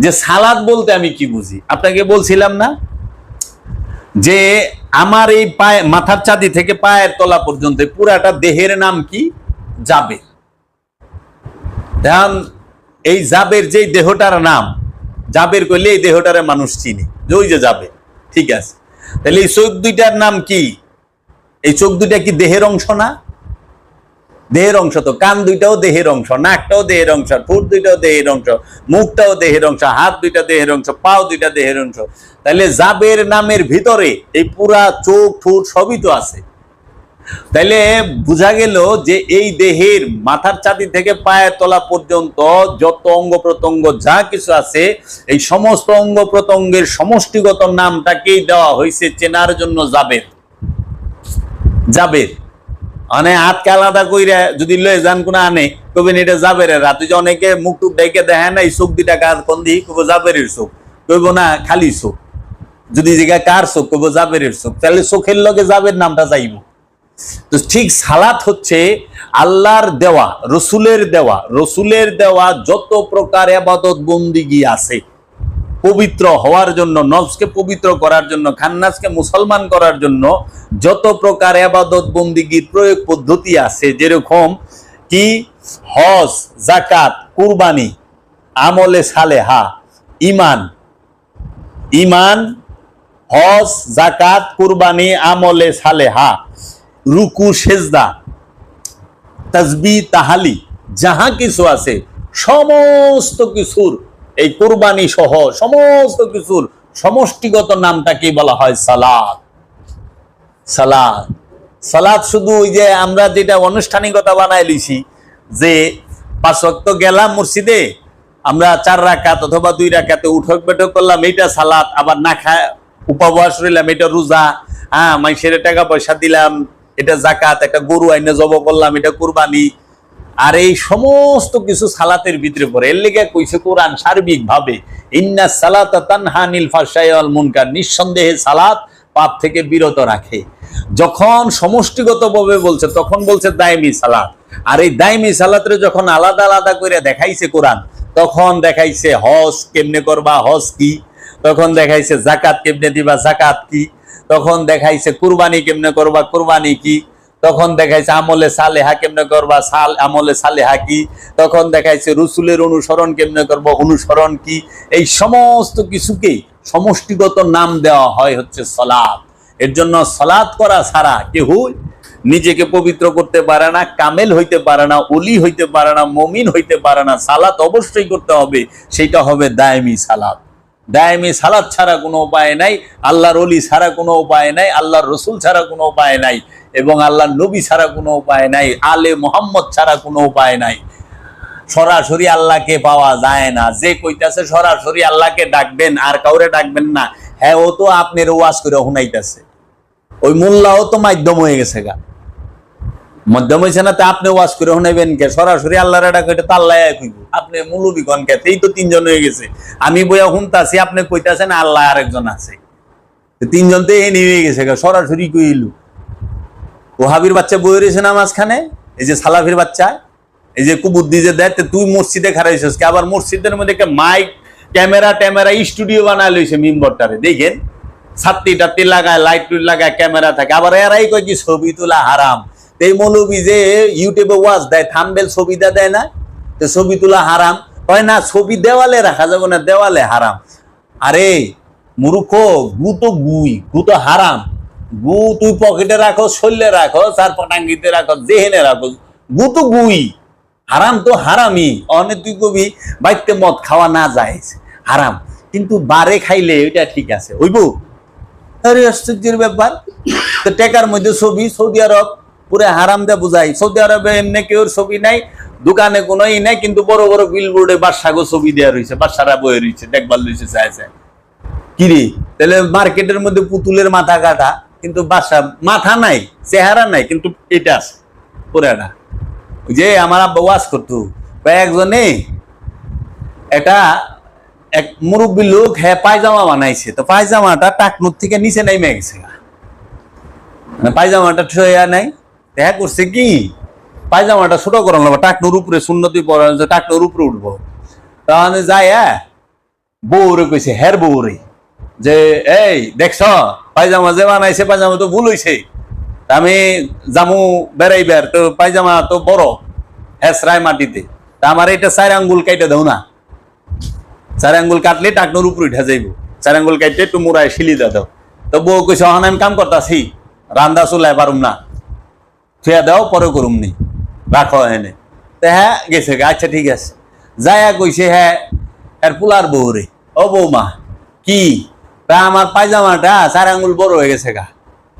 যে সালাত বলতে আমি কি বুঝি। আপনাকে বলছিলাম না যে আমার এই পায়ে মাথার চাঁদি থেকে পায়ের তলা পর্যন্ত পুরাটা দেহের নাম কি? জাবের। এখন এই জাবের যেই দেহটার নাম জাবের কইলে এই দেহটারে মানুষ চিনে যে ওই যে যাবে, ঠিক আছে। তাহলে এই চোখ দুইটার নাম কি? এই চোখ দুইটা কি দেহের অংশ না? দেহের অংশ তো। কান দুইটাও দেহের অংশ, নাকটাও দেহের অংশ, ঠোঁট দুইটাও দেহের অংশ, মুখটাও দেহের অংশ, হাত দুইটা দেহের অংশ, পাও দুইটা দেহের অংশ। তাহলে জাবের নামের ভিতরে এই পুরা চোখ ঠোঁট সবই তো আছে। তাইলে বোঝা গেল যে এই দেহের মাথার চাঁদি থেকে পায়ের তলা পর্যন্ত যত অঙ্গ প্রত্যঙ্গ যা কিছু আছে এই সমস্ত অঙ্গ প্রত্যঙ্গের সমষ্টিগত নামটাকেই দেওয়া হয়েছে চেনার জন্য জাবের। জাবের মানে হাতকে আলাদা কইরা যদি লয়ে যান কোন আনে কবেন এটা জাবেরের হাত। যে অনেকে মুখ টুক দেখে দেখেন না এই চোখ দুইটা কার কোন দিকে কব জাবেরের চোখ, কইব না খালি চোখ। যদি জায়গায় কার চোখ কব জাবেরের চোখ, তাহলে চোখের লগে জাবের নামটা যাইব। তো ঠিক সালাত হচ্ছে আল্লাহর দেওয়া, রসুলের দেওয়া যত প্রকার ইবাদত বন্দিগি আছে পবিত্র হওয়ার জন্য, নফসকে পবিত্র করার জন্য, খান্নাসকে মুসলমান করার জন্য যত প্রকার ইবাদত বন্দিগির প্রয়োগ পদ্ধতি আছে, যেরকম কি হজ, যাকাত, কুরবানি, আমলে সালেহা, ঈমান, হজ, যাকাত, কুরবানি, আমলে সালেহা, রুকু, সেজদা, তাসবিহ, তাহালি, যাহা কিছু আছে সমস্ত কিছুর এই কুরবানি সহ সমস্ত কিছুর সমষ্টিগত নামটাকে বলা হয় সালাত। সালাত সালাত শুধু ওই যে আমরা যেটা আনুষ্ঠানিকতা বানাই লিছি যে 5 ওয়াক্ত গেলাম মসজিদে আমরা 4 রাকাত অথবা 2 রাকাতে উঠক বেঠক করলাম, এইটা সালাত। আবার না খায় উপবাস রইলাম, এটা রোজা। মানুষের টাকা পয়সা দিলাম, এটা যাকাত। একটা গরু আইনে জব করলাম, এটা কুরবানি। আর এই সমস্ত কিছু সালাতের ভিতরে পড়ে। এর লেগে কইছে কোরআন সার্বিক ভাবে ইন্না সালাতা তানহা আনিল ফাহশাই ওয়াল মুনকার, নিঃসন্দেহে সালাত পাপ থেকে বিরত রাখে। যখন সমষ্টিগত ভাবে বলছে তখন বলছে দায়মি সালাত। আর এই দায়মি সালাতের যখন আলাদা আলাদা করে দেখাইছে কোরআন, তখন দেখাইছে হজ কেমনে করবা, হজ কি, তখন দেখাইছে যাকাত কেমনে দিবা, যাকাত কি, তখন দেখাইছে কুরবানি কেমনে করবা, কুরবানি কি, তখন দেখাইছে আমলে সালেহা কেমনে করবা, আমলে সালেহা কি, তখন দেখাইছে রসুলের অনুসরণ কেমনে করবো, অনুসরণ কি। এই সমস্ত কিছুকেই সমষ্টিগত নাম দেওয়া হয় হচ্ছে সালাত। এর জন্য সালাত করা ছাড়া কেউ নিজেকে পবিত্র করতে পারে না, কামেল হইতে পারে না, ওলি হইতে পারে না, মুমিন হইতে পারে না। সালাত অবশ্যই করতে হবে, সেটা হবে দায়েমি সালাত। দায়েমি সালাত ছাড়া কোনো উপায় নাই, আল্লাহর ওলি ছাড়া কোনো উপায় নাই, আল্লাহর রসুল ছাড়া কোনো উপায় নাই, এবং আল্লাহর নবী ছাড়া কোনো উপায় নাই, আলে মোহাম্মদ ছাড়া কোনো উপায় নাই। সরাসরি আল্লাহকে পাওয়া যায় না। যে কইতাছে সরাসরি আল্লাহকে ডাকবেন আর কাউরে ডাকবেন না, হ্যাঁ ও তো আপনার ওয়াজ করে শুনাইতেছে। ওই মোল্লাও তো মাধ্যম হয়ে গেছে গা, মধ্যম হয়েছে না। তা আপনি ওয়াজ করে শুনাইবেন কে? সরাসরি আল্লাহর ডাকে এটা তো আল্লাহ কইব, আপনি মুলুবি কন কে? এই তো 3 জন হয়ে গেছে। আমি বইয়া শুনতাছি, আপনি কইতাছেন আল্লাহ আরেকজন আছে, 3 জন তো এনে হয়ে গেছে গা। সরাসরি কইল ওহাবির বাচ্চা বই রয়েছে না মাঝখানে, এই যে সালাফির বাচ্চা, এই যে কুবুদ্দি যে দেয়, তুই মসজিদে খারাইছিস কে? আবার মসজিদের মধ্যে মাইক ক্যামেরা স্টুডিও বানায় লইছে মিম্বরটারে। দেখেন ছাত্রী টাত্রী লাগায়, লাইট টুইট লাগায়, ক্যামেরা থাকে। আবার এরাই কয় কি ছবি তোলা হারাম। এই মৌলবি যে ইউটিউবে ওয়াজ দেয়, থাম্বনেল ছবিটা দেয় না, তো ছবি তোলা হারাম হয় না? ছবি দেওয়ালে রাখা যাবে না, দেওয়ালে হারাম। আরে মূর্খ, গু তো গুই, গু তো হারাম। গু তুই পকেটে রাখো, শরীরে রাখো, চার পটাঙ্গিতে রাখো, যেহেনে রাখো, গু তো গুই, হারাম তো হারামই। অনেক তুই কবি বাইতে মদ খাওয়া না যায় হারাম, কিন্তু বারে খাইলে ওইটা ঠিক আছে হইব। আরে আশ্চর্যের ব্যাপার, তো টেকার মধ্যে ছবি, সৌদি আরব পুরো হারাম দে বুঝাই। সৌদি আরবে এমনি কেউ ছবি নাই, দোকানে কোনো ই নাই, কিন্তু বড় বড় বিলবোর্ডে বাদশাগো ছবি দেওয়া রয়েছে, বাদশারা বয়ে রয়েছে, দেখবার রয়েছে চাইছে। কিরে তাহলে মার্কেটের মধ্যে পুতুলের মাথা কাটা, কিন্তু বাদশা মাথা নাই, চেহারা নাই, কিন্তু এটা আছে পুরাটা। ওই যে আমার আব্বা ওয়াজ করতো, একজনে এটা এক মুরব্বী লোক হ্যাঁ পায়জামা বানাইছে, তো পায়জামাটা টাকনুর থেকে নিচে নেমে গেছে, মানে পায়জামাটা ঠয়া নাই। দেখা করছে কি পায়জামাটা ছোট করানো টাকনুর উপরে, সুন্নতি পরা টাকনুর উপরে উঠবো, তাহলে যায় বউরে কইছে, হের বউরে যে এই দেখছ পায়জামা যে বানাইছে পায়জামা তো ভুল হইছে, আমি জামু বেড়াইবার, তো পায়জামা তো বড় হেসরায় মাটিতে, তা আমার এটা 4 আঙ্গুল কাইটা দাও না, 4 আঙ্গুল কাটলে টাকনুর উপরে উঠে যাইব, 4 আঙ্গুল কাটলে একটু মুড়ায় শিলি দাও। তো বউ কইছে অহন আমি কাম করতাছি, রান্দা চুলায় পারুম না, থুয়া দাও পরে করুম নি, রাখো এনে। তো হ্যাঁ গেছে, আচ্ছা ঠিক আছে। যায়া কইছে হ্যাঁ এর পুলার বউরে, ও বৌমা কি আমার পায়জামাটা 4 আঙ্গুল বড় হয়ে গেছে গা,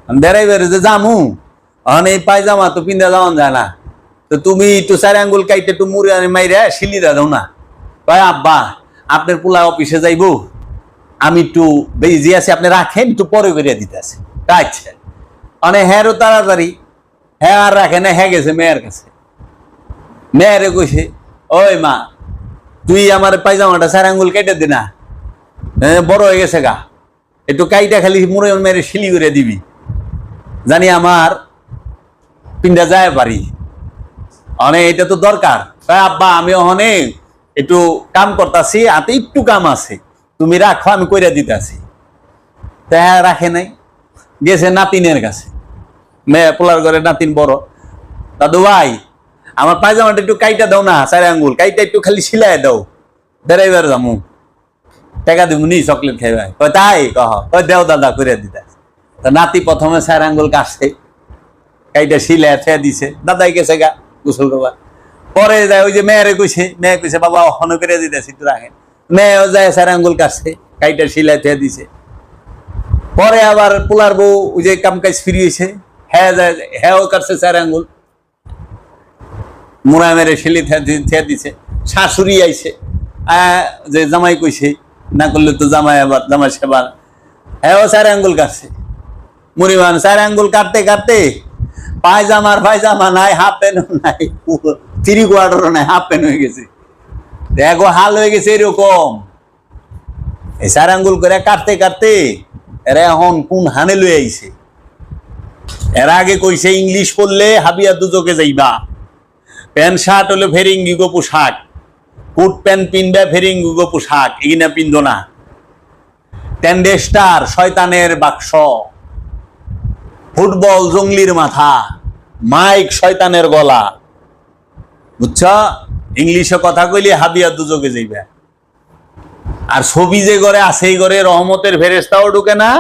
আমি বেড়াই বেড়ে যে জামু, অহন এই পায়জামা তো পিন্দা যাওয়ান যায় না, তো তুমি একটু 4 আঙ্গুল কাইটে একটু মুড়ে মাইরে শিলি দাও না। কয় আব্বা আপনার পোলা অফিসে যাইব, আমি একটু বেজি আছি, আপনি রাখেন, একটু পরে বেরিয়ে দিতে আছে। আচ্ছা অনেক হ্যারও তাড়াতাড়ি, হ্যাঁ আর রাখে না, হ্যাঁ গেছে মেয়ের কাছে। মেয়েরে কইছে ওই মা তুই আমার পায়জামাটা 4 আঙ্গুল কেটে দে না, বড় হয়ে গেছে গা, একটু কাইটা খালি মুড়ে মেরে শিলি করে দিবি, জানি আমার পিন্ডা যায় পারি, অনেক এটা তো দরকার। তাই আব্বা আমি অনেক একটু কাম করতেছি, হাতে একটু কাম আছে, তুমি রাখো আমি কইরা দিতেছি। তা রাখে নাই, গেছে নাতিনের কাছে, মেয়ে পোলার ঘরে নাতিন বড়, দাদু ভাই আমার পায়জামাটা একটু কাইটা দাও না, 4 আঙ্গুল কাইটা একটু খালি সিলাই দাও, বেড়াইবার যামু, টাকা দিব নি চকলেট খাইবাই। কয় তাই কহ, কয় দেও দাদা করে দিতে। তা নাতি প্রথমে 4 আঙ্গুল কাটছে, কাইটা সিলাই ফেয়া দিছে, দাদাই গেছে গা গোসল করবা। পরে যায় ওই যে মেয়েরে কইছে, মেয়ে কইছে বাবা অহন করে দিতেছি একটু রাখেন, মেয়েও যায় 4 আঙ্গুল কাটছে, কাইটা সিলাই ফেয়া দিছে। পরে আবার পোলার বউ ওই যে কাম কাজ ফিরি হয়েছে, হ্যাঁ যায় হ্যাঁ কাটছে 4 আঙ্গুল, মুড়া মেরে শিলি থিয়া দিছে। শাশুড়ি আইছে, যে জামাই কইছে না করলে তো জামাই আবার জামাই সেবা, হ্যাঁ 4 আঙ্গুল কাটছে। মুড়িমান 4 আঙ্গুল কাটতে কাটতে পায়জামা নাই, হাফ প্যান্ট নাই, 3 কোয়ার্টারও নাই, হাফ প্যান্ট হয়ে গেছে। দেখো হাল হয়ে গেছে এরকম, এই 4 আঙ্গুল করে কাটতে কাটতে এরা এখন কোন হানে লয়ে আইছে। এর আগে কইছে ইংলিশ পড়লে হাবিয়া দুজকে যাইবা, প্যান্ট শার্ট হলে ফেরিঙ্গিগো পোশাক, কোট প্যান্ট পিনবে ফেরিঙ্গিগো পোশাক, এগিনা পিন্দ না। টেন্ডেস্টার শয়তানের বাক্স, ফুটবল জঙ্গলির মাথা, মাইক শয়তানের গলা, বুঝছ? ইংলিশে কথা কইলে হাবিয়া দুজকে যাইবে। আর ছবি যে ঘরে আছে এই ঘরে রহমতের ফেরেশতাও ঢুকে না,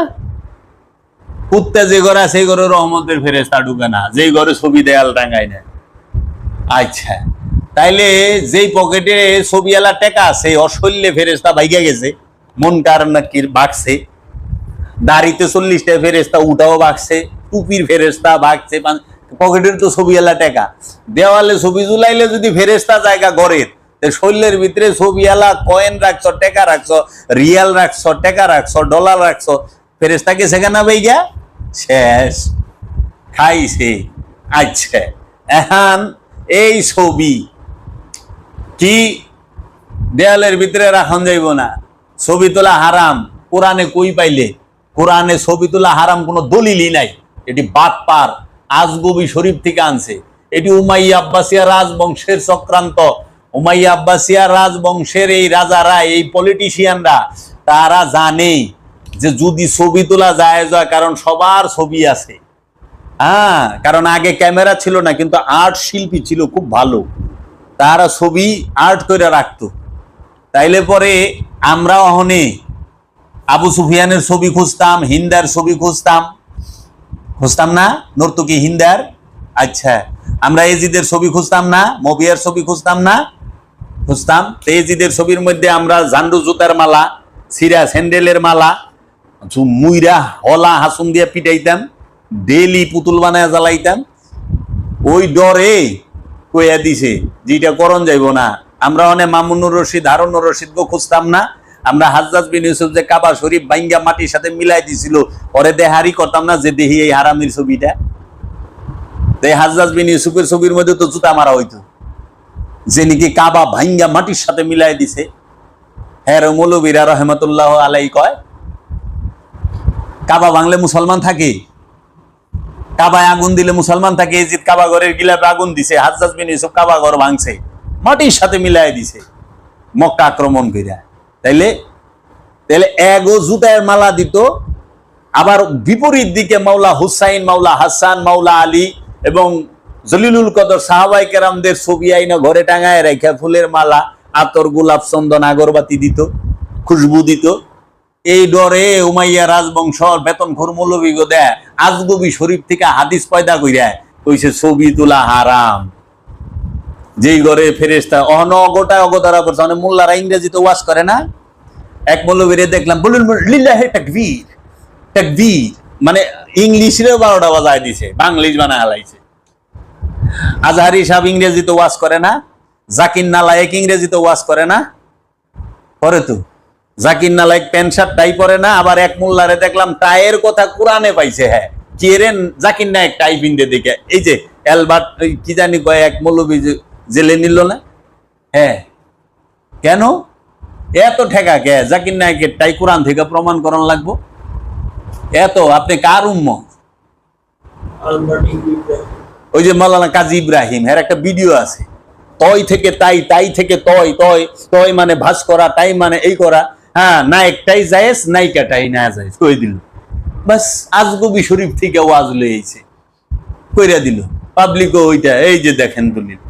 কুত্তে যে ঘরে আছে এই ঘরে রহমতের ফেরেশতা ঢুকে না, যেই ঘরে ছবি দেয়াল টাঙ্গাই না। আচ্ছা তাইলে যেই পকেটে ছবিওয়ালা টেকা আছে অশৈল্যে ফেরেশতা ভাইগা গেছে, মন কার নাকি বাগছে, দাড়িতে 40টা ফেরেশতা উঠাও বাগছে, টুপির ফেরেশতা বাগছে, পকেটের তো ছবিওয়ালা টেকা, দেওয়ালে ছবি ঝুলাইলে যদি ফেরেশতা জায়গা গড়ের, শৈলের ভিতরে ছবিওয়ালা কয়েন রাখছ, টেকা রাখছ, রিয়াল রাখছ, টেকা রাখছ, ডলার রাখছ, ফেরেশতাকে সেখানে ভাইগা শেষ খাইছে। আচ্ছা এখন এই ছবি কি দেয়ালের ভিতরে রাখন যাইব না, ছবি তোলা হারাম, কোরআনে কই পাইলে? কোরআনে ছবি তোলা হারাম কোনো দলিলই নাই, এটি বাটপার আজগবি শরীফ থেকে আনছে, এটি উমাইয়া আব্বাসিয়া রাজবংশের চক্রান্ত। উমাইয়া আব্বাসিয়া রাজবংশের এই রাজারা, এই পলিটিশিয়ানরা তারা জানে যে যদি ছবি তোলা যায়, কারণ সবার ছবি আছে, হ্যাঁ, কারণ আগে ক্যামেরা ছিল না, কিন্তু আর্ট শিল্পী ছিল খুব ভালো, তারা ছবি আর্ট করে রাখতো। তাইলে পরে আমরা অহনে আবু সুফিয়ানের ছবি খুঁজতাম, হিন্দার ছবি খুঁজতাম না, নর্তকী হিন্দার। আচ্ছা আমরা এজিদের ছবি খুঁজতাম না, মবিয়ার ছবি খুঁজতাম না, খুঁজতাম। এজিদের ছবির মধ্যে আমরা ঝান্ডু জুতার মালা, সিরা স্যান্ডেলের মালা, মুইরা হলা হাসুন দিয়া পিটাইতাম, ডেলি পুতুল বানায় জ্বালাইতাম। ওই ডরে কইয়া দিছে যেটা করণ যাইব না। আমরা অনেক মামুনুর রশিদ, হারুনুর রশিদ গো খুঁজতাম না, আমরা হাজ্জাজ বিন ইউসুফ যে কাবা শরীফ বাইঙ্গা মাটির সাথে মিলাই দিছিল, ওরে দেহারি করতাম না যে দেহি এই হারামির ছবিটা। এই হাজ্জাজ বিন ইউসুফের ছবির মধ্যে তো জুতা মারা হইতো, যে নাকি কাবা ভাঙ্গা মাটির সাথে মিলাই দিছে। হ্যাঁ মৌলবীরা রহমতুল্লাহ আলাই কয় কাবা ভাঙলে মুসলমান থাকে, কাবায় আগুন দিলে মুসলমান থাকে। এজিদ কাবা ঘরের গিলাপে আগুন দিছে, হাজ্জাজ বিন ইউসুফ কাবা ঘর ভাঙছে, মাটির সাথে মিলাই দিছে মক্কা আক্রমণ কইরা। তাইলে তাইলে এগো জুতায়ের মালা দিত, আবার বিপরীত দিকে মাওলা হুসাইন, মাওলা হাসান, মাওলা আলী এবং জলিলুল কদর সাহাবায়ে কেরামদের ছবি আইনা ঘরে টাঙায় রেখে ফুলের মালা, আতর, গোলাপ, চন্দন, আগরবাতি দিত, খুশবু দিত। এই ডরে উমাইয়া রাজবংশ বেতনখোর মৌলবী গো দেয় আজগবি শরীফ থেকে হাদিস পয়দা কইরা কইছে ছবি তোলা হারাম। যেই ঘরে ফেরেশতা অগোটায় অগতারা করছে, অনেক মোল্লারা ইংরেজিতে ওয়াজ করে না। এক মৌলবীরে দেখলাম বলুন লিল্লাহি তাকবীর, তাকবীর মানে ইংলিশে 12টা বাজায় দিছে, বাংলিশ বানায় হালাইছে। আজহারি সাহেব ইংরেজিতে ওয়াজ করে না, জাকির নালায়েক ইংরেজিতে ওয়াজ করে না, পরে তো জাকির নালায়েক প্যান্ট শার্ট টাই পরে না। আবার এক মোল্লারে দেখলাম টাইয়ের কথা কোরআনে পাইছে। হ্যাঁ কি রে জাকির নায়েক টাই পিনতে দেখে, এই যে অ্যালবার্ট কি জানি কয় এক মৌলবী জেলে নিল না। হ্যাঁ কেন এত ঠেকা কে? জাকির নায়েকের টাই কোরআন থেকে প্রমাণ করান লাগবো এত? আপনি কার উম্মত? ওই যে মাওলানা কাজী ইব্রাহিম, এর একটা ভিডিও আছে, তয় থেকে তাই, তাই থেকে তয়, তয় তয় মানে ভাস করা, তাই মানে এই করা। হ্যাঁ নায়কটাই জায়েজ, নায়িকাটাই না জায়েজ কই দিল। বাস আজগবি শরীফ থেকে ওয়াজ লইছে কইরা দিল, পাবলিকও ওইটা এই যে দেখেন দলিল।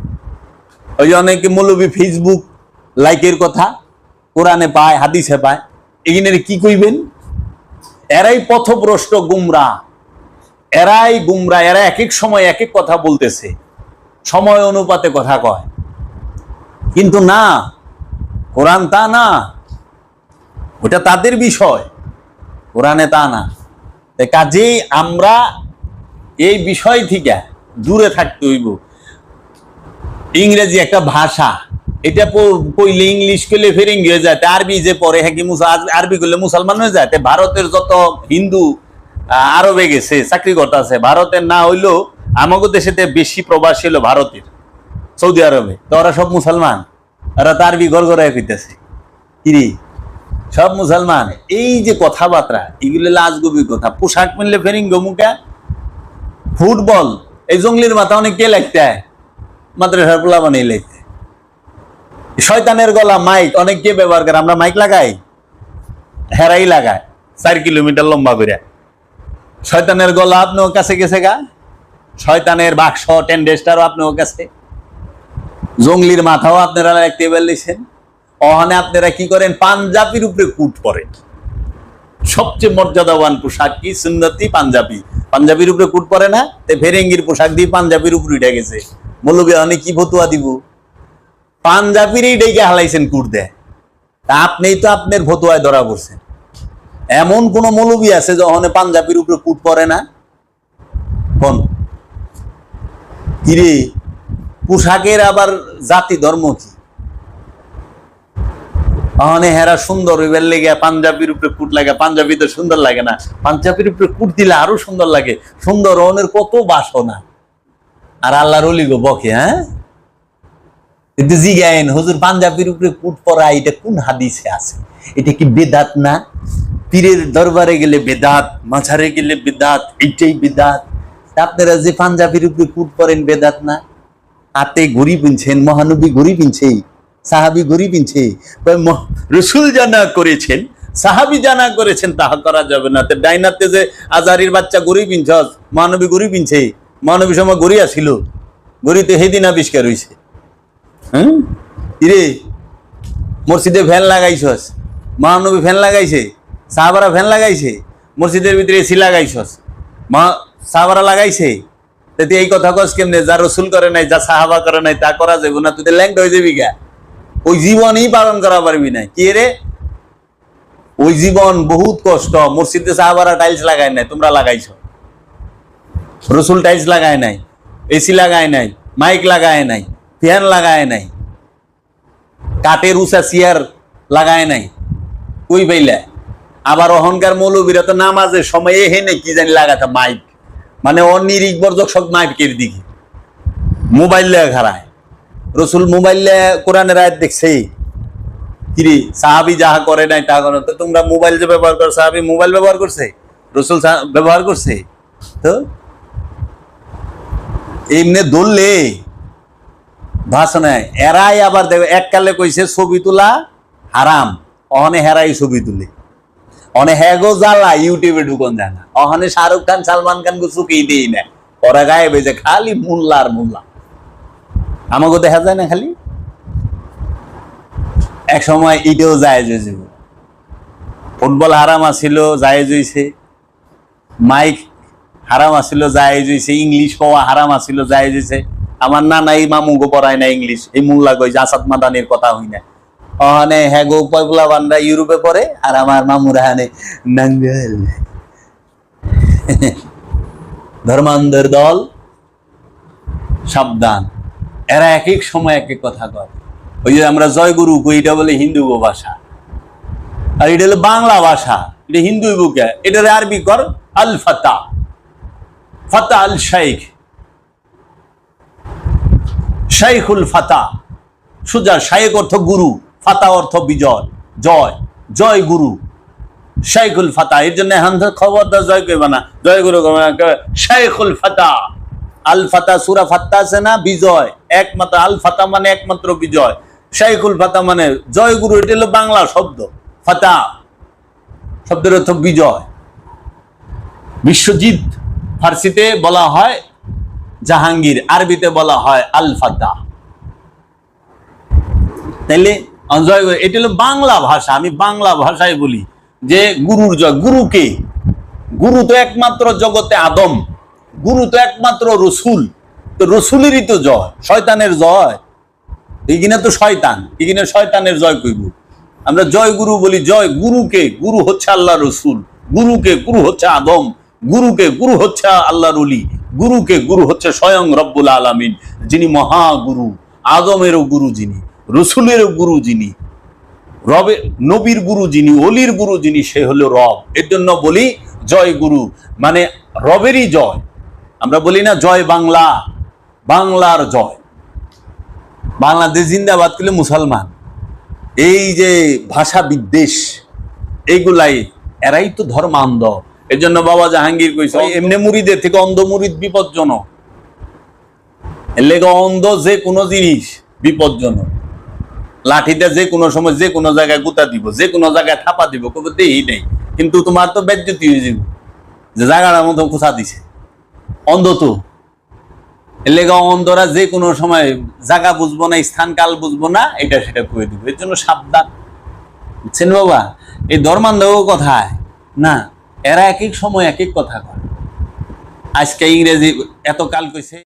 ওই যে অনেকে মৌলবী ফেসবুক লাইকের কথা কোরআনে পায়, হাদিসে পায়, এখানে কি কইবেন? এরাই পথভ্রষ্ট গুমরা, এরাই গুমরা। এরা এক এক সময় এক এক কথা বলতেছে, সময় অনুপাতে কথা কয়, কিন্তু না কোরআন তা না, ওটা তাদের বিষয়, কোরআনে তা না। কাজেই আমরা এই বিষয় থেকে দূরে থাকতে হইব। ইংরেজি একটা ভাষা, এটা পড়লে ইংলিশ করলে ফের ইংরেজি যায়, আরবি যে পড়ে হ্যাঁ কি আরবি করলে মুসলমান হয়ে যায়। ভারতের যত হিন্দু আরবে গেছে চাকরি করতে আছে, ভারতের না হইলেও আমাদের দেশে বেশি প্রবাসী হলো ভারতের, সৌদি আরবে, তো ওরা সব মুসলমান, ওরা তো আরবি গড় গড়ায় কইতেছে কিরে সব মুসলমান। এই যে কথাবার্তা এগুলো লাজগবি কথা। পোশাক মিললে ফেরিঙ্গ মুখা, ফুটবল এই জঙ্গলির মাথা অনেক কে লাগতে হয়, মাদ্রাসার পোলা বানিয়ে লাগতে। শয়তানের গলা মাইক অনেক কে ব্যবহার করে, আমরা মাইক লাগাই, হেরাই লাগায় 4 কিলোমিটার লম্বা করে। শয়তানের গলা আপনার কাছে গেছে গা, শয়তানের বাক্স টেন্ডেস্টারও আপনার কাছে, জঙ্গলির মাথাও আপনারা দেখতে পেলেছেন। ওখানে আপনারা কি করেন? পাঞ্জাবির উপরে কুট পরেন। সবচেয়ে মর্যাদাবান পোশাক কি? সুন্নতি পাঞ্জাবি। পাঞ্জাবির উপরে কুট পরে না, ফেরেঙ্গির পোশাক দিয়ে পাঞ্জাবির উপরে উঠে গেছে। মৌলবী অনেক কি ফতুয়া দিব, পাঞ্জাবিরই ডেকে হালাইছেন কুট দেয়। তা আপনিই তো আপনার ফতুয়ায় ধরা পড়ছেন। এমন কোন মৌলবী আছে যে ওখানে পাঞ্জাবির উপরে কুট পরে না? কোন কিরে পোশাকের আবার জাতি ধর্ম কি? হেরা সুন্দর হইবার লেগে পাঞ্জাবির উপরে কুট লাগে। পাঞ্জাবি তো সুন্দর লাগে না, পাঞ্জাবির উপরে কুট দিলে আরো সুন্দর লাগে। সুন্দর অনের কত বাসনা। আর আল্লাহর ওলি গো বকে, হ্যাঁ কিন্তু জিগায়েন হুজুর পাঞ্জাবির উপরে কুট পরা এটা কোন হাদিসে আছে? এটা কি বেদাত না? পীরের দরবারে গেলে বেদাত, মাঝারে গেলে বেদাত, এইটাই বেদাত। আপনারা যে পাঞ্জাবির উপরে কুট পরেন বেদাত না? হাতে ঘড়ি পিনছেন, মহানবী ঘড়ি পিনছে, সাহাবি ঘড়ি পিনছে, রসুল জানা করেছেন, সাহাবি জানা করেছেন, তাহা করা যাবে না। ডাইনাতে যে আজারির বাচ্চা ঘড়ি পিনছ, মহানবী ঘড়ি পিনছে, মহানবী সময় ঘড়ি আসিল, ঘড়িতে সেদিন আবিষ্কার হয়েছে। হ্যাঁ ইরে মসজিদে ফ্যান লাগাইছস, মহানবী ফ্যান লাগাইছে, সাহাবারা ফ্যান লাগাইছে, মসজিদের ভিতরে এসি লাগাইছস, সাহাবারা লাগাইছে। তুই এই কথা কস কেমনে? যা রসুল করে নাই, যা সাহাবা করে নাই, তা করা যাবে না? তুই ল্যাংটা হয়ে যাবি গা, ওই জীবনই পালন করা পারবি না। কি রে ওই জীবন বহুত কষ্ট। মসজিদে সাহাবারা টাইলস লাগায় নাই, তোমরা লাগাইছো। রসুল টাইলস লাগায় নাই, এসি লাগায় নাই, মাইক লাগায় নাই, ফ্যান লাগায় নাই, কাঠের উঁচা চেয়ার লাগায় নাই, কই পাইলা? আবার অহংকার মৌলবীরা তো নামাজের সময় হেনে কি জানি লাগাতে মাইক, মানে অনিরিক বর্জক সব মাইকের দিকে মোবাইল খারায়। রসুল মোবাইল কোরআনের আয়াত দেখছে কিরে সাহাবি যাহা করে নাই তা করে, তো তোমরা মোবাইল যে ব্যবহার করো, সাহাবি মোবাইল ব্যবহার করছে, রসুল ব্যবহার করছে? তো এমনি ধরলে ভাষণায় এরাই আবার দেখো এককালে কইছে ছবি তোলা হারাম, অহনে হেরাই ছবি তুলে, অনে হ্যাগো জ্বালা ইউটিউবে ঢুকন যায় না, অহনে শাহরুখ খান সালমান খান গো চুকেই দেই না, ওরা গায়ে বেজে খালি মোল্লা আর মোল্লা। আমাকে দেখা যায় না খালি? এক সময় ইটেও জায়েজ হয়েছে, ফুটবল হারাম আসিল জায়েজ হয়েছে, মাইক হারাম আসিল জায়েজ হয়েছে, ইংলিশ পাওয়া হারাম আসিল জায়েজ হয়েছে। আমার নানাই মামুগো পড়ায় না ইংলিশ, এই মোল্লা কই আসাদ মাদানির কথা হই না, ওখানে হ্যাগো পয়পুলা বান্ডা ইউরোপে পড়ে আর আমার মামুরা হানে নাঙ্গল। ধর্মান্ধের দল সাবধান, এরা এক এক সময় এক এক কথা কয়। ওই যে আমরা জয় গুরু কই, এটা বলে হিন্দু ভাষা, আর এটা হলো বাংলা ভাষা, এটা হিন্দু বুকে, এটার আরবি কর আল ফাতা, ফাতা আল শাইখ, শাইখুল ফাতা। সুজা শাইখ অর্থ গুরু, ফাতা অর্থ বিজয়, জয়, জয় গুরু, শাইখুল ফাতা। এর জন্য খবরদার জয় কইবা না, জয় গুরু শাইখুল ফাতা। আল ফাতা সূরা ফাত্তা আছে না, বিজয় একমাত্র, আল ফাতা মানে একমাত্র বিজয়, শাইখুল ফাতা মানে জয় গুরু। এটা হলো বাংলা শব্দ, ফাতা শব্দের অর্থ বিজয়। বিশ্বজিৎ ফার্সিতে বলা হয় জাহাঙ্গীর, আরবিতে বলা হয় আল ফাতা। তাইলে জয়, এটা হলো বাংলা ভাষা। আমি বাংলা ভাষায় বলি যে গুরুর জয়। গুরুকে, গুরু তো একমাত্র জগতে আদম, গুরু তো একমাত্র রসুল, তো রসুলেরই তো জয়, শয়তানের জয় এইখানে তো শয়তান, এখানে শয়তানের জয় কইব। আমরা জয় গুরু বলি, জয় গুরুকে, গুরু হচ্ছে আল্লাহ রসুল, গুরুকে গুরু হচ্ছে আদম, গুরুকে গুরু হচ্ছে আল্লাহর ওলি, গুরুকে গুরু হচ্ছে স্বয়ং রব্বুল আলামিন, যিনি মহাগুরু, আদমেরও গুরু যিনি, রসুলেরও গুরু যিনি, রবে নবীর গুরু যিনি, অলির গুরু যিনি, সে হলো রব। এর জন্য বলি জয় গুরু, মানে রবেরই জয়। আমরা বলি না জয় বাংলা, বাংলার জয়, বাংলাদেশ জিন্দাবাদ করলে মুসলমান। এই যে ভাষা বিদ্বেষ, এইগুলাই, এরাই তো ধর্মান্ধ। এর জন্য বাবা জাহাঙ্গীর কইছে এমনি মুরিদের থেকে অন্ধ মুরিদ বিপজ্জনক, এর লেগে অন্ধ যে কোনো জিনিস বিপজ্জনক। লাঠিতে যে কোনো সময় যে কোনো জায়গায় গুতা দিব, যে কোনো জায়গায় থাপা দিব, কবে দেই নেই, কিন্তু তোমার তো বেজ্জতি হয়ে যাব যে জায়গাটার মতো কোথা দিছে। অন্ধ তো, এর লেগে অন্ধরা যে কোনো সময় জায়গা বুঝবো না, স্থান কাল বুঝবো না, এটা সেটা করে দিব। এর জন্য সাবধান, বুঝছেন বাবা? এই ধর্মান্ধ কথায় না, এরা এক এক সময় এক এক কথা কয়। আজকে ইংরেজি এত কাল কইছে।